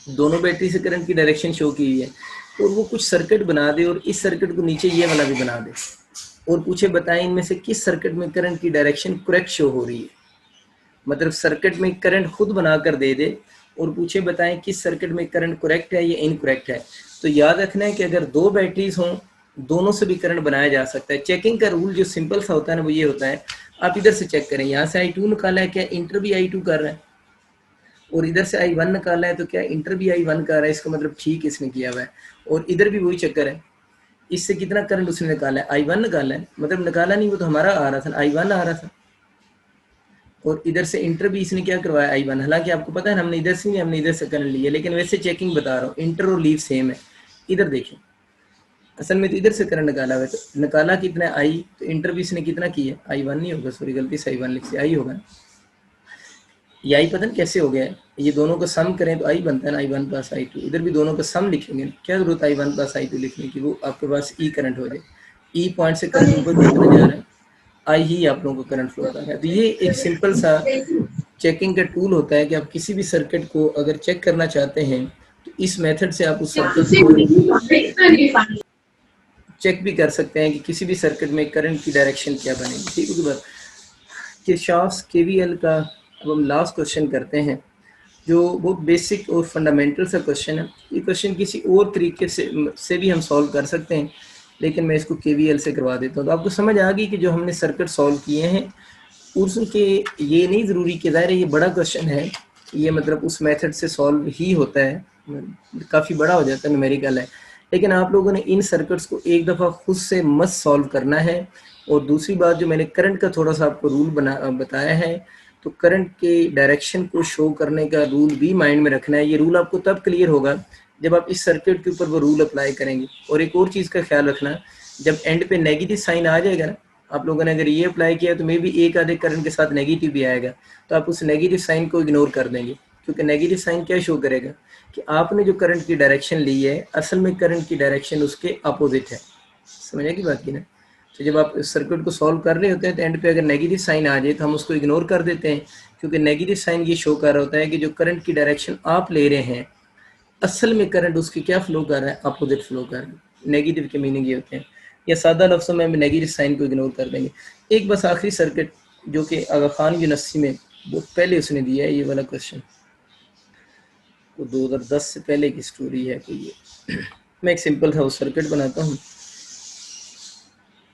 दोनों बैटरी से करंट की डायरेक्शन शो की हुई है, और वो कुछ सर्किट बना दे और इस सर्किट को नीचे ये वाला भी बना दे और पूछे बताएं इनमें से किस सर्किट में करंट की डायरेक्शन करेक्ट शो हो रही है। मतलब सर्किट में करंट खुद बनाकर दे दे और पूछे बताएं किस सर्किट में करंट करेक्ट है या इनकरेक्ट है। तो याद रखना है कि अगर दो बैटरीज हों, दोनों से भी करंट बनाया जा सकता है। चेकिंग का रूल जो सिंपल सा होता है ना, वो ये होता है, आप इधर से चेक करें, यहाँ से I2 निकाला है, क्या इंटर भी I2 कर रहा है, और इधर से I1 निकाला है तो क्या इंटर भी I1 कर रहा है, इसका मतलब ठीक इसने किया हुआ है। और इधर भी वही चक्कर है, इससे कितना करंट उसने निकाला है, I1 निकाला है, मतलब निकाला नहीं, वो तो हमारा आ रहा था, I1 आ रहा था, और इधर से इंटर भी इसने क्या करवाया, I1। हालांकि आपको पता है हमने इधर से नहीं, हमने इधर से करंट लिया, लेकिन वैसे चेकिंग बता रहा हूँ, इंटर और लीव सेम है। इधर देखें, असल में तो इधर से करंट निकाला हुआ है, तो निकाला कितना I, तो इंटर भी इसने कितना किया, I1 नहीं होगा, सॉरी गलती से I1 लिख दिया, I होगा। ये I पता नहीं कैसे हो गया है, ये दोनों का सम करें तो I बनता है ना, I1 प्लस I2। इधर भी दोनों का सम लिखेंगे, क्या जरूरत है I1 प्लस I2 लिखने की, वो आपके पास E करंट हो जाए। E पॉइंट से करंट ऊपर कितना जा रहा है, I ही आप लोगों को करंट फ्लो कर रहा है। तो ये एक सिंपल सा चेकिंग का टूल होता है कि आप किसी भी सर्किट को अगर चेक करना चाहते हैं तो इस मेथड से आप उस सर्किट को चेक भी कर सकते हैं कि किसी भी सर्किट में करंट की डायरेक्शन क्या बनेगी। ठीक है बात। किरचॉफ्स केवीएल का अब हम लास्ट क्वेश्चन करते हैं, जो बहुत बेसिक और फंडामेंटल सा क्वेश्चन है। ये क्वेश्चन किसी और तरीके से भी हम सॉल्व कर सकते हैं, लेकिन मैं इसको केवीएल से करवा देता हूँ। तो आपको समझ आ गई कि जो हमने सर्किट सॉल्व किए हैं उसके, ये नहीं ज़रूरी कि ज़ाहिर है ये बड़ा क्वेश्चन है, ये मतलब उस मेथड से सॉल्व ही होता है, काफ़ी बड़ा हो जाता है, न्यूमेरिकल है, लेकिन आप लोगों ने इन सर्किट्स को एक दफ़ा खुद से मस्त सॉल्व करना है। और दूसरी बात, जो मैंने करंट का थोड़ा सा आपको रूल बताया है, तो करंट के डायरेक्शन को शो करने का रूल भी माइंड में रखना है। ये रूल आपको तब क्लियर होगा जब आप इस सर्किट के ऊपर वो रूल अप्लाई करेंगे। और एक और चीज़ का ख्याल रखना, जब एंड पे नेगेटिव साइन आ जाएगा ना, आप लोगों ने अगर ये अप्लाई किया तो मे भी एक आधे करंट के साथ नेगेटिव भी आएगा, तो आप उस नेगेटिव साइन को इग्नोर कर देंगे, क्योंकि नेगेटिव साइन क्या शो करेगा कि आपने जो करंट की डायरेक्शन ली है असल में करंट की डायरेक्शन उसके अपोजिट है। समझ की बात की ना। तो जब आप इस सर्किट को सॉल्व कर रहे होते हैं तो एंड पे अगर नेगेटिव साइन आ जाए तो हम उसको इग्नोर कर देते हैं, क्योंकि नेगेटिव साइन ये शो कर रहा होता है कि जो करंट की डायरेक्शन आप ले रहे हैं असल में करंट उसकी क्या फ्लो कर रहा है, अपोजिट फ्लो कर रहा है। नेगेटिव के मीनिंग ये होते हैं, या सादा लफ्ज़ों में हम नेगेटिव साइन को इग्नोर कर देंगे। एक बस आखिरी सर्किट जो कि आगा खान यूनिवर्सिटी में बहुत पहले उसने दिया है, ये वाला क्वेश्चन, वो 2010 से पहले की स्टोरी है कोई ये। मैं एक सिंपल था वो सर्किट बनाता हूँ,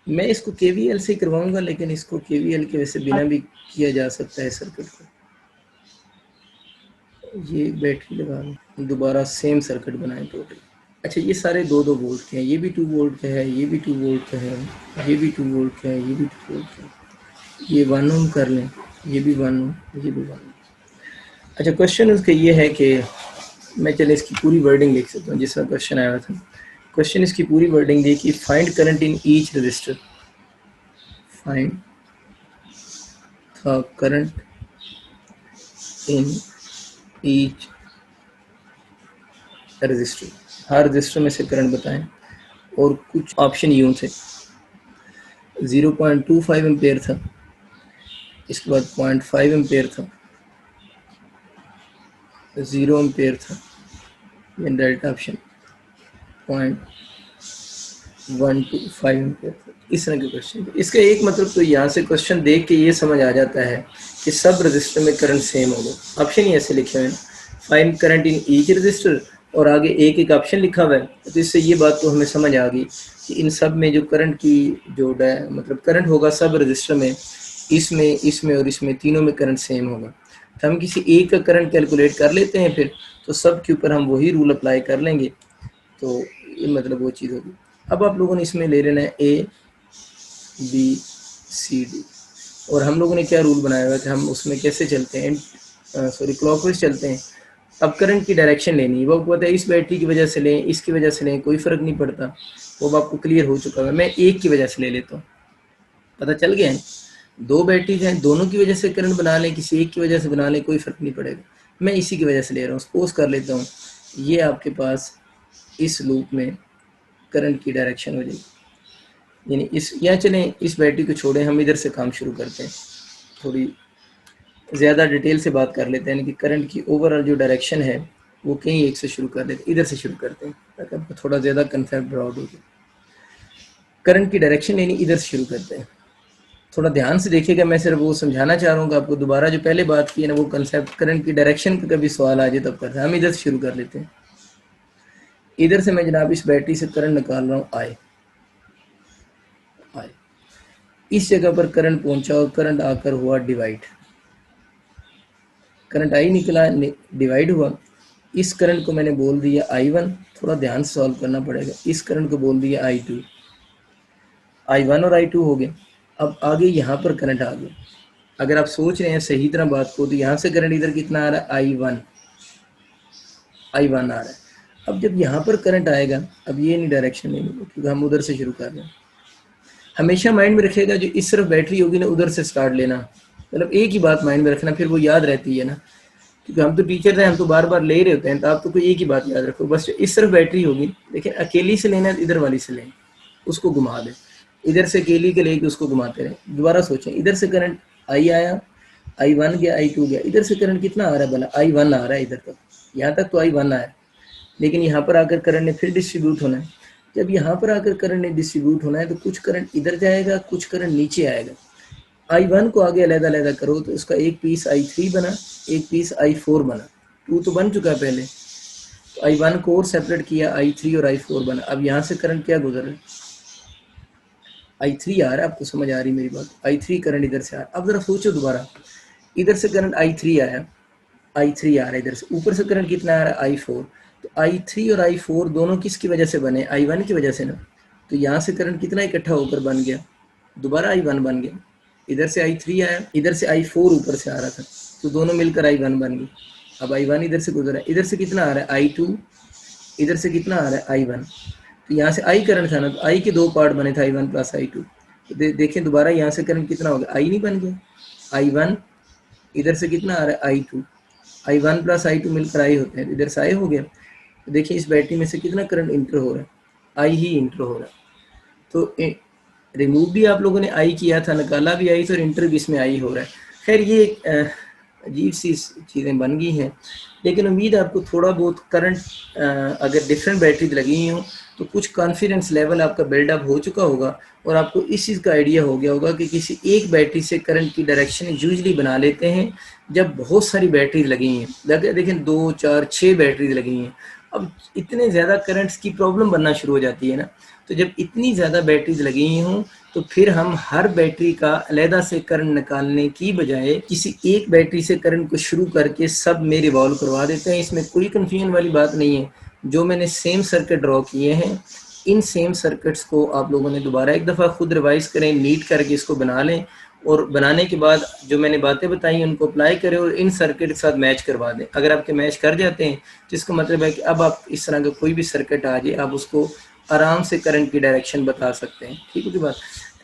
मैं इसको केवीएल से करवाऊंगा, लेकिन इसको केवीएल के वैसे बिना भी किया जा सकता है सर्किट को। ये बैटरी लगा दोबारा सेम सर्किट बनाए टोटल। अच्छा, ये सारे 2-2 वोल्ट के हैं, ये भी 2 वोल्ट का है, ये भी 2 वोल्ट का है, ये भी 2 वोल्ट का है, ये भी 2 वोल्ट का है, ये 1 ओम कर लें, ये भी 1 ओम, ये भी 1 ओम। अच्छा, क्वेश्चन उसका ये है कि मैं चले इसकी पूरी वर्डिंग लिख सकता हूँ जिसका क्वेश्चन आया था। क्वेश्चन इसकी पूरी वर्डिंग दी कि find current in each resistor, find the current in each resistor, her register में से करंट बताएं। और कुछ ऑप्शन यूं थे, 0.25 एम्पेयर था, इसके बाद 0.5 एम्पेयर था, 0 एम्पेयर था, डेल्टा ऑप्शन 0.125 एम्पेयर था। इस तरह के क्वेश्चन। इसका एक मतलब तो यहाँ से क्वेश्चन देख के ये समझ आ जाता है कि सब रजिस्टर में करंट सेम होगा। ऑप्शन ही ऐसे लिखे हुए हैं, find current in each resistor, और आगे एक एक ऑप्शन लिखा हुआ है। तो इससे ये बात तो हमें समझ आ गई कि इन सब में जो करंट की जो मतलब करंट होगा सब रजिस्टर में, इसमें इसमें और इसमें तीनों में करंट सेम होगा। तो हम किसी एक का करंट कैलकुलेट कर लेते हैं, फिर तो सब के ऊपर हम वही रूल अप्लाई कर लेंगे, तो ये मतलब वो चीज़ होगी। अब आप लोगों ने इसमें ले लेना है ए बी सी डी, और हम लोगों ने क्या रूल बनाया हुआ है कि हम उसमें कैसे चलते हैं, सॉरी क्लॉकवाइज चलते हैं। अब करंट की डायरेक्शन लेनी है, वो आपको पता है इस बैटरी की वजह से लें, इसकी वजह से लें, कोई फ़र्क नहीं पड़ता, वो आपको क्लियर हो चुका है। मैं एक की वजह से ले लेता हूँ, पता चल गया है। 2 बैटरीज हैं, दोनों की वजह से करंट बना लें, किसी एक की वजह से बना लें, कोई फ़र्क नहीं पड़ेगा। मैं इसी की वजह से ले रहा हूँ, सपोज कर लेता हूँ ये आपके पास इस लूप में करंट की डायरेक्शन हो जाएगी, यानी इस, या चलें इस बैटरी को छोड़ें, हम इधर से काम शुरू करते हैं, थोड़ी ज़्यादा डिटेल से बात कर लेते हैं, यानी कि करंट की ओवरऑल जो डायरेक्शन है वो कहीं एक से शुरू कर लेते हैं, इधर से शुरू करते हैं ताकि आपको थोड़ा ज़्यादा कंसेप्ट ब्रॉड हो जाए। करंट की डायरेक्शन यानी इधर से शुरू करते हैं। थोड़ा ध्यान से देखिएगा, मैं सिर्फ वो समझाना चाह रहा हूँ आपको, दोबारा जो पहले बात की है ना वो कंसेप्ट, करंट की डायरेक्शन का कभी सवाल आ जाए तब करते हैं। हम इधर से शुरू कर लेते हैं, इधर से मैं जनाब इस बैटरी से करंट निकाल रहा हूँ आई, इस जगह पर करंट पहुंचा और करंट आकर हुआ डिवाइड, करंट आई निकला, डिवाइड हुआ। इस करंट को मैंने बोल दिया I1, थोड़ा ध्यान से सॉल्व करना पड़ेगा। इस करंट को बोल दिया I2, I1 और I2 हो गए। अब आगे यहाँ पर करंट आ गया। अगर आप सोच रहे हैं सही तरह बात को, तो यहाँ से करंट इधर कितना आ रहा है, I1 आ रहा है। अब जब यहाँ पर करंट आएगा, अब ये नहीं डायरेक्शन नहीं, क्योंकि हम उधर से शुरू कर रहे हैं। हमेशा माइंड में रखेगा जो इस तरफ बैटरी होगी ना उधर से स्टार्ट लेना, मतलब एक ही बात माइंड में रखना, फिर वो याद रहती है ना, क्योंकि हम तो टीचर हैं, हम तो बार बार ले रहे होते हैं, तो आप तो कोई एक ही बात याद रखो, बस इस तरफ बैटरी होगी, लेकिन अकेली से लेना है तो इधर वाली से लें, उसको घुमा दें, इधर से अकेली के लेके उसको घुमाते रहें। दोबारा सोचें, इधर से करंट आई आया, I1 गया, I2 गया, इधर से करंट कितना आ रहा है भला, I1 आ रहा है इधर तक, यहाँ तक तो I1 आया, लेकिन यहाँ पर आकर करंट ने फिर डिस्ट्रीब्यूट होना है। जब यहाँ पर आकर करंट ने डिस्ट्रीब्यूट होना है तो कुछ करंट इधर जाएगा, कुछ करंट नीचे आएगा। I1 को आगे अलग-अलग करो तो इसका एक पीस I3 बना, एक पीस I4 बना, 2 तो बन चुका है पहले, तो I1 को और सेपरेट किया, I3 और I4 बना। अब यहाँ से करंट क्या गुजर रहा है, I3 आ रहा है, आपको समझ आ रही मेरी बात, I3 करंट इधर से आ रहा है। अब जरा सोचो दोबारा, इधर से करंट I3 आया, I3 आ रहा है इधर से, ऊपर से करंट कितना आ रहा है, I4, तो I3 और I4 दोनों किसकी वजह से बने, I1 की वजह से ना, तो यहाँ से करंट कितना इकट्ठा होकर बन गया, दोबारा I1 बन गया, इधर से I3 आया, इधर से I4 ऊपर से आ रहा था, तो दोनों मिलकर I1 बन गई। अब I1 इधर से गुजरा है, इधर से कितना आ रहा है I2, इधर से कितना आ रहा है I1, तो यहाँ से I करंट था ना, तो I के दो पार्ट बने थे I1 प्लस I2। तो देखें दोबारा यहाँ से करंट कितना हो गया, I नहीं बन गया, I1, इधर से कितना आ रहा है I2, I1 प्लस I2 मिलकर I होते हैं, इधर से I हो गया। तो देखिए इस बैटरी में से कितना करंट इंटर हो रहा है, I ही इंटर हो रहा है। तो रिमूव भी आप लोगों ने आई किया था, निकाला भी आई था, और इंटर भी इसमें आई हो रहा है। खैर ये अजीब सी चीज़ें बन गई हैं, लेकिन उम्मीद है आपको थोड़ा बहुत करंट अगर डिफरेंट बैटरीज लगी हों तो कुछ कॉन्फिडेंस लेवल आपका बिल्डअप हो चुका होगा, और आपको इस चीज़ का आइडिया हो गया होगा कि किसी एक बैटरी से करंट की डायरेक्शन यूजली बना लेते हैं जब बहुत सारी बैटरीज लगी हैं। देखें 2, 4, 6 बैटरीज लगी हैं, अब इतने ज़्यादा करंट्स की प्रॉब्लम बनना शुरू हो जाती है ना। तो जब इतनी ज़्यादा बैटरीज लगी हों तो फिर हम हर बैटरी का अलहदा से करंट निकालने की बजाय किसी एक बैटरी से करंट को शुरू करके सब में रिवॉल्व करवा देते हैं। इसमें कोई कंफ्यूजन वाली बात नहीं है। जो मैंने सेम सर्किट ड्रॉ किए हैं, इन सेम सर्किट्स को आप लोगों ने दोबारा एक दफ़ा खुद रिवाइज करें, नीट करके इसको बना लें, और बनाने के बाद जो मैंने बातें बताई उनको अप्लाई करें और इन सर्किट के साथ मैच करवा दें। अगर आपके मैच कर जाते हैं तो इसका मतलब है कि अब आप इस तरह का कोई भी सर्किट आ जाए, आप उसको आराम से करंट की डायरेक्शन बता सकते हैं। ठीक है, बात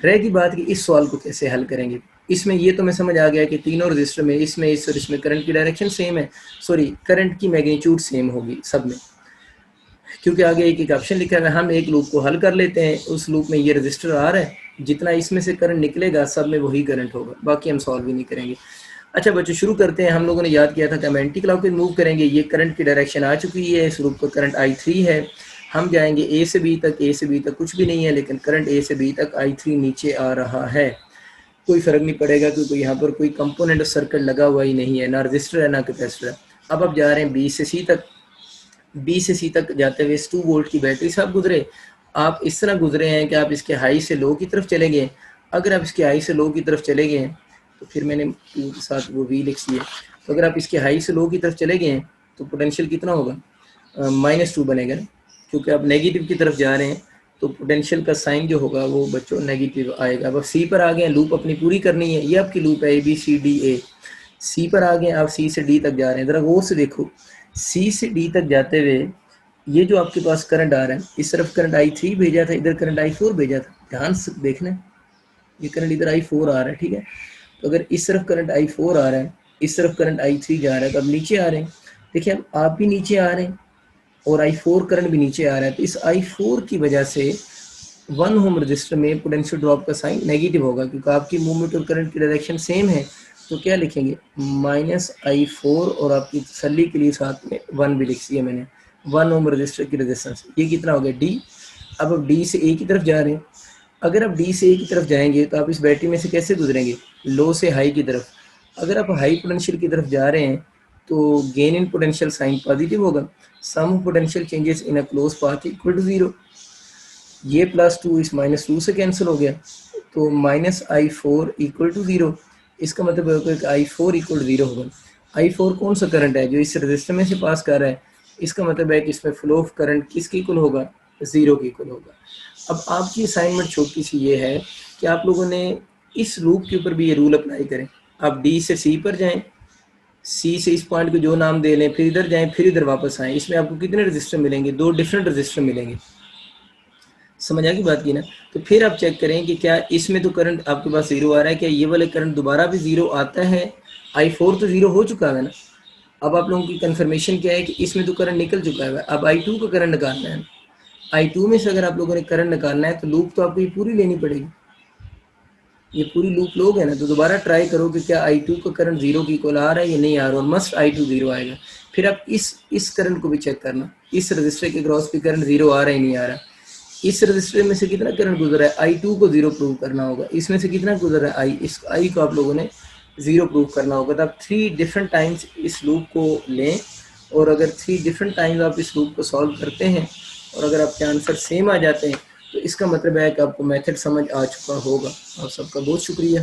रह की बात कि इस सवाल को कैसे हल करेंगे। इसमें ये तो मैं समझ आ गया कि तीनों रजिस्टर में इसमें इस और इसमें करंट की डायरेक्शन सेम है, सॉरी करंट की मैग्नीट्यूड सेम होगी सब में, क्योंकि आगे एक एक ऑप्शन लिखा है। हम एक लूप को हल कर लेते हैं, उस लूप में ये रजिस्टर आ रहा है, जितना इसमें से करंट निकलेगा सब में वही करंट होगा, बाकी हम सॉल्व भी नहीं करेंगे। अच्छा बच्चों शुरू करते हैं। हम लोगों ने याद किया था कि हम एंटी क्लॉक पे मूव करेंगे। ये करंट की डायरेक्शन आ चुकी है, इस लूप का करंट I3 है। हम जाएंगे A से B तक, A से B तक कुछ भी नहीं है, लेकिन करंट A से B तक I3 नीचे आ रहा है। कोई फ़र्क नहीं पड़ेगा क्योंकि यहाँ पर कोई कंपोनेंट सर्किट लगा हुआ ही नहीं है, ना रजिस्टर है ना कैपेसिटर है। अब आप जा रहे हैं B से C तक। B से C तक जाते हुए 2 वोल्ट की बैटरी से आप गुजरे। आप इस तरह गुजरे हैं कि आप इसके हाई से लो की तरफ चले गए। अगर आप इसके हाई से लो की तरफ चले गए तो फिर मैंने 2 के साथ वो V लिख दिया। तो अगर आप इसके हाई से लो की तरफ चले गए तो पोटेंशियल कितना होगा, -2 बनेगा, क्योंकि आप नेगेटिव की तरफ जा रहे हैं तो पोटेंशियल का साइन जो होगा वो बच्चों नेगेटिव आएगा। अब C पर आ गए, लूप अपनी पूरी करनी है। ये आपकी लूप है ABCDA। C पर आ गए, आप C से D तक जा रहे हैं। ज़रा गौर से देखो, C से D तक जाते हुए ये जो आपके पास करंट आ रहा है, इस तरफ करंट I3 भेजा था, इधर करंट I4 भेजा था। ध्यान से देखना, ये करंट इधर I4 आ रहा है, ठीक है। तो अगर इस तरफ करंट I4 आ रहा है, इस तरफ करंट I3 जा रहा है, तो अब नीचे आ रहे हैं। देखिए अब आप भी नीचे आ रहे हैं और I4 करंट भी नीचे आ रहा है। तो इस I4 की वजह से 1 ओम रजिस्टर में पोटेंशियल ड्रॉप का साइन नेगेटिव होगा, क्योंकि आपकी मूवमेंट और करंट की डायरेक्शन सेम है। तो क्या लिखेंगे, -I4, और आपकी तसल्ली के लिए साथ में 1 भी लिख दिया मैंने। 1 ओम रजिस्टर की रेजिस्टेंस, ये कितना हो गया D। अब आप D से A की तरफ जा रहे हैं। अगर आप D से A की तरफ जाएंगे तो आप इस बैटरी में से कैसे गुजरेंगे, लो से हाई की तरफ। अगर आप हाई पोटेंशियल की तरफ जा रहे हैं तो gain in potential sign positive होगा। Sum of potential changes in a close path equal to 0। ये +2 इस -2 से कैंसिल हो गया, तो -I4 इक्वल टू 0। इसका मतलब होगा कि I4 इक्वल 0 होगा। I4 कौन सा करंट है जो इस रजिस्टर में से पास कर रहा है, इसका मतलब है कि इसमें फ्लो ऑफ करंट किसके इक्वल होगा, 0 के इक्वल होगा। अब आपकी असाइनमेंट छोटी सी ये है कि आप लोगों ने इस लूप के ऊपर भी ये रूल अप्लाई करें। आप D से C पर जाएं, C से इस पॉइंट को जो नाम दे लें, फिर इधर जाएं, फिर इधर वापस आएँ। इसमें आपको कितने रजिस्टर मिलेंगे, 2 डिफरेंट रजिस्टर मिलेंगे। समझ आ गई बात की ना। तो फिर आप चेक करें कि क्या इसमें तो करंट आपके पास 0 आ रहा है, क्या ये वाले करंट दोबारा भी 0 आता है। I4 तो 0 हो चुका है ना। अब आप लोगों की कंफर्मेशन क्या है कि इसमें तो करंट निकल चुका है। अब I2 का करंट निकालना है। I2 में से अगर आप लोगों ने करंट निकालना है तो लूप तो आपको ये पूरी लेनी पड़ेगी। ये पूरी लूप लोगे ना, तो दोबारा ट्राई करो कि क्या I2 का करंट 0 की इक्वल आ रहा है या नहीं आ रहा, और मस्ट I2 0 आएगा। फिर आप इस करंट को भी चेक करना, इस रजिस्टर के क्रॉस पे करंट 0 आ रहा है नहीं आ रहा। इस रजिस्टर में से कितना करंट गुजर रहा है, I2 को 0 प्रूव करना होगा। इसमें से कितना गुजर रहा है I, इस I को आप लोगों ने 0 प्रूव करना होगा। तो आप 3 डिफरेंट टाइम्स इस लूप को लें, और अगर 3 डिफरेंट टाइम्स आप इस लूप को सॉल्व करते हैं और अगर आपके आंसर सेम आ जाते हैं तो इसका मतलब है कि आपको मेथड समझ आ चुका होगा। आप सबका बहुत शुक्रिया।